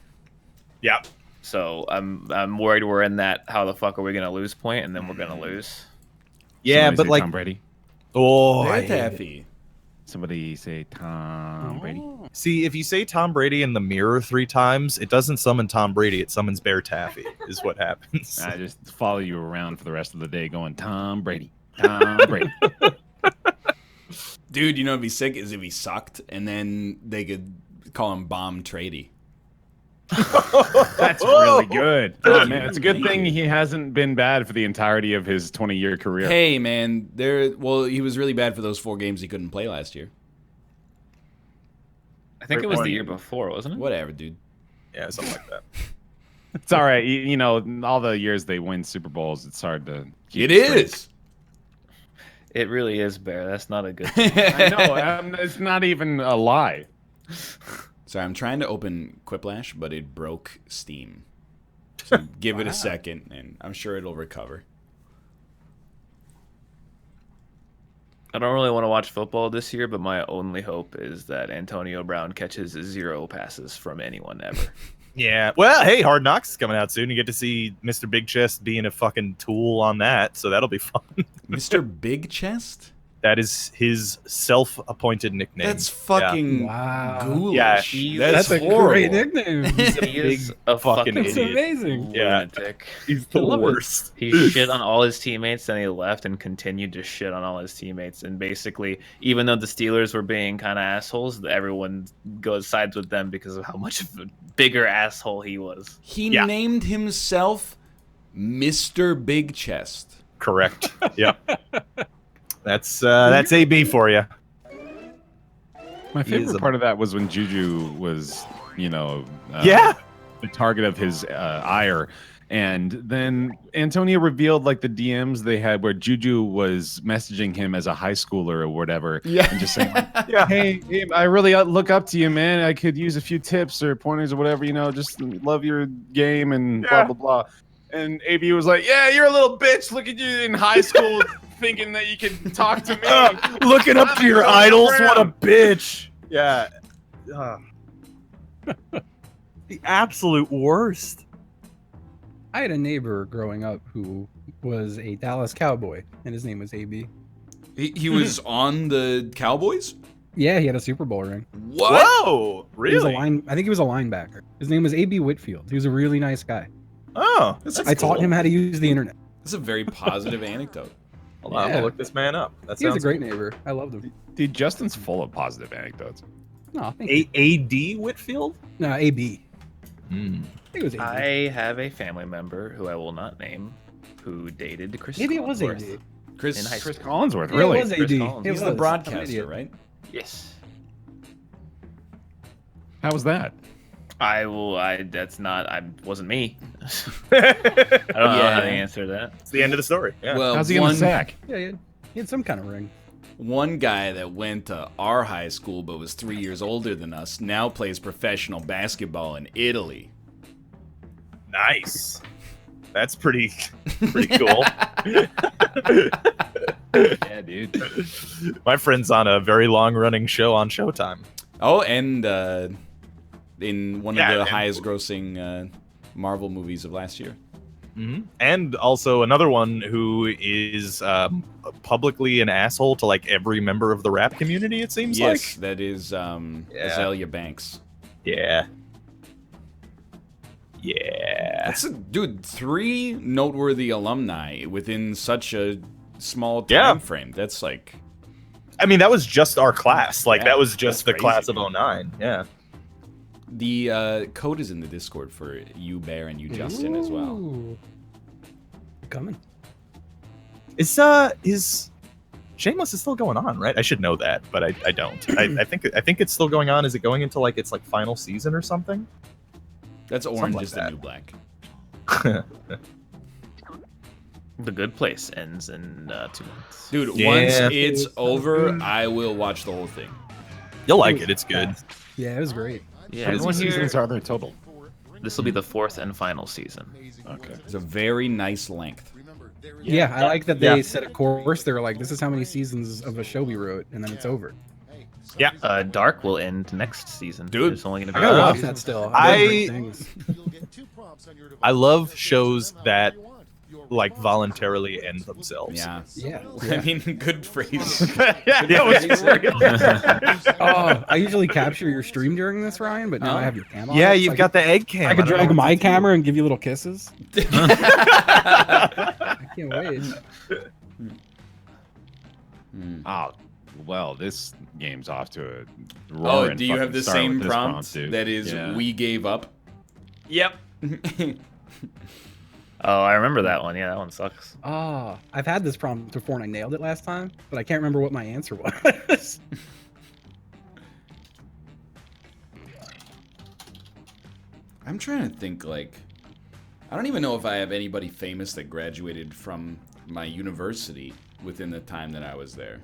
Yeah. So I'm worried we're in that how the fuck are we gonna lose point and then we're gonna lose. Yeah, Somebody but say like, Tom Brady. oh, Bear I hate it. taffy. Somebody say Tom Brady. See, if you say Tom Brady in the mirror 3 times, it doesn't summon Tom Brady. It summons Bear Taffy. Is what happens. I just follow you around for the rest of the day going Tom Brady. Tom Brady. Dude, you know what'd be sick is if he sucked, and then they could call him Bomb Trady. That's really good. Oh, man, it's a good thing he hasn't been bad for the entirety of his 20-year career. Hey, man, he was really bad for those 4 games he couldn't play last year. I think it was the year before, wasn't it? Whatever, dude. Yeah, something like that. It's all right. You know, all the years they win Super Bowls, it's hard to keep It straight. is. It really is, Bear. That's not a good thing. I know. It's not even a lie. Sorry, I'm trying to open Quiplash, but it broke Steam. So give it a second, and I'm sure it'll recover. I don't really want to watch football this year, but my only hope is that Antonio Brown catches 0 passes from anyone ever. Yeah. Well, hey, Hard Knocks is coming out soon. You get to see Mr. Big Chest being a fucking tool on that, so that'll be fun. Mr. Big Chest? That is his self-appointed nickname. That's fucking ghoulish. Yeah, that's a horrible. great nickname. He is a fucking That's That's idiot. amazing. Lunatic. He's the worst. He shit on all his teammates, and he left and continued to shit on all his teammates. And basically, even though the Steelers were being kind of assholes, everyone goes sides with them because of how much of a bigger asshole he was. He named himself Mr. Big Chest. Correct. Yep. That's AB for you. My favorite part of that was when Juju was, the target of his ire. And then Antonio revealed like the DMs they had where Juju was messaging him as a high schooler or whatever. Yeah. And just saying, hey, I really look up to you, man. I could use a few tips or pointers or whatever, just love your game and blah, blah, blah. And AB was like, yeah, you're a little bitch. Look at you in high school thinking that you can talk to me. Looking up to your idols. What a bitch. Yeah. The absolute worst. I had a neighbor growing up who was a Dallas Cowboy, and his name was AB. He was on the Cowboys? Yeah, he had a Super Bowl ring. What? Whoa, He was a really? I think he was a linebacker. His name was AB Whitfield. He was a really nice guy. Oh, I taught him how to use the internet. That's a very positive anecdote. Hold on, I'm gonna look this man up. That He was a sounds great neighbor. I loved him. Dude, Justin's full of positive anecdotes. No, thank you. AD Whitfield? No, AB. Hmm. I think it was AB. I have a family member who I will not name who dated Chris Maybe it was Collinsworth. AD. Chris, In high Chris school. Collinsworth, Yeah, really? It was Chris AD. Collins. It he's was. the broadcaster, I'm an idiot. right? Yes. How was that? I wasn't me. I don't know how to answer that. It's the end of the story. Yeah. Well, How's he gonna sack? Yeah, he had some kind of ring. one guy that went to our high school but was 3 years older than us now plays professional basketball in Italy. Nice. That's pretty cool. Yeah, dude. My friend's on a very long-running show on Showtime. Oh, and in one of the and- highest-grossing Marvel movies of last year. Mm-hmm. And also another one who is publicly an asshole to like every member of the rap community. It seems Yes, like. that is Azalea Banks. Yeah. Yeah. That's dude, 3 noteworthy alumni within such a small time Yeah. frame. That's like I mean, that was just our class. Like Yeah, that was just the that's class crazy. of 09. Yeah. the code is in the Discord for you, Bear, and you, Justin, as well. Ooh. Coming. Is Shameless is still going on, right? I should know that, but I don't. I think it's still going on. Is it going into like its like final season or something? That's orange like is the that. new black. The Good Place ends in 2 months. Dude, Yeah. once it's over, I will watch the whole thing. You'll like it. It's good. Yeah, it was great. Yeah, How many everyone here. seasons are there total? This will be the 4th and final season. Okay. It's a very nice length. Yeah, I like that they set a course. They were like, "This is how many seasons of a show we wrote," and then it's over. Dark will end next season. Dude, It's only gonna I be gotta one watch season. that still. I- I've heard great things. I love shows that like voluntarily end themselves. Yeah. Yeah. I mean, good phrase. Oh, I usually capture your stream during this, Ryan, but now I have your cam on. Yeah, it, so you've I got the egg cam. I could don't know drag what my to do. camera and give you little kisses. I can't wait. Oh, well, this game's off to a Oh, roaring do you have fucking the start same with this prompt dude. that is Yeah. we gave up? Yep. Oh, I remember that one. Yeah, that one sucks. Ah, I've had this prompt before and I nailed it last time, but I can't remember what my answer was. I'm trying to think, like, I don't even know if I have anybody famous that graduated from my university within the time that I was there.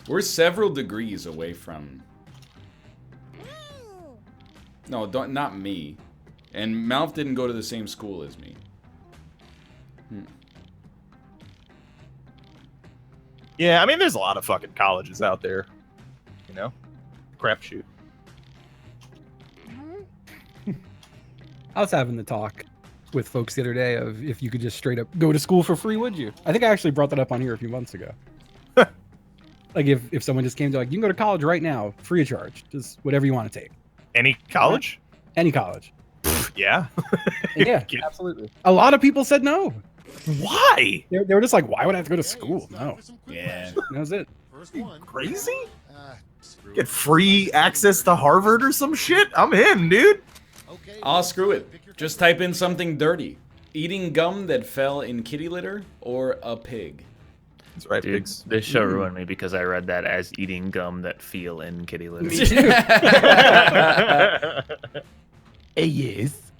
We're several degrees away from No, not me. And Malf didn't go to the same school as me. Yeah, I mean, there's a lot of fucking colleges out there. You know? Crapshoot. I was having the talk with folks the other day of if you could just straight up go to school for free, would you? I think I actually brought that up on here a few months ago. Like if someone just came to like, you can go to college right now, free of charge, just whatever you want to take. Any college? Any college. Yeah. Yeah, absolutely. A lot of people said no. Why? They were just like, why would I have to go to school? No. Yeah. That was it. Crazy? Get free access to Harvard or some shit? I'm in, dude. I'll screw it. Just type in something dirty. Eating gum that fell in kitty litter or a pig. That's right, Dude, pigs. this show ruined me because I read that as eating gum that feel in kitty litter. Yes.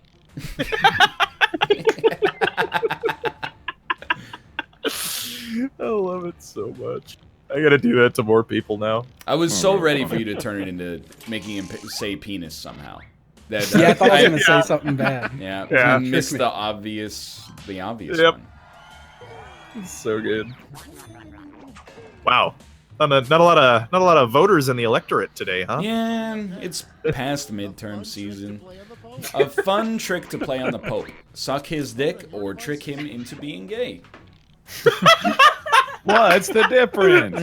I love it so much. I gotta do that to more people now. I was so ready for you to turn it into making him say penis somehow. That, Yeah, I thought I was gonna say something bad. Yeah, you missed the obvious Yep. one. It's so good. Wow. Not a lot of voters in the electorate today, huh? Yeah, it's past midterm season. A fun trick to play on the Pope. Suck his dick or trick him into being gay. What's the difference?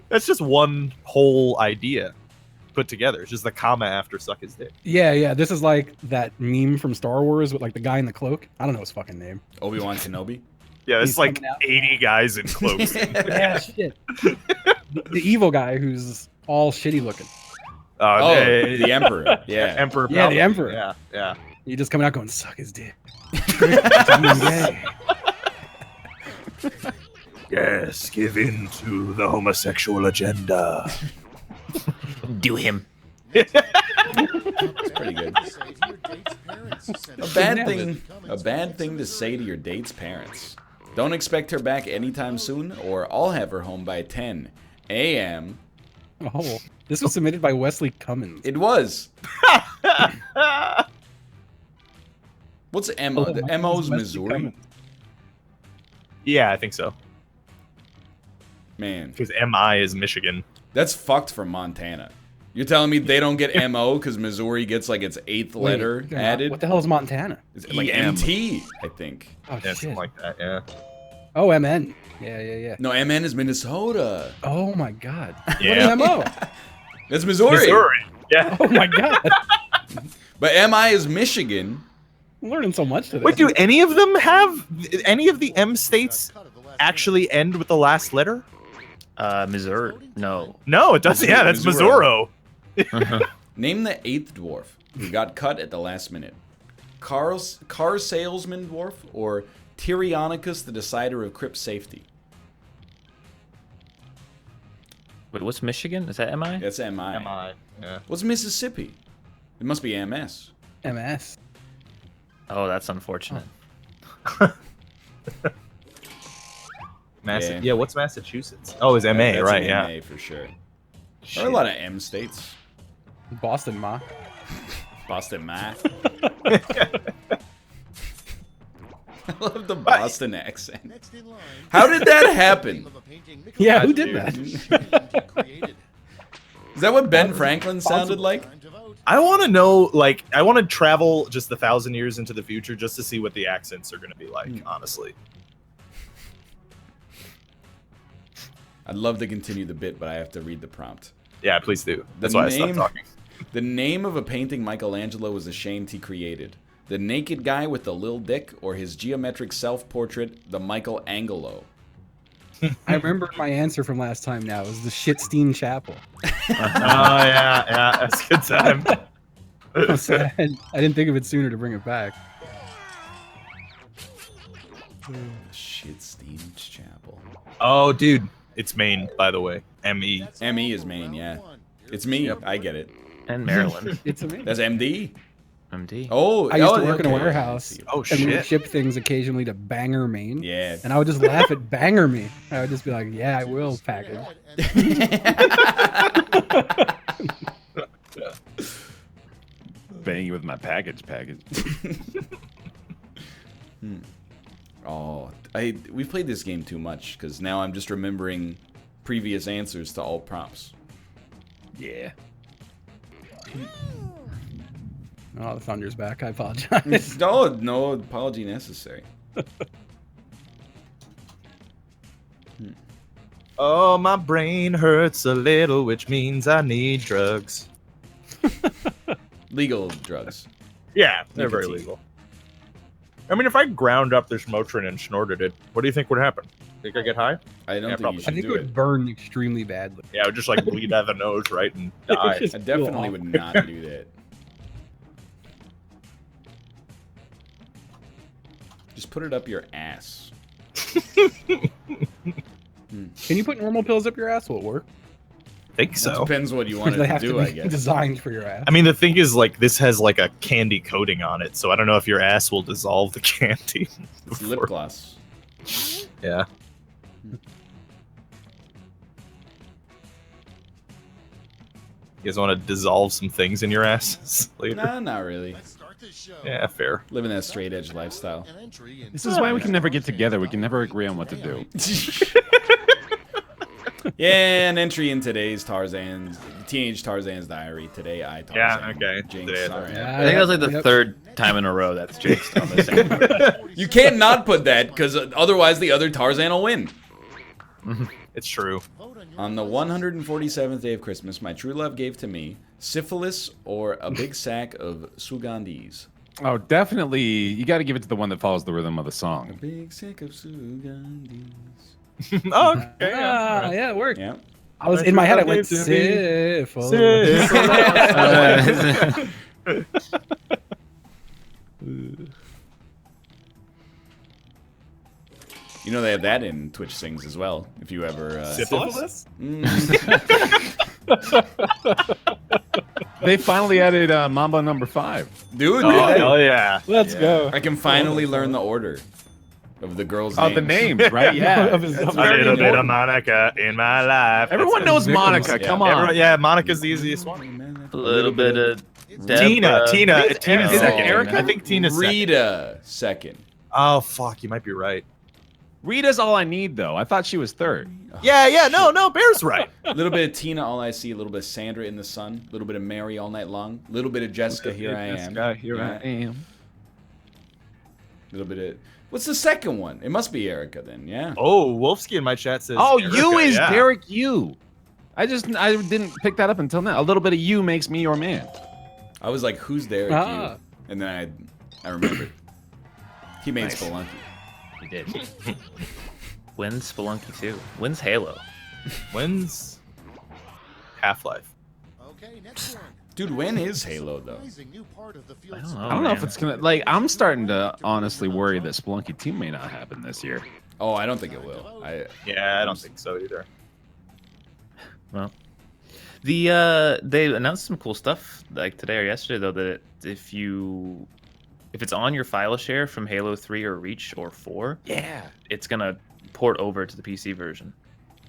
That's just one whole idea put together. It's just the comma after suck his dick. Yeah. This is like that meme from Star Wars with like the guy in the cloak. I don't know his fucking name. Obi-Wan Kenobi? Yeah, it's He's like coming out. 80 guys in cloaks. Yeah, shit. The evil guy who's all shitty looking. Oh, the Emperor. Yeah. Emperor. Yeah, the Palpatine. Emperor. Yeah. He just coming out going, suck his dick. I'm gay. Yes, give in to the homosexual agenda. Do him. That's pretty good. A bad thing to say to your date's parents. Don't expect her back anytime soon, or I'll have her home by 10 a.m. Oh, this was submitted by Wesley Cummins. It was. What's MO? Oh, The my MO's name's Wesley Missouri? Cummins. Yeah, I think so. Man, Because MI is Michigan. that's fucked for Montana. You're telling me they don't get MO because Missouri gets like its 8th Wait, letter added? What the hell is Montana? It's like EM. MT, I think. Oh, Yeah, shit. something like that, yeah. Oh, MN. Yeah. No, MN is Minnesota. Oh, my God. Yeah. What is MO? That's Missouri. Missouri. Yeah. Oh, my God. But MI is Michigan. I'm learning so much today. Wait, do any of them have any of the M states actually end with the last letter? Missouri. No. No, it doesn't. Yeah, that's Missouri. Missouri. Name the 8th dwarf who got cut at the last minute. Car salesman dwarf or Tyrionicus, the decider of crypt safety? Wait, what's Michigan? Is that MI? That's MI. Yeah. What's Mississippi? It must be MS. MS. Oh, that's unfortunate. Yeah, what's Massachusetts? Oh, it's MA, That's right? an Yeah. MA for sure. There are a lot of M states. Boston, ma. Boston math. I love the Boston accent. How did that happen? Yeah, who did that? Is that what Ben Franklin sounded like? I want to know, like, I want to travel just 1,000 years into the future just to see what the accents are going to be like, honestly. I'd love to continue the bit, but I have to read the prompt. Yeah, please do. That's why I stopped talking. The name of a painting Michelangelo was ashamed he created. The naked guy with the lil dick, or his geometric self-portrait, the Michelangelo. I remember my answer from last time now. It was the Shitstein Chapel. Oh, yeah. That's a good time. I'm sad. I didn't think of it sooner to bring it back. Shitstein Chapel. Oh, dude. It's Maine, by the way. M-E. ME is Maine, yeah. It's me. I get it. And Maryland. It's amazing. That's MD. MD. Oh, I used to oh, work in a okay. warehouse. Oh And we would shit. ship things occasionally to Bangor, Maine. Yeah. And I would just laugh at Bangor Me. I would just be like, yeah, I will package. Bang you with my package. Oh, we've played this game too much because now I'm just remembering previous answers to all prompts. Yeah. Oh, the thunder's back. I apologize. No apology necessary. Oh, my brain hurts a little, which means I need drugs. Legal drugs. Yeah, they're very Nicotine. legal. I mean, if I ground up this Motrin and snorted it, what do you think would happen? Think I get high? I don't Yeah, think probably. you I should think it do would it. burn extremely badly. Yeah, I would just like bleed out of the nose, right, and die. Just I feel definitely would awful. not do that. Just put it up your ass. Can you put normal pills up your ass? Will it work? Think It so. depends what you Or want do they it to have do, to I be guess. designed for your ass? I mean, the thing is, like, this has like a candy coating on it, so I don't know if your ass will dissolve the candy. It's lip before- gloss. Yeah. You guys want to dissolve some things in your asses later? Nah, not really. Yeah, fair. Living that straight edge lifestyle. This is why we can never get together. We can never agree on what to do. Yeah, an entry in today's Teenage Tarzan's Diary. Today I Tarzan. Yeah, okay. Jinx, Today I sorry. Tarzan. I think that was like the Yep. third time in a row that's jinxed on the same. You can't not put that, because otherwise the other Tarzan will win. It's true. On the 147th day of Christmas, my true love gave to me syphilis or a big sack of Sugandis. Oh, definitely. You got to give it to the one that follows the rhythm of the A song. big sack of Sugandis. Oh, okay. Ah, yeah, it worked. Yeah. I was in my head. I went Gave to me. syphilis. You know they have that in Twitch Sings as well. If you ever Syphilis? They finally added Mambo number 5. Dude, Oh, I hell yeah. Let's go. can finally learn the order of the girls' Oh, names. the names, right? Yeah. Of his- That's of A very little bit of important. Monica in my life. Everyone That's knows Nicholas. Monica. Yeah. Come on. Everyone, yeah, Monica's the easiest one. A little bit of Tina, Deborah. Tina's Is it second. Erica? I think Tina's second. Rita second. Oh, fuck, you might be right. Rita's all I need, though. I thought she was third. Yeah, no, Bear's right. A little bit of Tina, All I See. A little bit of Sandra, In the Sun. A little bit of Mary, All Night Long. A little bit of Jessica, Here I Am. Jessica, Here Yeah. I am. A little bit of... What's the second one? It must be Erica then, yeah? Oh, Wolfsky in my chat says. Oh, Erica, you is yeah. Derek you. I didn't pick that up until now. A little bit of you makes me your man. I was like, who's Derek Ah. you? And then I remembered. He made Spelunky. He did. When's Spelunky 2? When's Halo? When's Half-Life? Okay, next one. Dude, when is Halo, though? Amazing new part of the field I don't know. I don't know if man. it's gonna like. I'm starting to honestly worry that Spelunky 2 may not happen this year. Oh, I don't think it will. Yeah, I don't think so either. Well, they announced some cool stuff like today or yesterday though that if it's on your file share from Halo 3 or Reach or 4, Yeah. it's gonna port over to the PC version.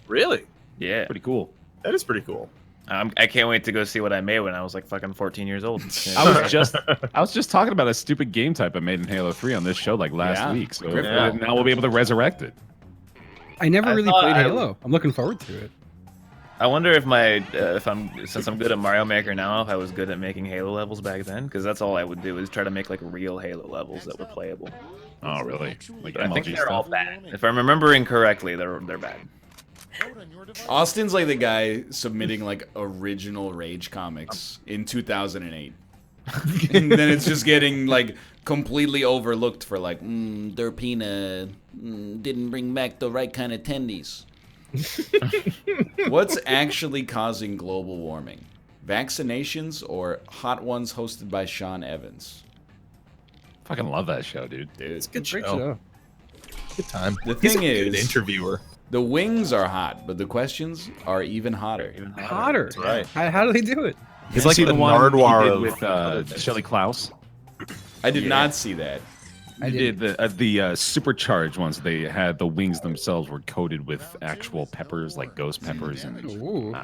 Really? Yeah, Pretty cool. That is pretty cool. I can't wait to go see what I made when I was like fucking 14 years old. I was just talking about a stupid game type I made in Halo 3 on this show like last Yeah. week. So Yeah. now we'll be able to resurrect it. I never I really thought played I- Halo. I'm looking forward to it. I wonder if since I'm good at Mario Maker now, if I was good at making Halo levels back then, because that's all I would do is try to make like real Halo levels that were playable. Oh, really? Like But I think MLG they're all stuff? bad. If I'm remembering correctly, they're bad. Austin's like the guy submitting like original Rage comics in 2008. And then it's just getting like completely overlooked for like, Derpina didn't bring back the right kind of tendies. What's actually causing global warming? Vaccinations or Hot Ones hosted by Sean Evans? Fucking love that show, dude. Dude, Good Great show. show. Good time. The He's thing a good is- interviewer. the wings are hot, but the questions are even hotter. Hotter. That's right. How do they do it? He's like See the one he Nardwar did of with Shelley Klaus. I did not see that. I did the supercharged ones. They had the wings themselves were coated with actual peppers, like ghost peppers, and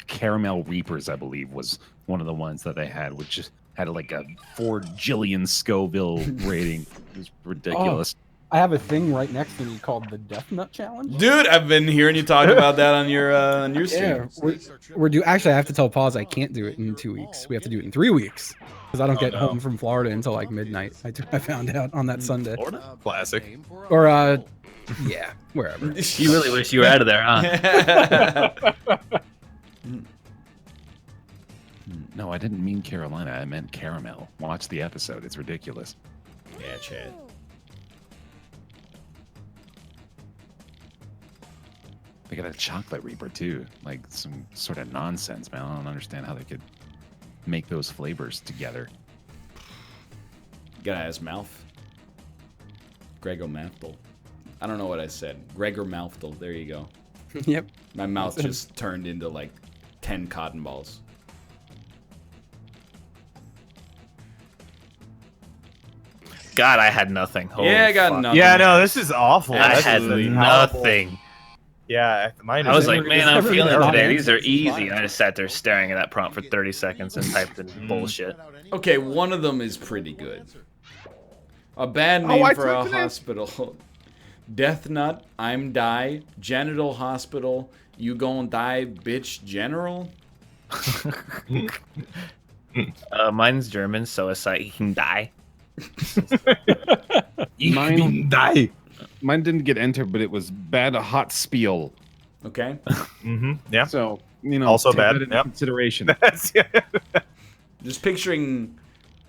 caramel reapers. I believe was one of the ones that they had, which just had like a 4 jillion Scoville rating. It was ridiculous. I have a thing right next to me called the Death Nut Challenge. Dude, I've been hearing you talk about that on your stream. Yeah, actually, I have to tell Pause I can't do it in 2 weeks. We have to do it in 3 weeks because I don't get home from Florida until like midnight. I found out on that Sunday. Florida? Classic. Or yeah, wherever. You really wish you were out of there, huh? No, I didn't mean Carolina. I meant caramel. Watch the episode. It's ridiculous. Yeah, Chad. They got a chocolate reaper too, like some sort of nonsense, man. I don't understand how they could make those flavors together. Gotta ask Mouth. Gregor Mouthful. I don't know what I said. Gregor Mouthful. There you go. Yep. My mouth just turned into like 10 cotton balls. God, I had nothing. Holy Yeah, I got fuck. nothing. Yeah, no, this is awful. I This had is a nothing. Yeah, mine is. I was like, man, I'm everything feeling it wrong. today. These are easy. And I just sat there staring at that prompt for 30 seconds and typed in bullshit. Okay, one of them is pretty good. A bad name for a hospital. Death Nut, I'm Die, Genital Hospital, You Gon' Die, Bitch General. Mine's German, so it's like he can die. Mine die. Mine didn't get entered, but it was bad hot spiel. Okay. Yeah. So you know, Also take bad, that into yep. consideration. Just picturing,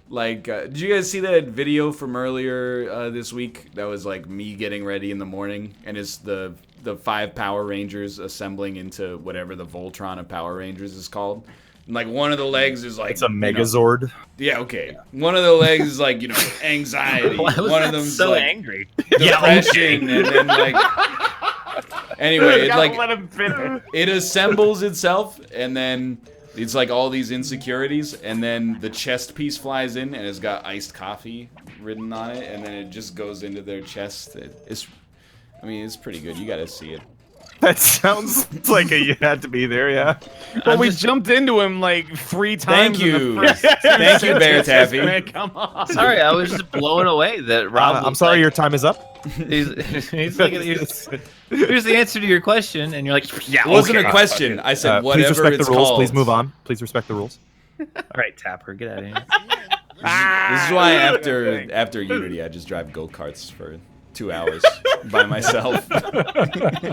like, did you guys see that video from earlier this week? That was like me getting ready in the morning, and it's the 5 Power Rangers assembling into whatever the Voltron of Power Rangers is called. And like one of the legs is like It's a Megazord. Yeah, okay. One of the legs is like, anxiety. Why was One that of them's so like angry? depression, and then like. Anyway, it like let him finish. it assembles itself, and then it's like all these insecurities, and then the chest piece flies in, and it's got iced coffee written on it, and then it just goes into their chest. It's pretty good. You gotta see it. That sounds like you had to be there, yeah. Well, we jumped into him like 3 times. Thank you. In the first Thank you, Bear Taffy. Man, come on. Sorry, I was just blown away that Rob. I'm sorry, your time is up. He's like, here's the answer to your question, and you're like, yeah, It wasn't okay. a question. I said Please whatever respect it's the rules. called. Please move on. Please respect the rules. All right, Tapper, get out of here. This is why after Unity, I just drive go-karts for 2 hours by myself.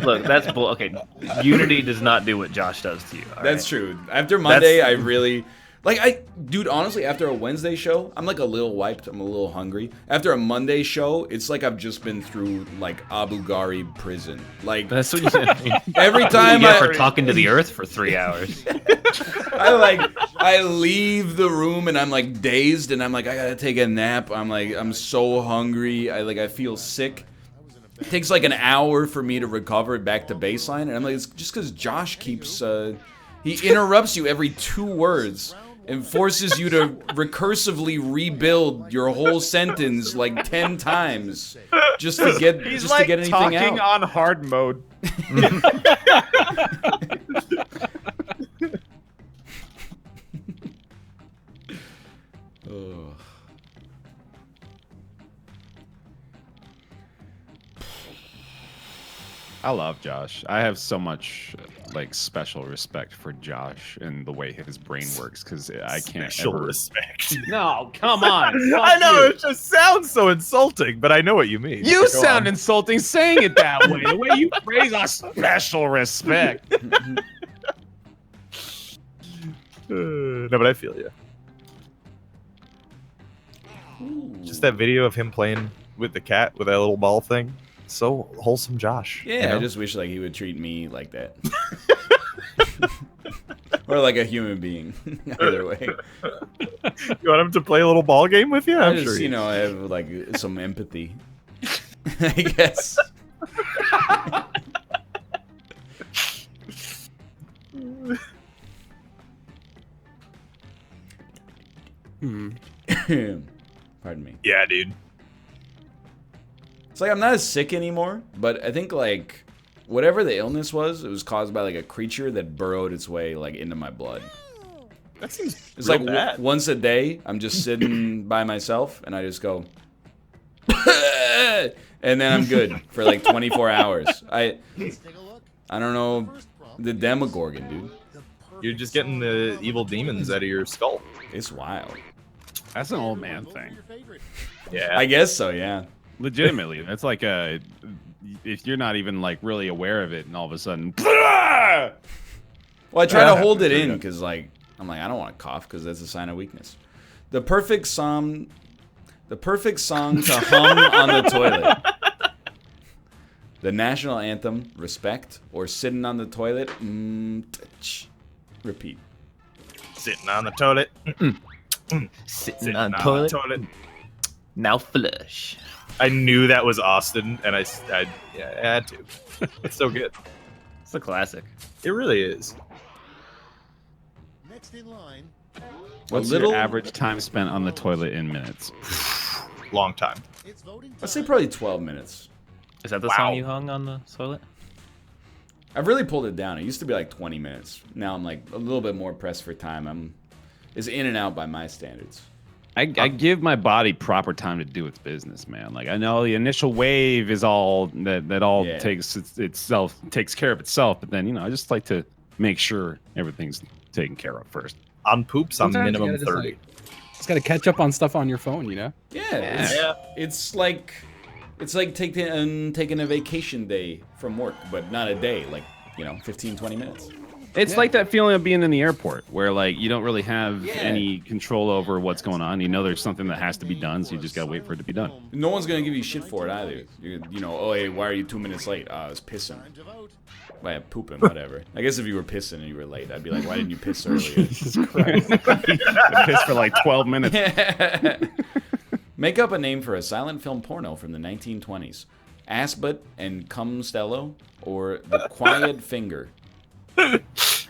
Look, that's bull. Okay, Unity does not do what Josh does to you. all That's right? true. After Monday, I really dude, honestly, after a Wednesday show, I'm like a little wiped. I'm a little hungry. After a Monday show, it's like I've just been through like Abu Ghraib prison. Like That's what you said. every You time get for talking to the Earth for 3 hours. I leave the room and I'm like dazed and I'm like, I gotta take a nap. I'm so hungry. I feel sick. It takes like an hour for me to recover back to baseline, and I'm like, it's just because Josh keeps he interrupts you every 2 words and forces you to recursively rebuild your whole sentence like 10 times just to get He's just like to get anything talking out. on hard mode. Ugh. I love Josh. I have so much like special respect for Josh and the way his brain works because I can't Special ever. respect. No, come on. I know it just sounds so insulting, but I know what you mean. You Go sound on. insulting saying it that way. The way you phrase our special respect. No, but I feel you. Just that video of him playing with the cat with that little ball thing. So wholesome, Josh. Yeah, you know? I just wish like he would treat me like that. Or like a human being. Either way. You want him to play a little ball game with you? I I'm just, sure. I have like some empathy. I guess. Pardon me. Yeah, dude. It's like I'm not as sick anymore, but I think like whatever the illness was, it was caused by like a creature that burrowed its way like into my blood. That seems It's real like bad. once a day, I'm just sitting by myself and I just go, and then I'm good for like 24 hours. I don't know, the Demogorgon, dude. You're just getting the evil demons out of your skull. It's wild. That's an old man thing. Yeah. I guess so, yeah. Legitimately, that's like a if you're not even like really aware of it, and all of a sudden, well, Well, I try to hold it in because like I'm like I don't want to cough because that's a sign of weakness. The perfect song to hum on the toilet. The national anthem, respect, or sitting on the toilet. Repeat. Sitting on the toilet. Sitting on the toilet. Now flush. I knew that was Austin, and I had to. It's so good. It's a classic. It really is. Next in line. what's your average time spent on the toilet in minutes? Long time. It's voting time. Let's say probably 12 minutes. Is that the Wow. song you hung on the toilet? I've really pulled it down. It used to be like 20 minutes. Now I'm like a little bit more pressed for time. It's in and out by my standards. I give my body proper time to do its business, man. Like I know the initial wave is all that all takes care of itself, but then I just like to make sure everything's taken care of first. On poops, I'm Sometimes you minimum gotta just, 30. like, just gotta catch up on stuff on your phone, you know? Yeah. It's like taking a vacation day from work, but not a day, like 15, 20 minutes. It's like that feeling of being in the airport where like you don't really have any control over what's going on. You know there's something that has to be done, so you just gotta wait for it to be done. No one's gonna give you shit for it either. Oh hey, why are you 2 minutes late? I was pissing. Why pooping, whatever. I guess if you were pissing and you were late, I'd be like, why didn't you piss earlier? Jesus Christ. I pissed for like 12 minutes. Make up a name for a silent film porno from the 1920s. Assbutt and Cumstello, or The Quiet Finger. I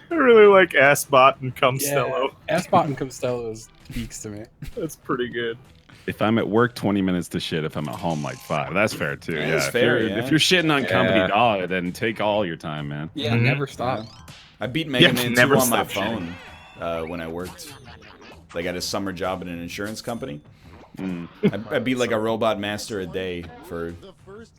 really like Assbot and Cumstello. Yeah, Assbot and Costello speaks to me. That's pretty good. If I'm at work, 20 minutes to shit. If I'm at home, like 5. That's fair too. That's If fair, if you're shitting on company dollar, then take all your time, man. Yeah, never stop. I beat Mega Man 2 never on my stop phone when I worked like at a summer job in an insurance company. I beat like a Robot Master a day for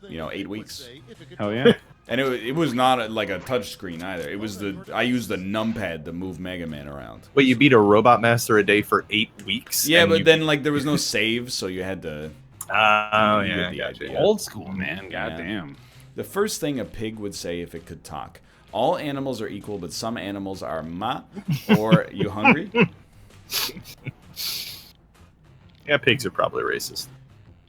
8 weeks. Hell yeah. And it was not like a touch screen either. It was I used the numpad to move Mega Man around. Wait, you beat a Robot Master a day for 8 weeks? Yeah, but then like there was no save, so you had to. Oh you yeah, get the gotcha. idea. Old school, man. Goddamn. The first thing a pig would say if it could talk. All animals are equal, but some animals are ma, or you hungry? Yeah, pigs are probably racist.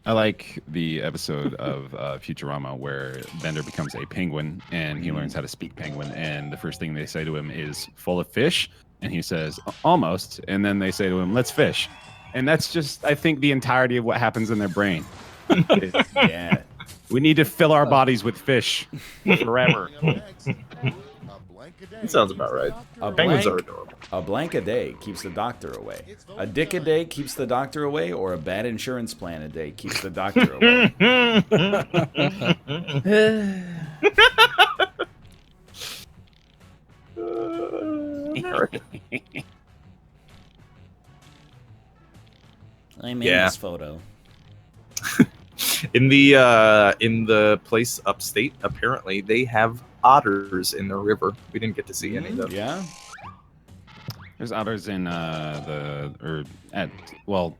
I like the episode of Futurama where Bender becomes a penguin and he learns how to speak penguin. And the first thing they say to him is full of fish. And he says, almost. And then they say to him, let's fish. And that's just, I think, the entirety of what happens in their brain. Yeah. We need to fill our bodies with fish forever. That sounds about right. Penguins are adorable. A blank a day keeps the doctor away. A dick a day keeps the doctor away, or a bad insurance plan a day keeps the doctor away. I made this photo. In the place upstate, apparently they have otters in the river. We didn't get to see any of them. Yeah. There's otters in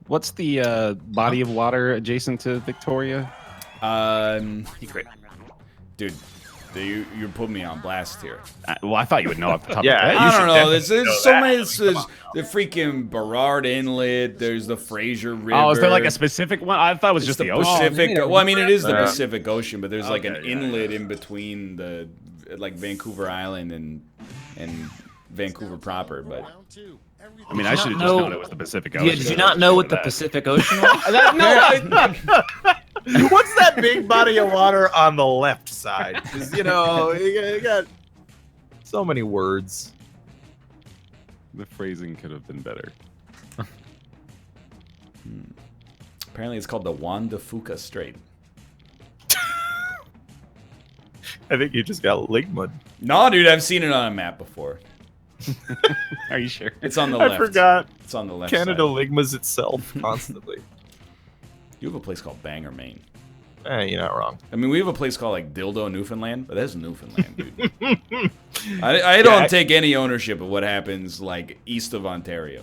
what's the body of water adjacent to Victoria? Dude, you put me on blast here. Well, I thought you would know off the top of Yeah, your head. I don't know. definitely There's know so that. many. There's the freaking Burrard Inlet. There's the Fraser River. Oh, is there like a specific one? I thought it was just the ocean. Pacific. Oh, well, I mean, it is the Yeah. Pacific Ocean, but there's like an Okay, yeah, inlet in between the like Vancouver Island and Vancouver proper. But I mean, I should have just known it was the Pacific Ocean. Yeah, did you not know what the Pacific Ocean was? What's that big body of water on the left side? 'Cause, you got so many words. The phrasing could have been better. Apparently, it's called the Juan de Fuca Strait. I think you just got Ligmund. No, dude, I've seen it on a map before. Are you sure? It's on the left. I forgot. It's on the left Canada side. Ligmas itself constantly. You have a place called Bangor, Maine. You're not wrong. I mean, we have a place called like Dildo, Newfoundland, but that's Newfoundland, dude. I don't take any ownership of what happens like east of Ontario.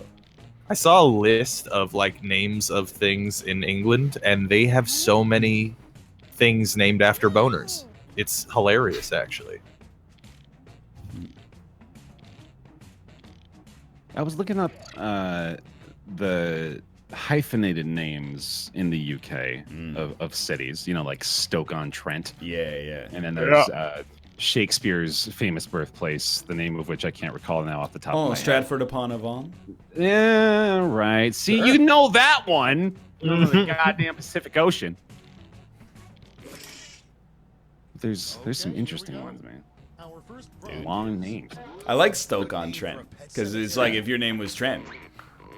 I saw a list of like names of things in England, and they have so many things named after boners. It's hilarious, actually. I was looking up the hyphenated names in the UK of cities, you know, like Stoke-on-Trent. Yeah. And then there's Shakespeare's famous birthplace, the name of which I can't recall now off the top of my head. Stratford upon Avon. Yeah, right. See, you know that one. Over the goddamn Pacific Ocean. There's some interesting ones, man. Long names. I like Stoke-on-Trent because it's like if your name was Trent.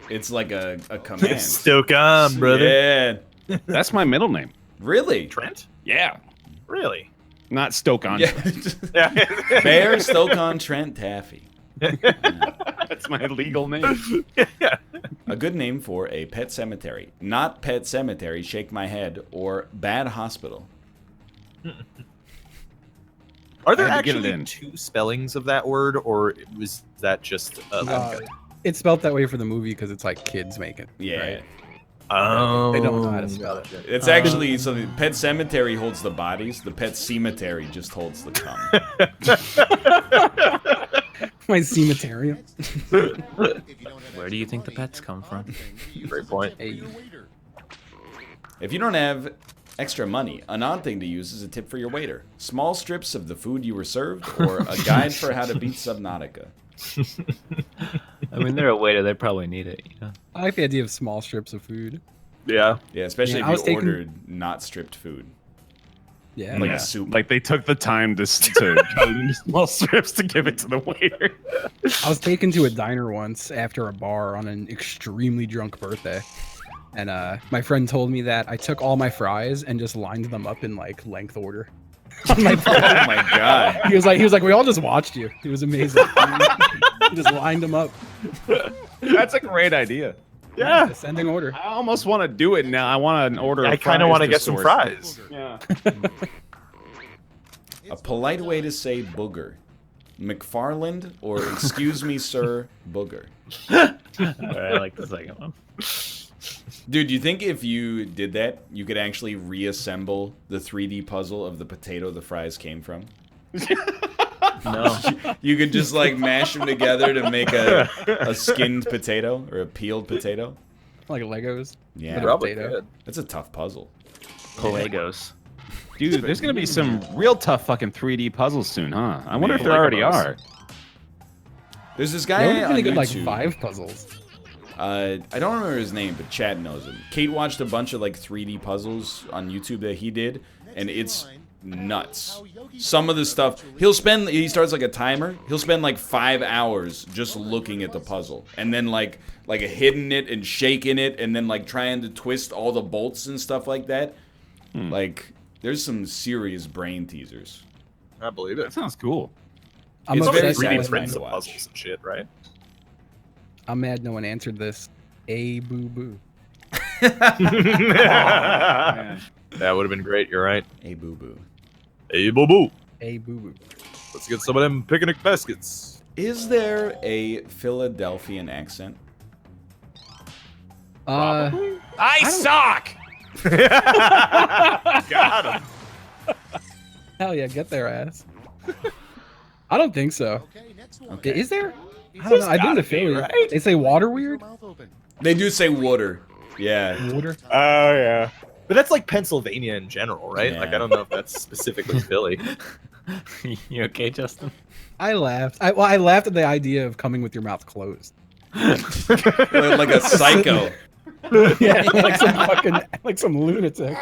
It's like a command. Stoke on, brother. Yeah. That's my middle name. Really? Trent? Yeah. Really? Not Stoke-on. Yeah. Bear Stoke-on-Trent Taffy. That's my legal name. A good name for a pet cemetery. Not Pet Cemetery, Shake My Head, or Bad Hospital. Are there I had to get it actually in. 2 spellings of that word, or was that just a It's spelled that way for the movie because it's like kids make it. Yeah. Right? Oh. They don't know how to spell it. It's actually something. Pet Cemetery holds the bodies. The Pet Cemetery just holds the cum. My cemetery. Where do you think the pets come from? Great point. Hey. If you don't have extra money, an odd thing to use is a tip for your waiter. Small strips of the food you were served, or a guide for how to beat Subnautica. I mean, they're a waiter. They probably need it. You know? I like the idea of small strips of food. Yeah. Yeah, especially Yeah, I was if you taking- ordered not stripped food. Yeah. Like Yeah. a soup. Like they took the time to cut into small strips to give it to the waiter. I was taken to a diner once after a bar on an extremely drunk birthday. And my friend told me that I took all my fries and just lined them up in like length order. On my plate. Oh my god. He was like, we all just watched you. It was amazing. He just lined them up. That's a great idea. Yeah. Ascending order. I almost want to do it now. I want an order. I kind of want to get some source. fries. Yeah. A polite way to say booger. McFarland or excuse me, sir, booger. I like the second one. Dude, you think if you did that, you could actually reassemble the 3D puzzle of the potato the fries came from? No. You could just like mash them together to make a skinned potato or a peeled potato? Like Legos. Yeah, Probably Potato. good. that's a tough puzzle. Pelagos. Dude, there's gonna be some real tough fucking 3D puzzles soon, huh? I wonder if there already are. There's this They guy only on really good like YouTube. 5 puzzles. I don't remember his name, but Chad knows him. Kate watched a bunch of like 3D puzzles on YouTube that he did, and it's nuts. Some of the stuff he starts like a timer. He'll spend like 5 hours just looking at the puzzle, and then like hitting it and shaking it, and then like trying to twist all the bolts and stuff like that. Like there's some serious brain teasers. I believe it. That sounds cool. I'm It's very obsessed satisfying with to prints of watch. puzzles and shit, right? I'm mad no one answered this. A boo boo. That would have been great. You're right. Hey, boo boo. Hey, boo boo. A boo boo. Let's get some of them picnic baskets. Is there a Philadelphian accent? I suck. Got him. Hell yeah, get their ass. I don't think so. Okay, next one. Okay. Is there? I don't know. I've been to gotta be, Philly. right? They say water weird. Mouth open. They do say water. Yeah. Water. Oh, yeah. But that's like Pennsylvania in general, right? Yeah. Like, I don't know if that's specifically Philly. You okay, Justin? I laughed. I laughed at the idea of coming with your mouth closed. Like a psycho. Yeah, like some lunatic.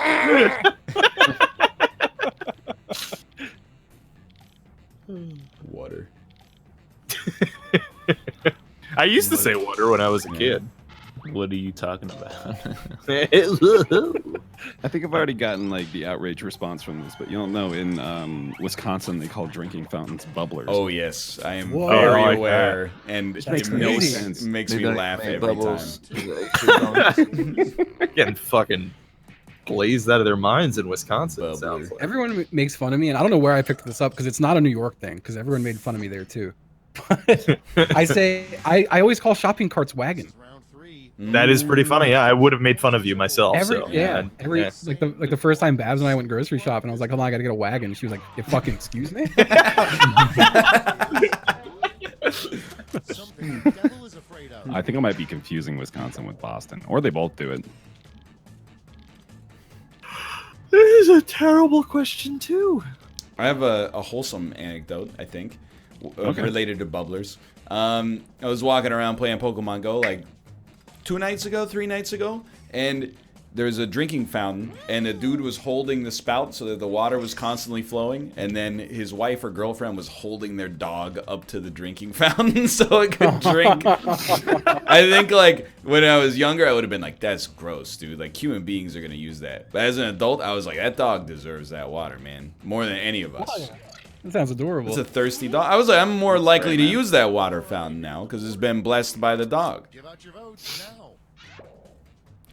Water. I used to say water when I was a kid. What are you talking about? I think I've already gotten like the outrage response from this, but you don't know. In Wisconsin, they call drinking fountains bubblers. Oh yes, I am Whoa. very I like aware, and it That's makes, crazy. it makes They me don't laugh make every bubbles. time. Getting fucking blazed out of their minds in Wisconsin. It sounds like. Everyone makes fun of me, and I don't know where I picked this up because it's not a New York thing. Because everyone made fun of me there too. But I always call shopping carts wagon. Round 3. That is pretty funny. Yeah, I would have made fun of you myself. Every so, every like the first time Babs and I went grocery shopping, I was like, hold on, I gotta get a wagon. She was like, you fucking excuse me. Something the devil is afraid of. I think I might be confusing Wisconsin with Boston, or they both do it. This is a terrible question too. I have a wholesome anecdote, I think, related to bubblers. I was walking around playing Pokemon Go like 3 nights ago, and there's a drinking fountain, and a dude was holding the spout so that the water was constantly flowing, and then his wife or girlfriend was holding their dog up to the drinking fountain so it could drink. I think, like, when I was younger, I would have been like, that's gross, dude. Like, human beings are going to use that. But as an adult, I was like, that dog deserves that water, man. More than any of us. That sounds adorable. It's a thirsty dog. I was like, I'm more likely to use that water fountain now because it's been blessed by the dog. Give out your votes now.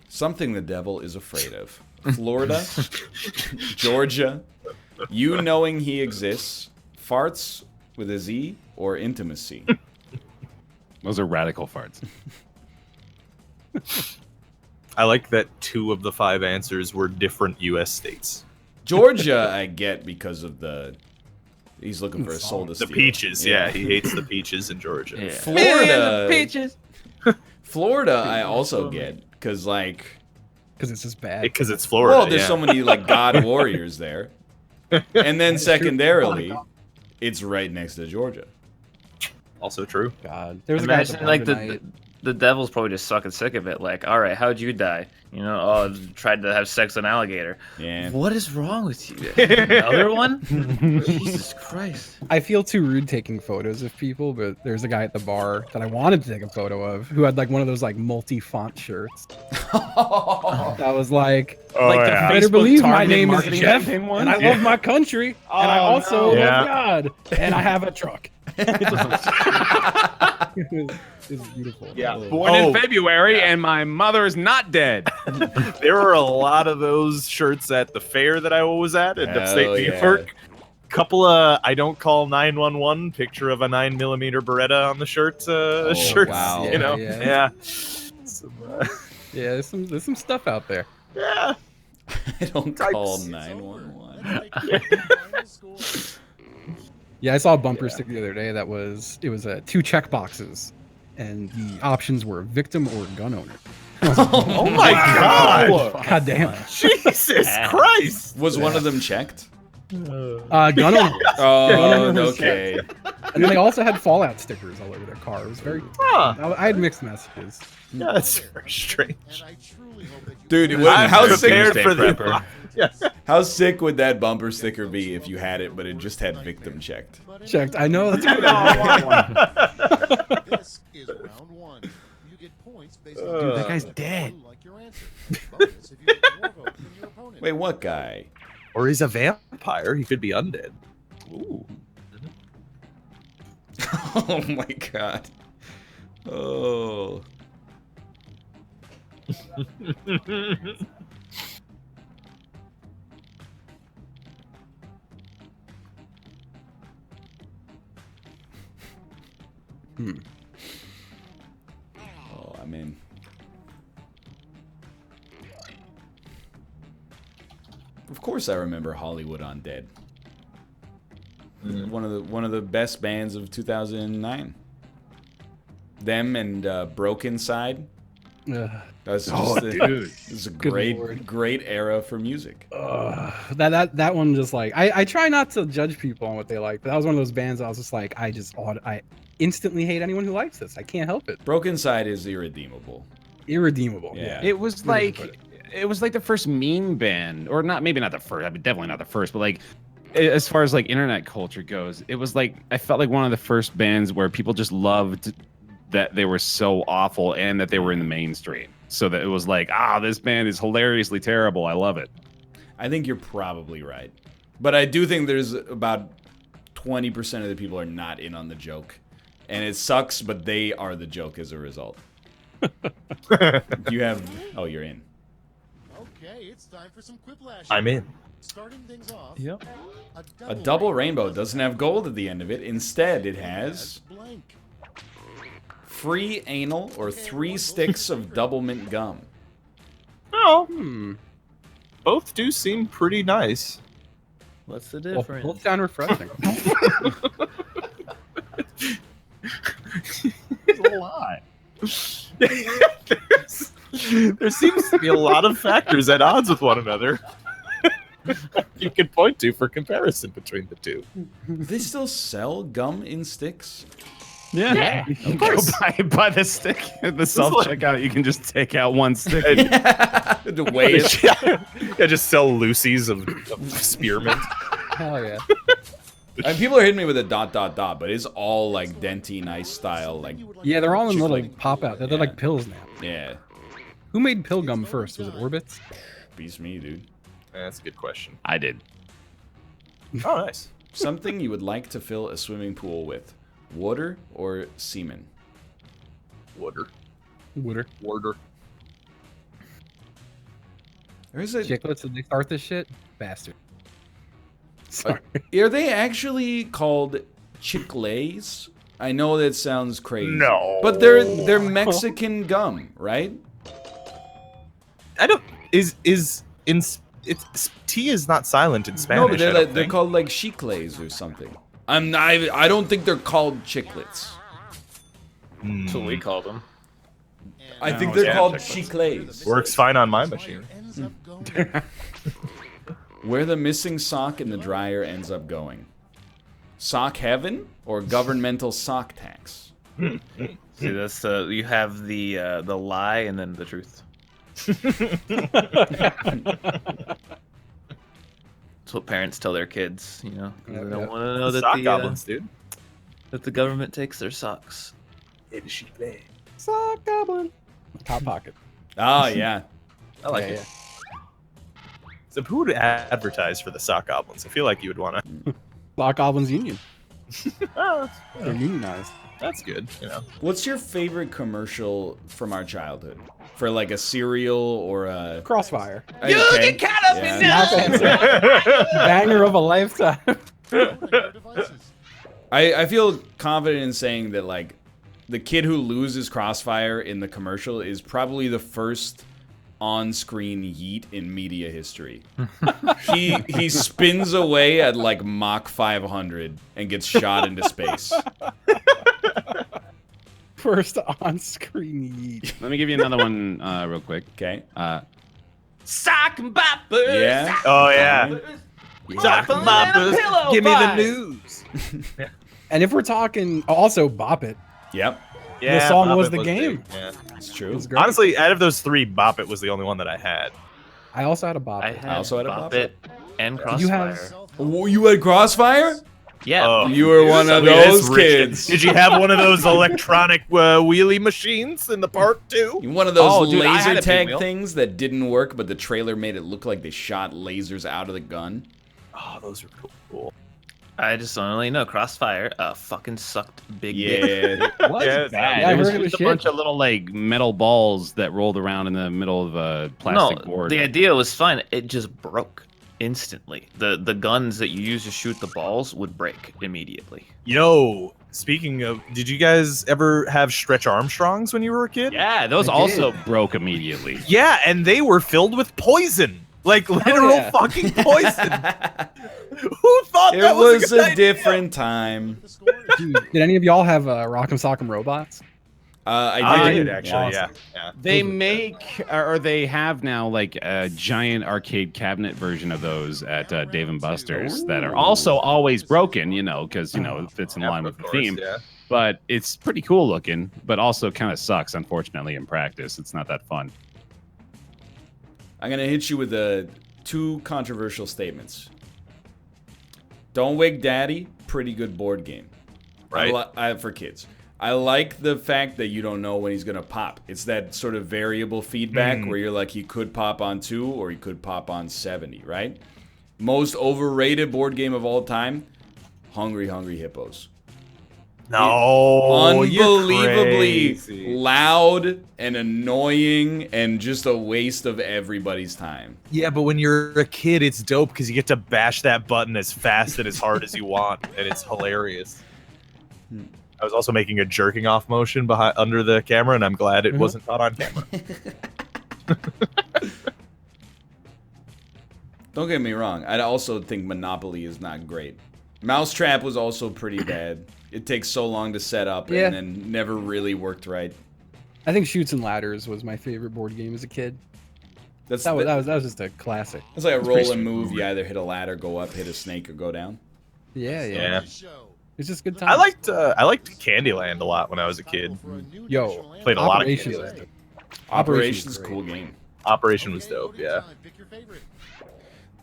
Something the devil is afraid of. Florida, Georgia, you knowing he exists, farts with a Z, or intimacy. Those are radical farts. I like that 2 of the 5 answers were different U.S. states. Georgia, I get because of the... He's looking for a soul to The steal. peaches, yeah, he hates the peaches in Georgia. Yeah. Florida, Peaches. Florida, I also get because like, because it's just bad. Because it's Florida. well, there's yeah. so many like god warriors there, and then secondarily, it's right next to Georgia. Also true. God, there was a guy at the Imagine bar like tonight. the devil's probably just sucking sick of it. Like, all right, how'd you die? You know, oh, I tried to have sex with an alligator. Yeah. What is wrong with you? Another one? Jesus Christ. I feel too rude taking photos of people, but there's a guy at the bar that I wanted to take a photo of who had like one of those like multi-font shirts. That was like, Like the I better Facebook believe my targeted name is marketing Jeff, campaign one? and I love my country, and I also love Yeah. God, and I have a truck. It was beautiful. Yeah. Oh. Born in February, and my mother's not dead. There were a lot of those shirts at the fair that I was at in Hell upstate yeah. New York. Couple of I don't call 911 picture of a 9mm Beretta on the shirt. Shirts. wow. You know. Yeah. Yeah. Yeah, there's some stuff out there. Yeah. I don't call It's 911. over. Let's make the final score. Yeah, I saw a bumper sticker the other day that was 2 check boxes, and the options were victim or gun owner. Oh my God. God damn. Jesus Christ. Was one of them checked? Gun owner. Oh, was okay. And then they also had Fallout stickers all over their car. It was very. Huh. I had mixed messages. Yeah, that's very strange. And I truly hope that you Dude, I'm how prepared sick, for the prepper. Yeah. how sick would that bumper sticker be if you had it, but it just had victim checked? Checked. I know that's good. This is round 1. You get points based on Dude, that guy's dead. you like your answer. Bonus if you get more votes than your opponent. Wait, what guy? Or he's a vampire. He could be undead. Ooh. Oh my god. Oh. Oh, I'm in. Of course, I remember Hollywood Undead. One of the best bands of 2009. Them and Broken Side. That's just it's a Lord. great era for music. That one just like I try not to judge people on what they like, but that was one of those bands I was just like I instantly hate anyone who likes this. I can't help it. Broken Side is irredeemable. Irredeemable. Yeah. It was like the first meme band, or not, maybe not the first. I mean, definitely not the first, but like as far as like internet culture goes, it was like I felt like one of the first bands where people just loved that they were so awful and that they were in the mainstream. So that it was like, this band is hilariously terrible. I love it. I think you're probably right. But I do think there's about 20% of the people are not in on the joke. And it sucks, but they are the joke as a result. You have... Oh, you're in. Okay, it's time for some Quiplash. I'm in. Starting things off. Yep. A double rainbow doesn't have gold at the end of it. Instead, it has... Blank. free anal or 3 sticks of double mint gum. Oh, both do seem pretty nice. What's the Well, difference? both sound refreshing. It's a lot. There seems to be a lot of factors at odds with one another. You could point to for comparison between the two. Do they still sell gum in sticks? Yeah. You can go buy the stick at the self-checkout. You can just take out one stick. To weigh it. Yeah, just sell Lucy's of spearmint. Hell yeah. And people are hitting me with a ... but it's all like Denty nice style, like... Yeah, they're all in little Chick-like- pop out. They're yeah. like pills now. Yeah. Who made pill gum first? Was it Orbitz? Beats me, dude. That's a good question. I did. Oh, nice. Something you would like to fill a swimming pool with. Water or semen? Water. Wooder. Water. There's a... Chiclets, did they start this shit? Bastard. Sorry. Are they actually called chicles? I know that sounds crazy. No. But they're Mexican gum, right? I don't. It's T is not silent in Spanish. No, but I don't they're think. called like chicles or something. I don't think they're called chiclets. That's what we call them. I think No, they're yeah, called chiclets. chicles. Works fine on my machine. Ends up going. Where the missing sock in the dryer ends up going. Sock heaven or governmental sock tax? See, that's you have the lie and then the truth. That's what parents tell their kids, you know. 'Cause they don't want to know that Sock goblins, dude. that the government takes their socks. Sock goblin. Top pocket. Oh, yeah. I like Yeah, it. So who would advertise for the sock goblins? I feel like you would want to. Sock goblins union. Oh, They're unionized. that's good. You know. What's your favorite commercial from our childhood? For like a cereal or a... Crossfire. Okay. Yeah. Banger of a lifetime. Devices. I feel confident in saying that like the kid who loses Crossfire in the commercial is probably the first on-screen yeet in media history. he spins away at like Mach 500 and gets shot into space. First on-screen yeet. Let me give you another one real quick. Okay. Sock and boppers. Yeah. Oh yeah. Sock and boppers. Give me the news. And if we're talking, also Bop It. Yep. Yeah, song Bop was It the game. big, yeah. It's true. It was great. Honestly, out of those three, Bop It was the only one that I had. I also had a Bop I It. had also had a Bop Bop It and Did you Crossfire. have- Oh, you had Crossfire? Yeah. Oh, You were one of Look at this those rich kid. kids. Did you have one of those electronic wheelie machines in the park too? One of those Oh, dude, I had laser a tag pinwheel. things that didn't work, but the trailer made it look like they shot lasers out of the gun. Oh, those are cool. I just only know Crossfire fucking sucked big dick. Yeah. What? Yeah, Bad. Yeah, I it was heard it was just a shit. bunch of little like metal balls that rolled around in the middle of a plastic No, board. the idea was fine. It just broke instantly. The guns that you use to shoot the balls would break immediately. Yo, speaking of, did you guys ever have Stretch Armstrongs when you were a kid? Yeah, those I also did. broke immediately. Yeah, and they were filled with poison. Like literal yeah. fucking poison. Who thought It that was was a, good a idea? different time. The score. Dude, did any of y'all have Rock'em Sock'em Robots? I I did. did actually, yeah. They make, or they have now, like a giant arcade cabinet version of those at Dave and Buster's that are also always broken, you know, because, you know, it fits in line with the theme. Yeah. But it's pretty cool looking, but also kind of sucks, unfortunately, in practice. It's not that fun. I'm gonna hit you with two controversial statements. Don't Wake Daddy, pretty good board game. Right. For kids. I like the fact that you don't know when he's gonna pop. It's that sort of variable feedback where you're like, he could pop on 2 or he could pop on 70, right? Most overrated board game of all time, Hungry Hungry Hippos. No, Unbelievably loud and annoying and just a waste of everybody's time. Yeah, but when you're a kid, it's dope because you get to bash that button as fast and as hard as you want, and it's hilarious. I was also making a jerking off motion behind under the camera, and I'm glad it wasn't caught on camera. Don't get me wrong. I also think Monopoly is not great. Mousetrap was also pretty bad. It takes so long to set up and then never really worked right. I think Shoots and Ladders was my favorite board game as a kid. That was just a classic. It's like a roll and move. You either hit a ladder, go up, hit a snake, or go down. Yeah. It's just good time. I liked Candyland a lot when I was a kid. Yo, Played a lot of Operation. Candyland. Operation's a cool game. Operation was dope, yeah.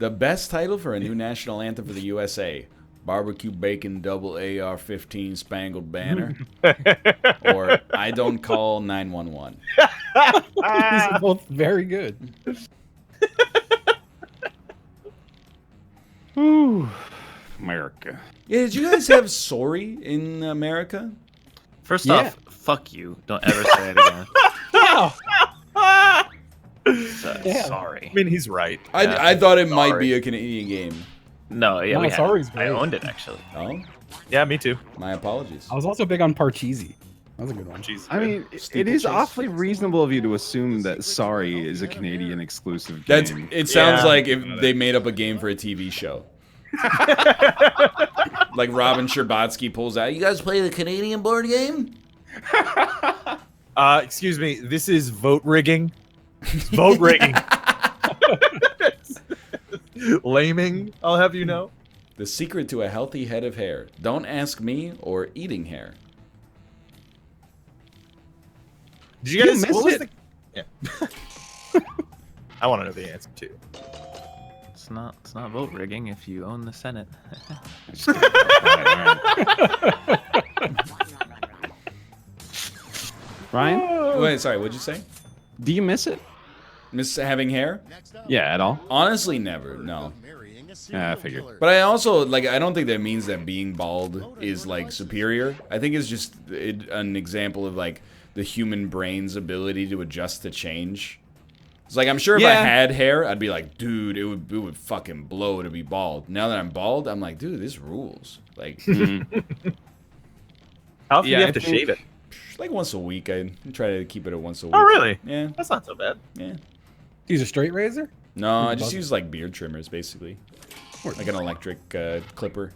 The best title for a new national anthem for the USA. Barbecue Bacon Double AR-15 Spangled Banner. Or I Don't Call 911. These are both very good. America. Yeah, did you guys have Sorry in America? First off, fuck you. Don't ever say it again. Sorry. I mean, he's right. I thought it might be a Canadian game. No, yeah, No, we had Sorry's it. great. I owned it actually. Oh, Yeah, me too. my apologies. I was also big on Parcheesi. That was a good one. Jeez, I mean, it is awfully reasonable of you to assume that Sorry is a Canadian exclusive game. It sounds Yeah. like if they made up a game for a TV show. Like Robin Scherbatsky pulls out. You guys play the Canadian board game? Excuse me, this is vote rigging. Vote rigging. Laming, I'll have you know. The secret to a healthy head of hair. Don't ask me or eating hair. Did you guys miss what was it? Yeah. I want to know the answer too. It's not vote rigging if you own the Senate. All right. Ryan, Wait, sorry, what'd you say? do you miss it? Miss having hair? Yeah, at all? Honestly, never. No. Yeah, I figured. But I also, like, I don't think that means that being bald is, like, superior. I think it's just an example of, like, the human brain's ability to adjust to change. It's like, I'm sure if I had hair, I'd be like, dude, it would fucking blow to be bald. Now that I'm bald, I'm like, dude, this rules. Like, How often do you have to shave it? like once a week. I try to keep it at once a week. Oh, really? Yeah. That's not so bad. Yeah. Use a straight razor? No, I just use, like, beard trimmers, basically. Like an electric clipper.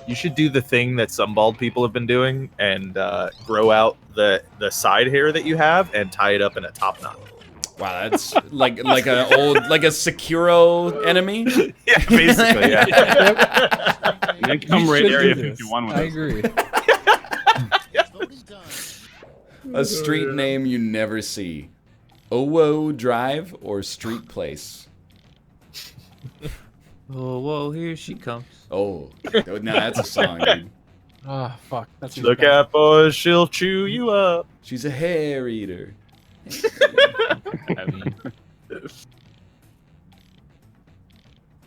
You should do the thing that some bald people have been doing and grow out the side hair that you have and tie it up in a top knot. Wow, that's like a Sekiro enemy. Yeah, basically, yeah. They come right should Area do this. 51 with I us. agree. A street name you never see. Owo Drive or Street Place? Oh, whoa, here she comes. Oh, now that's a song, dude. Ah, fuck. That's Look out, boys, she'll chew you up. She's a hair eater. I mean,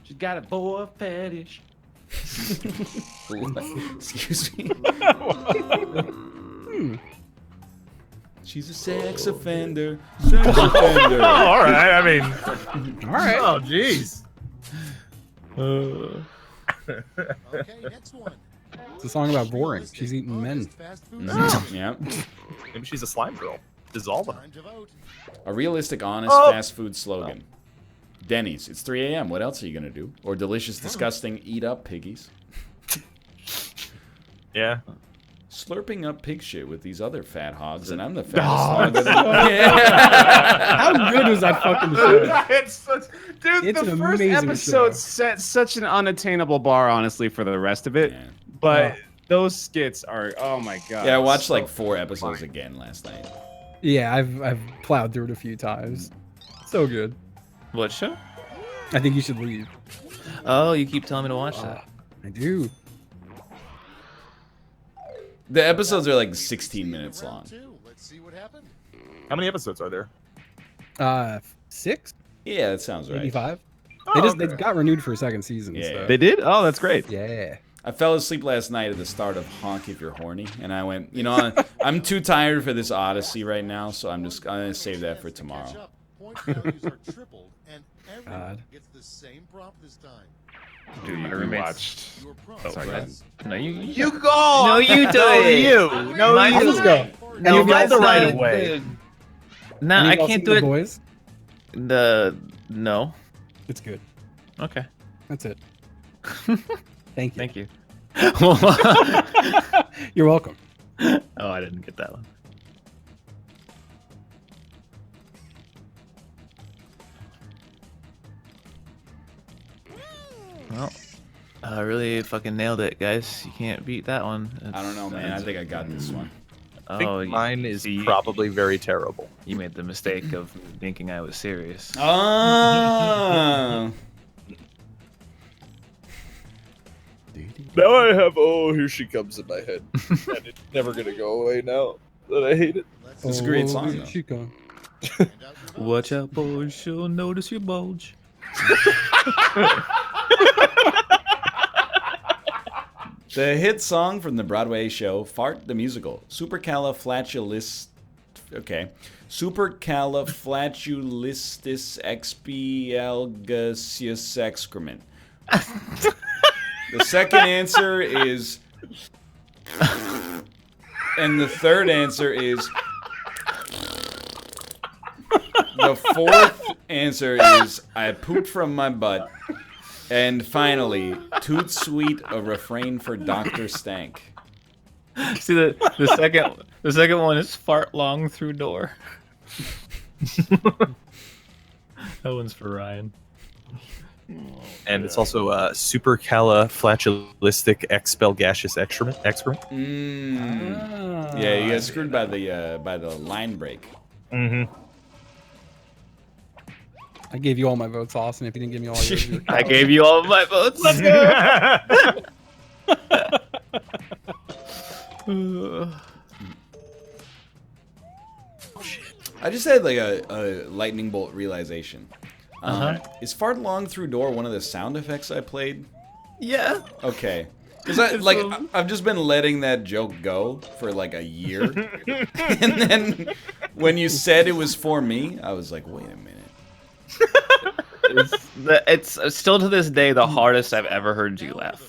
She's got a boy fetish. Excuse me. She's a sex offender. Sex offender. All right, I mean, All right. oh, jeez. Okay, next one. It's a song about boring. She's eating men. Yeah. Maybe she's a slime girl. Dissolve her. Time to vote. A realistic, honest, Oh. fast food slogan. Denny's. It's 3 a.m. What else are you gonna do? Or delicious, disgusting, eat up piggies. Yeah. Slurping up pig shit with these other fat hogs, and I'm the fattest hog. Of the... How good was that fucking show? It's such, dude, It's the an first amazing episode show. set such an unattainable bar, honestly, for the rest of it. Yeah. But those skits are, oh my god. Yeah, I watched so like 4 episodes again last night. Yeah, I've plowed through it a few times. So good. what show? I think you should leave. Oh, you keep telling me to watch that. I do. The episodes are like 16 minutes long. Let's see what happened. How many episodes are there? 6, Yeah, that sounds maybe right. 5. Oh, They got renewed for a second season. Yeah. So. They did? Oh, that's great. Yeah. I fell asleep last night at the start of Honk If You're Horny, and I went, you know, I'm too tired for this Odyssey right now, so I'm gonna save that for tomorrow. Point values are tripled, and everyone God. gets the same prompt this time. Dude, My you roommates- watched. Your prompt Oh, Sorry, go go ahead. ahead. No, you You go. No, you do No, it. you. No, Mine- you. Let's go. No, You got mine's the right not way. good. No, Any I of y'all can't seen do The it. Boys? No. It's good. Okay. That's it. Thank you. Thank you. You're welcome. Oh, I didn't get that one. Well, I really fucking nailed it, guys. You can't beat that one. I don't know, man. I think I got this one. I think Oh, mine is see, probably very terrible. You made the mistake of thinking I was serious. Oh. Now I have, oh, here she comes in my head. And it's never gonna go away now that I hate it. It's a great song, though. She gone. Watch out, boys. She'll notice your bulge. The hit song from the Broadway show Fart the Musical, Supercalifragilisticexpialgaseous excrement. The second answer is, and the third answer is, the fourth answer is, I pooped from my butt. And finally, Toot Sweet, a refrain for Dr. Stank. See the second one is fart long through door. That one's for Ryan. And it's also supercalifragilisticexpialgaseous excrement. Yeah, you got screwed by the line break. Mm-hmm. I gave you all my votes, Austin. If you didn't give me all yours, you're I gave you all of my votes. Let's go. I just had like a lightning bolt realization. Is fart long through door one of the sound effects I played? Yeah. Okay. Because I've just been letting that joke go for like a year. And then when you said it was for me, I was like, wait a minute. It's still to this day the hardest I've ever heard you laugh.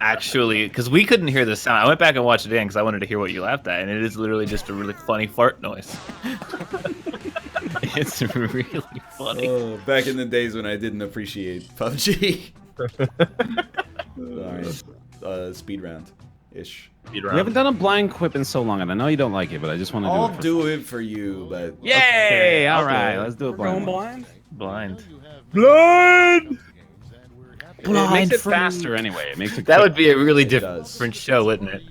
Actually, because we couldn't hear the sound. I went back and watched it again because I wanted to hear what you laughed at, and it is literally just a really funny fart noise. It's really funny. Oh, back in the days when I didn't appreciate PUBG. Alright, speed round ish. We haven't done a blind quip in so long, and I know you don't like it, but I just want to I'll do it. do it for you, but Yay! Okay, All I'll do right, it. let's do it We're going blind. blind. Blind. It makes it faster anyway. It makes it. That would be a really It does. different show, wouldn't it?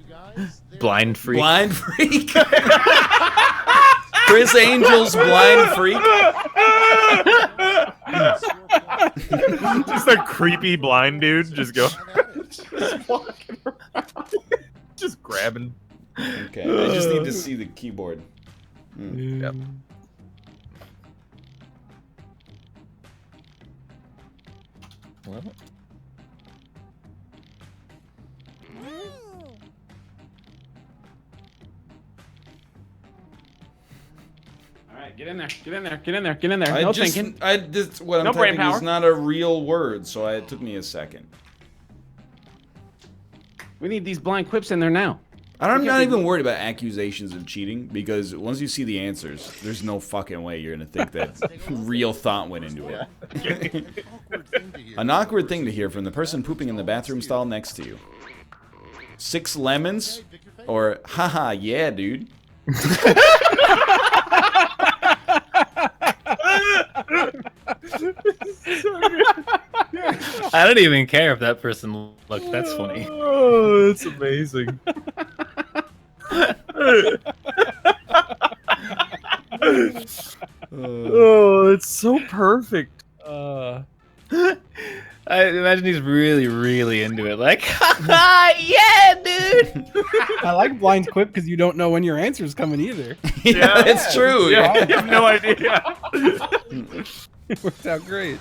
Blind freak. Blind Freak. Chris Angel's Blind Freak. Just a creepy blind dude just go. Just walking around. Just grabbing. Okay, I just need to see the keyboard. Yep. Alright, get in there. Get in there. Get in there. Get in there. I No just, thinking. what I'm No brain typing is power. not a real word, so it took me a second. We need these blind quips in there now. I'm not even worried about accusations of cheating, because once you see the answers, there's no fucking way you're gonna think that real thought went into it. An awkward thing to hear from the person pooping in the bathroom stall next to you. 6 lemons? Or, haha, yeah, dude. I don't even care if that person looked. That's funny. Oh, it's amazing. Oh, it's so perfect. I imagine he's really, really into it. Like, yeah, dude. I like blind quip because you don't know when your answer's coming either. Yeah, it's true. Yeah, you have no idea. It worked out great.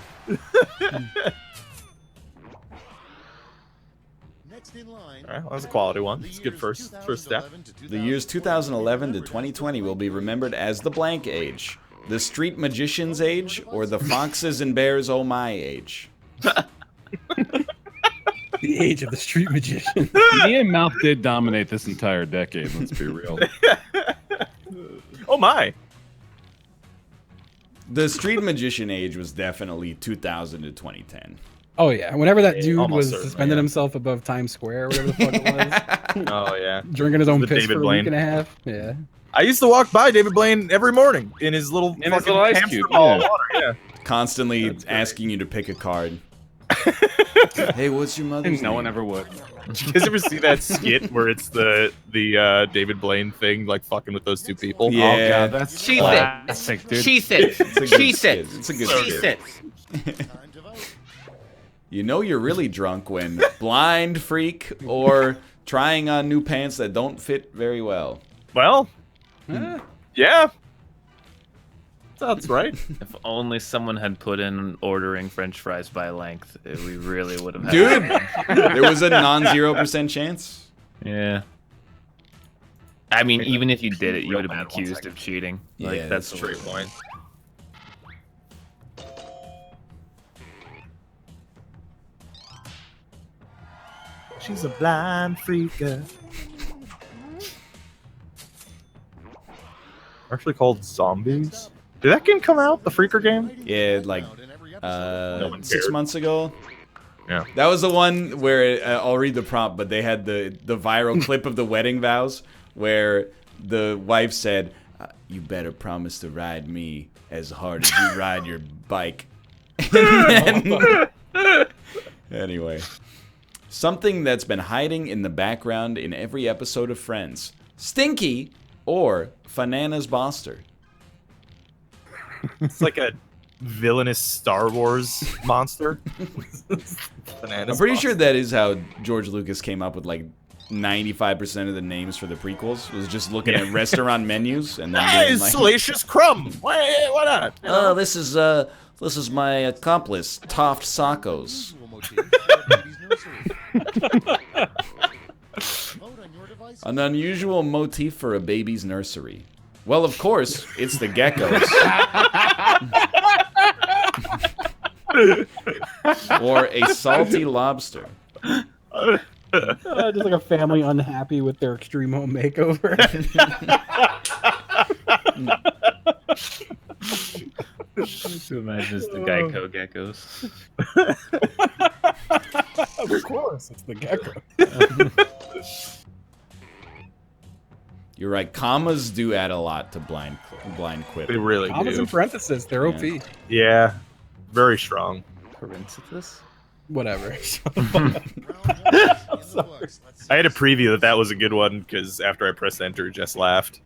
Next in line. All right, well, that was a quality one. It's a good first step. The years 2011 to 2020 will be remembered as the blank age, the street magician's age, or the foxes and bears oh my age. The age of the street magician. Me and Mouth did dominate this entire decade, let's be real. Oh my. The street magician age was definitely 2000 to 2010. Oh yeah, whenever that dude almost was certainly, suspended yeah. himself above Times Square, whatever the fuck it was, Oh yeah. drinking his own The piss David for a Blaine. week and a half. Yeah. I used to walk by David Blaine every morning in his little In his fucking little ice hamster cube, ball of yeah. water. Yeah. Constantly asking you to pick a card. Hey, what's your mother's No name? one ever would. Did you guys ever see that skit where it's the David Blaine thing, like fucking with those two people? Yeah. Oh god, that's She classic, said. dude. She said. It's a good She skit. said. It's a good She skit. said. Time to vote. You know you're really drunk when blind freak or trying on new pants that don't fit very well. Well, yeah. That's right. If only someone had put in ordering French fries by length, we really would have had. Dude, there was a non-0% chance. Yeah. I mean, even if you did it, you would have been accused of cheating. Like, Yeah, that's that's the true. great point. She's a blind freaker. Actually called Zombies. Did that game come out? The Freaker game? Yeah, like No one 6 cared. months ago. Yeah. That was the one where I'll read the prompt, but they had the viral clip of the wedding vows where the wife said, "You better promise to ride me as hard as you ride your bike." And then- anyway, something that's been hiding in the background in every episode of Friends: Stinky or Fanana's Boster. It's like a villainous Star Wars monster. I'm pretty sure that is how George Lucas came up with like 95% of the names for the prequels. Was just looking at restaurant menus and then Hey, being like, Salacious Crumb. Why not? You know? "Oh, this is my accomplice, Toft Sacos." Usual motif for a baby's nursery. Vote on your device. An unusual motif for a baby's nursery. Well, of course, it's the geckos. Or a salty lobster. Just like a family unhappy with their extreme home makeover. To imagine it's the Geico geckos. Of course, it's the gecko. You're right. Commas do add a lot to blind quip. They really Commas do. in parentheses, they're OP. Yeah. Yeah, very strong. Parenthesis? Whatever. Round one is in the books. Let's see I had a what's- preview that was a good one because after I pressed enter, Jess laughed.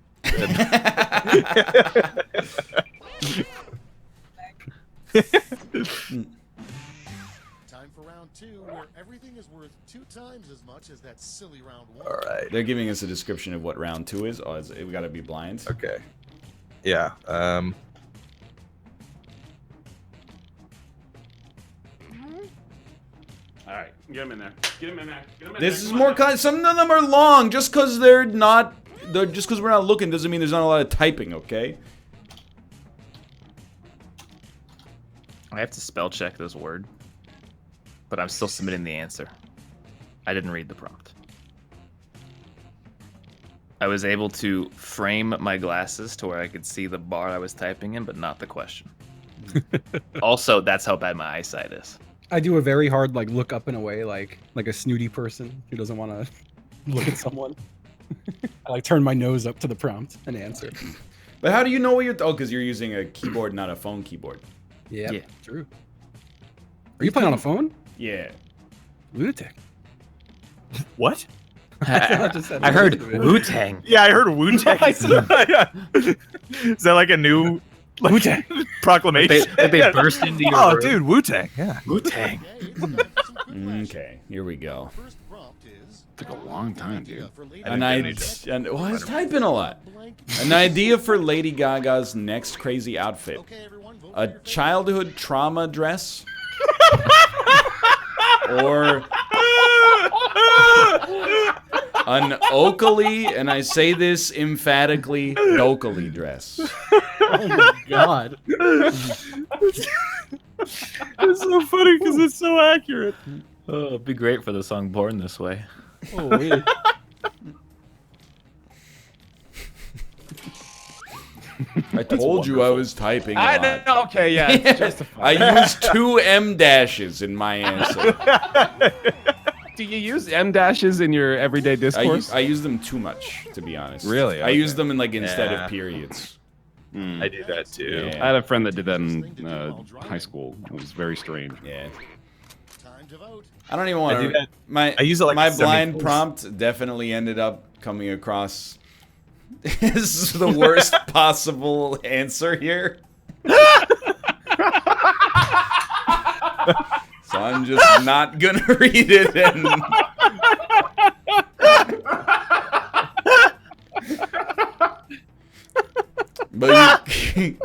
Time for round two, where everything is worth 2 times as much as that silly round one. All right. They're giving us a description of what round 2 is. Oh, we gotta be blind. Okay. Yeah. All right, get him in there. Get him in there. Get him in This is more some of them are long. Just because we're not looking doesn't mean there's not a lot of typing. Okay. I have to spell check this word, but I'm still submitting the answer. I didn't read the prompt. I was able to frame my glasses to where I could see the bar I was typing in, but not the question. Also, that's how bad my eyesight is. I do a very hard like look up and away, like a snooty person who doesn't want to look at someone. I like turn my nose up to the prompt and answer. But how do you know what you're? Oh, because you're using a keyboard, not a phone keyboard. Yeah, Yeah. true. Are you playing on a phone? Yeah. Lunatic. What? I heard Wu-Tang. Yeah, I heard Wu Tang. I saw- Is that like a new Wu-Tang proclamation. They burst into your Oh, room. dude, Wu-Tang. Yeah. Wu-Tang. Okay, it's time for some Quiplash. Okay, here we go. First prompt is Took a long time, dude. for Lady An Gaga's idea. Well, I was typing a lot. blank. An idea for Lady Gaga's next crazy outfit. Okay, everyone, vote for A your favorite. childhood trauma dress. Or an Oakley, and I say this emphatically, Oakley dress. Oh my god. It's so funny because it's so accurate. Oh, it'd be great for the song "Born This Way." Oh wait. I told you I was typing a lot. Okay, yeah, it's justified. I used 2 M dashes in my answer. Do you use M dashes in your everyday discourse? I use them too much, to be honest. Really? I Okay. use them in instead Yeah. of periods. I do that too. Yeah. I had a friend that did that in high school. It was very strange. Yeah. Time to vote. I don't even I want do to. that- My I use it like my a blind semi-close. prompt definitely ended up coming across as the worst possible answer here. So I'm just not gonna read it. And but you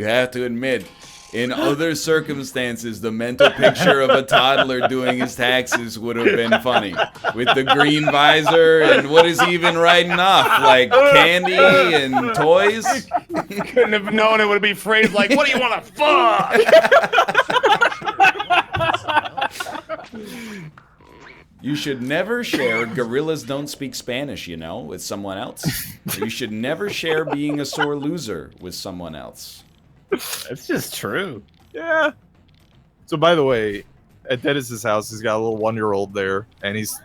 have to admit, in other circumstances, the mental picture of a toddler doing his taxes would have been funny. With the green visor and what is he even writing off? Like candy and toys? Couldn't have known it would be phrased like, "What do you want to fuck?" You should never share gorillas don't speak Spanish, you know, with someone else. You should never share being a sore loser with someone else. That's just true. Yeah. So by the way, at Dennis's house, he's got a little 1-year-old there, and he's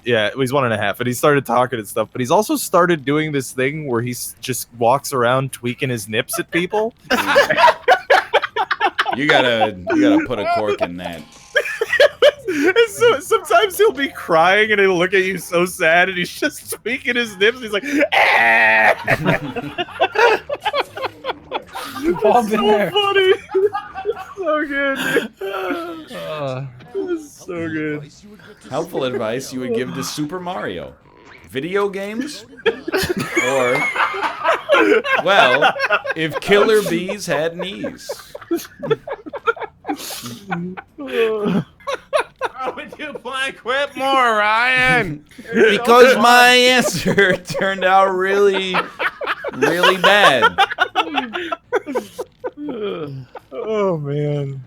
1.5, and he started talking and stuff. But he's also started doing this thing where just walks around tweaking his nips at people. You gotta put a cork in that. And so sometimes he'll be crying and he'll look at you so sad, and he's just tweaking his nips. He's like, ah! We've all been there. Funny. So good, dude. Uh, It's so good. Advice you would give to Helpful advice you would give to Super Mario. Video games? Or, well, if killer bees had knees. How would you play Quip more, Ryan? Because my answer turned out really, really bad. Oh man.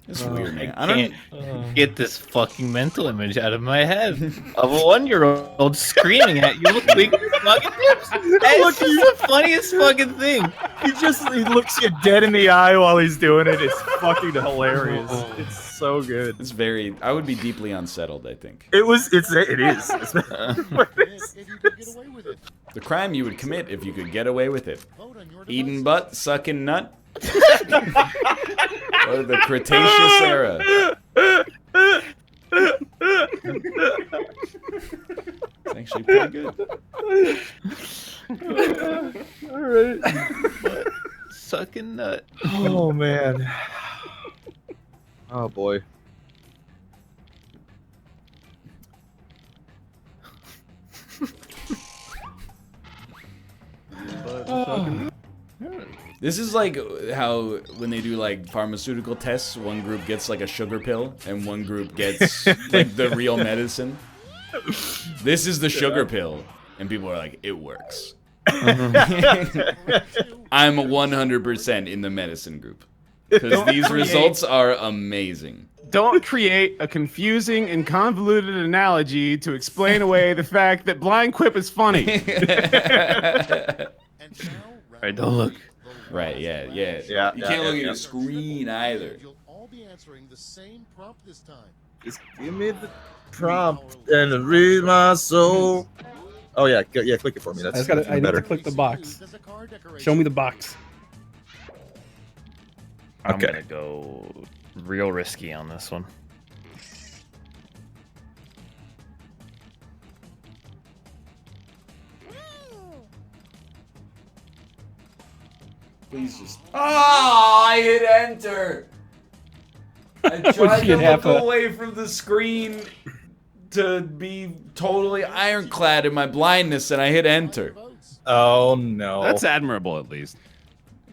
It's weird, man. I Can't don't. get this fucking mental image out of my head of a 1-year-old screaming at you, tweaking your fucking nips. It's just the funniest fucking thing. He looks you dead in the eye while he's doing it. It's fucking hilarious. It's so good. It's very. I would be deeply unsettled, I think. It is. if you could get away with it. The crime you would commit if you could get away with it. Vote on your Eating device. butt, sucking nut. Or the Cretaceous era. It's actually pretty good. All right. Sucking nut. Oh man. Oh boy. This is like how when they do like pharmaceutical tests, one group gets like a sugar pill and one group gets like the real medicine. This is the sugar pill, and people are like, it works. I'm 100% in the medicine group because these results are amazing. Don't create a confusing and convoluted analogy to explain away the fact that blind Quip is funny. And now, Right, don't look. Right? Yeah. Yeah, You yeah, can't look yeah, at yeah. your screen either. You'll all be answering the same prompt this time. Just give me the prompt and read my soul. Oh yeah, yeah. Click it for me. That's I need better. to click the box. As a card decoration. Show me the box. I'm Okay. gonna go real risky on this one. Please just. Oh, I hit enter. I tried to look away from the screen to be totally ironclad in my blindness, and I hit enter. Oh no. That's admirable, at least.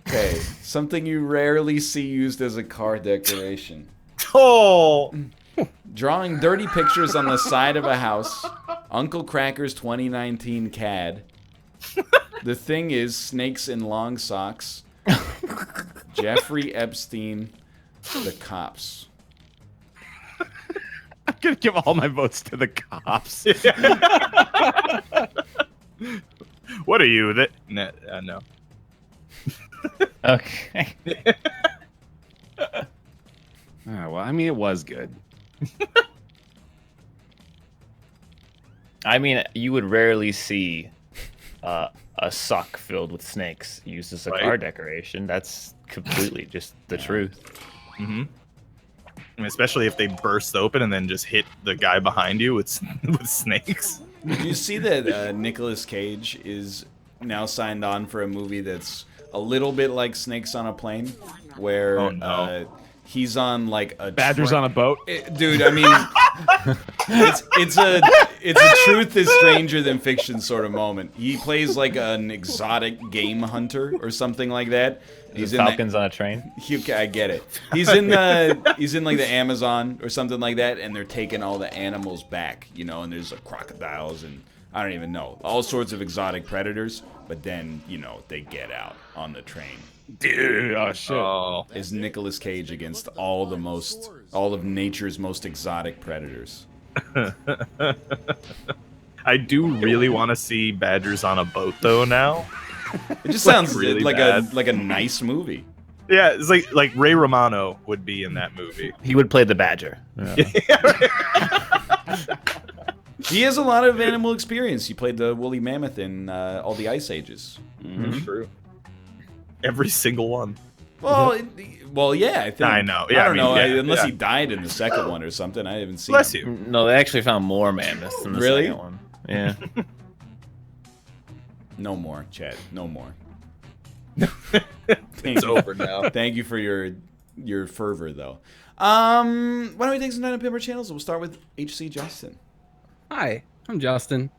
Okay, something you rarely see used as a car decoration. Oh. Drawing dirty pictures on the side of a house. Uncle Cracker's 2019 CAD. The thing is snakes in long socks. Jeffrey Epstein. The cops. I'm gonna give all my votes to the cops. What are you? No. Okay. Well, I mean, it was good. I mean, you would rarely see a sock filled with snakes used as a car decoration. That's completely just the truth. Mm-hmm. And especially if they burst open and then just hit the guy behind you with snakes. Did you see that Nicolas Cage is now signed on for a movie that's a little bit like Snakes on a Plane, where he's on like a Badgers on a boat? Dude, I mean, it's a truth is stranger than fiction sort of moment. He plays like an exotic game hunter or something like that. He's in Falcons on a train. I get it. He's in like the Amazon or something like that, and they're taking all the animals back, you know, and there's like crocodiles and I don't even know, all sorts of exotic predators. But then, you know, they get out on the train. Dude, oh shit. Oh. Is Nicolas Cage against all of nature's most exotic predators. I do really want to see Badgers on a boat though now. It just sounds really like bad. a nice movie. Yeah, it's like Ray Romano would be in that movie. He would play the badger. He has a lot of animal experience. He played the woolly mammoth in all the Ice Ages. Mm-hmm. True. Every single one. Well, yeah, I think. I know. Yeah, I don't know. yeah, unless he died in the second one or something. I haven't seen. Bless him. you. No, they actually found more mammoths in the second one. Yeah. No more, Chad. No more. It's over now. Thank you for your fervor, though. Why don't we take some time to pimp our channels? We'll start with HC Justin. Hi, I'm Justin.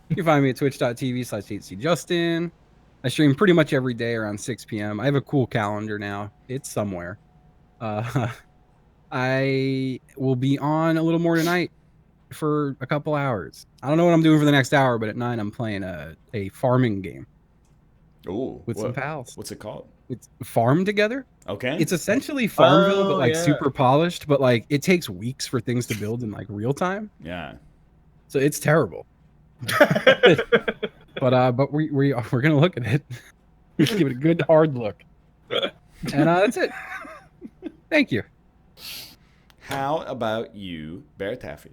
You can find me at twitch.tv/HCJustin. I stream pretty much every day around 6 p.m. I have a cool calendar now. It's somewhere. I will be on a little more tonight for a couple hours. I don't know what I'm doing for the next hour, but at 9 I'm playing a farming game. Ooh, with some pals. What's it called? It's Farm Together. Okay. It's essentially Farmville, but like super polished. But like it takes weeks for things to build in like real time. Yeah. So it's terrible. But we're gonna look at it. Give it a good hard look. And that's it. Thank you. How about you, Bear Taffy?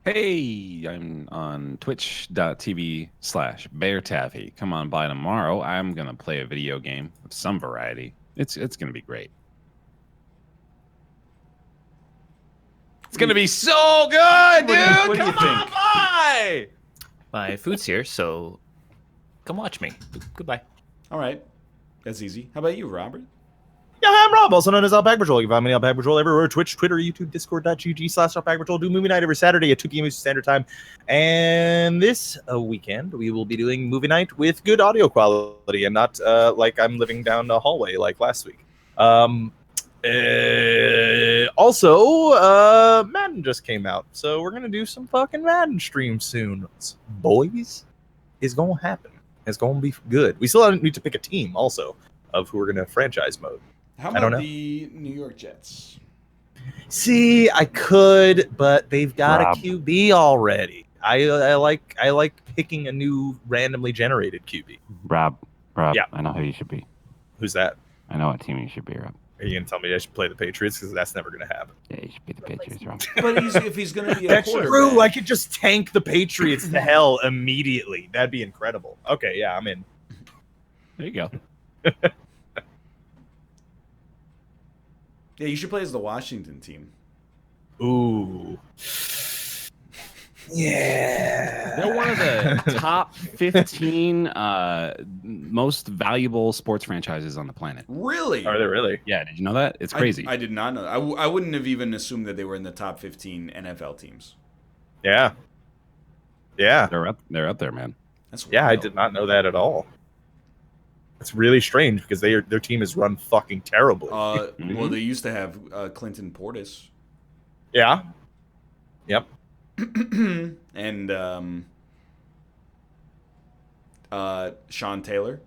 Hey, I'm on twitch.tv/BearTaffy. Come on by tomorrow. I'm gonna play a video game of some variety. It's gonna be great. It's gonna be so good, dude. What do you think? By. My food's here, so come watch me. Goodbye. All right, that's easy. How about you, Robert? Yeah, I'm Rob, also known as Outback Patrol. You can find me on Outback Patrol everywhere: Twitch, Twitter, YouTube, Discord.gg/Outback Patrol. Do movie night every Saturday at 2 p.m. Eastern Standard Time. And this weekend, we will be doing movie night with good audio quality and not like I'm living down the hallway like last week. Also, Madden just came out, so we're gonna do some fucking Madden streams soon. Boys, it's gonna happen. It's gonna be good. We still need to pick a team also of who we're gonna franchise mode. How about the New York Jets? See, I could, but they've got a QB already. I like picking a new randomly generated QB. Rob, yeah. I know who you should be. Who's that? I know what team you should be, Rob. Are you gonna tell me I should play the Patriots? Because that's never gonna happen. Yeah, you should be the Patriots, Rob. But if he's gonna be a That's quarterback. true. I could just tank the Patriots to hell immediately. That'd be incredible. Okay, yeah, I'm in. There you go. Yeah, you should play as the Washington team. Ooh. Yeah. They're one of the top 15 most valuable sports franchises on the planet. Really? Are they really? Yeah, did you know that? It's crazy. I did not know. I wouldn't have even assumed that they were in the top 15 NFL teams. Yeah. Yeah. They're up there, man. That's Yeah, I wild. did not know that at all. It's really strange because their team is run fucking terribly. Well, they used to have Clinton Portis. Yeah. Yep. And Sean Taylor.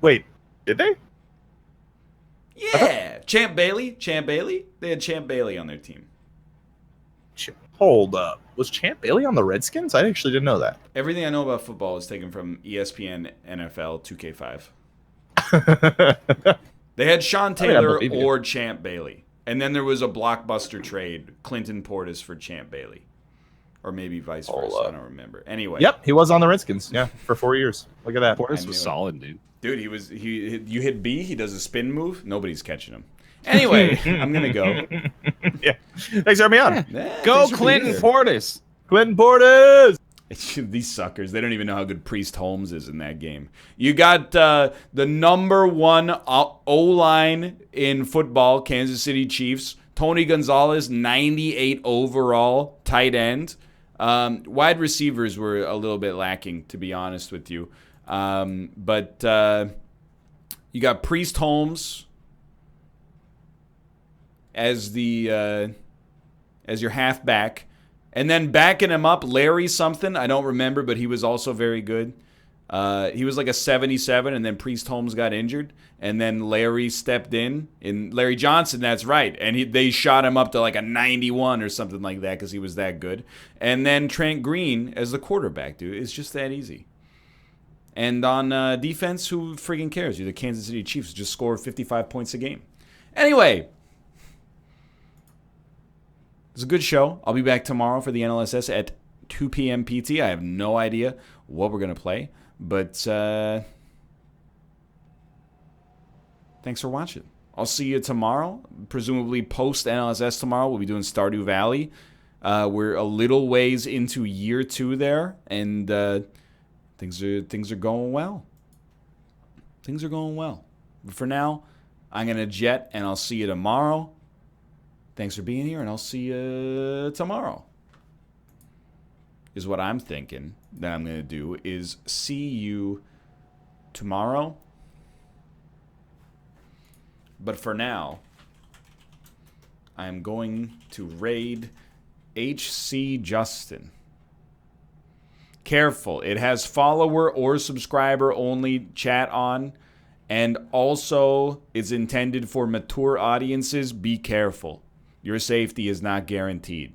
Wait, did they? Yeah, Champ Bailey. They had Champ Bailey on their team. Hold up. Was Champ Bailey on the Redskins? I actually didn't know that. Everything I know about football is taken from ESPN NFL 2K5. They had Sean Taylor or Champ Bailey. And then there was a blockbuster trade, Clinton Portis for Champ Bailey. Or maybe vice versa. I don't remember. Anyway. Yep, he was on the Redskins. Yeah, for 4 years. Look at that. Portis was solid, dude. Dude, you hit B, he does a spin move. Nobody's catching him. Anyway, I'm going to go. Yeah. Thanks for having me on. Yeah, Go Clinton Portis. Clinton Portis. These suckers, they don't even know how good Priest Holmes is in that game. You got the number one O-line in football, Kansas City Chiefs. Tony Gonzalez, 98 overall, tight end. Wide receivers were a little bit lacking, to be honest with you. But you got Priest Holmes as your halfback. And then backing him up, Larry something. I don't remember, but he was also very good. He was like a 77, and then Priest Holmes got injured. And then Larry stepped in. Larry Johnson, that's right. And they shot him up to like a 91 or something like that because he was that good. And then Trent Green as the quarterback, dude. It's just that easy. And on defense, who freaking cares? You're the Kansas City Chiefs. Just score 55 points a game. Anyway. It's a good show. I'll be back tomorrow for the NLSS at 2 p.m. PT. I have no idea what we're going to play, but thanks for watching. I'll see you tomorrow, presumably post-NLSS tomorrow. We'll be doing Stardew Valley. We're a little ways into year 2 there, and things are going well. Things are going well. But for now, I'm going to jet, and I'll see you tomorrow. Thanks for being here, and I'll see you tomorrow. Is what I'm thinking that I'm going to do is see you tomorrow. But for now, I'm going to raid HC Justin. Careful. It has follower or subscriber only chat on, and also it's intended for mature audiences. Be careful. Your safety is not guaranteed.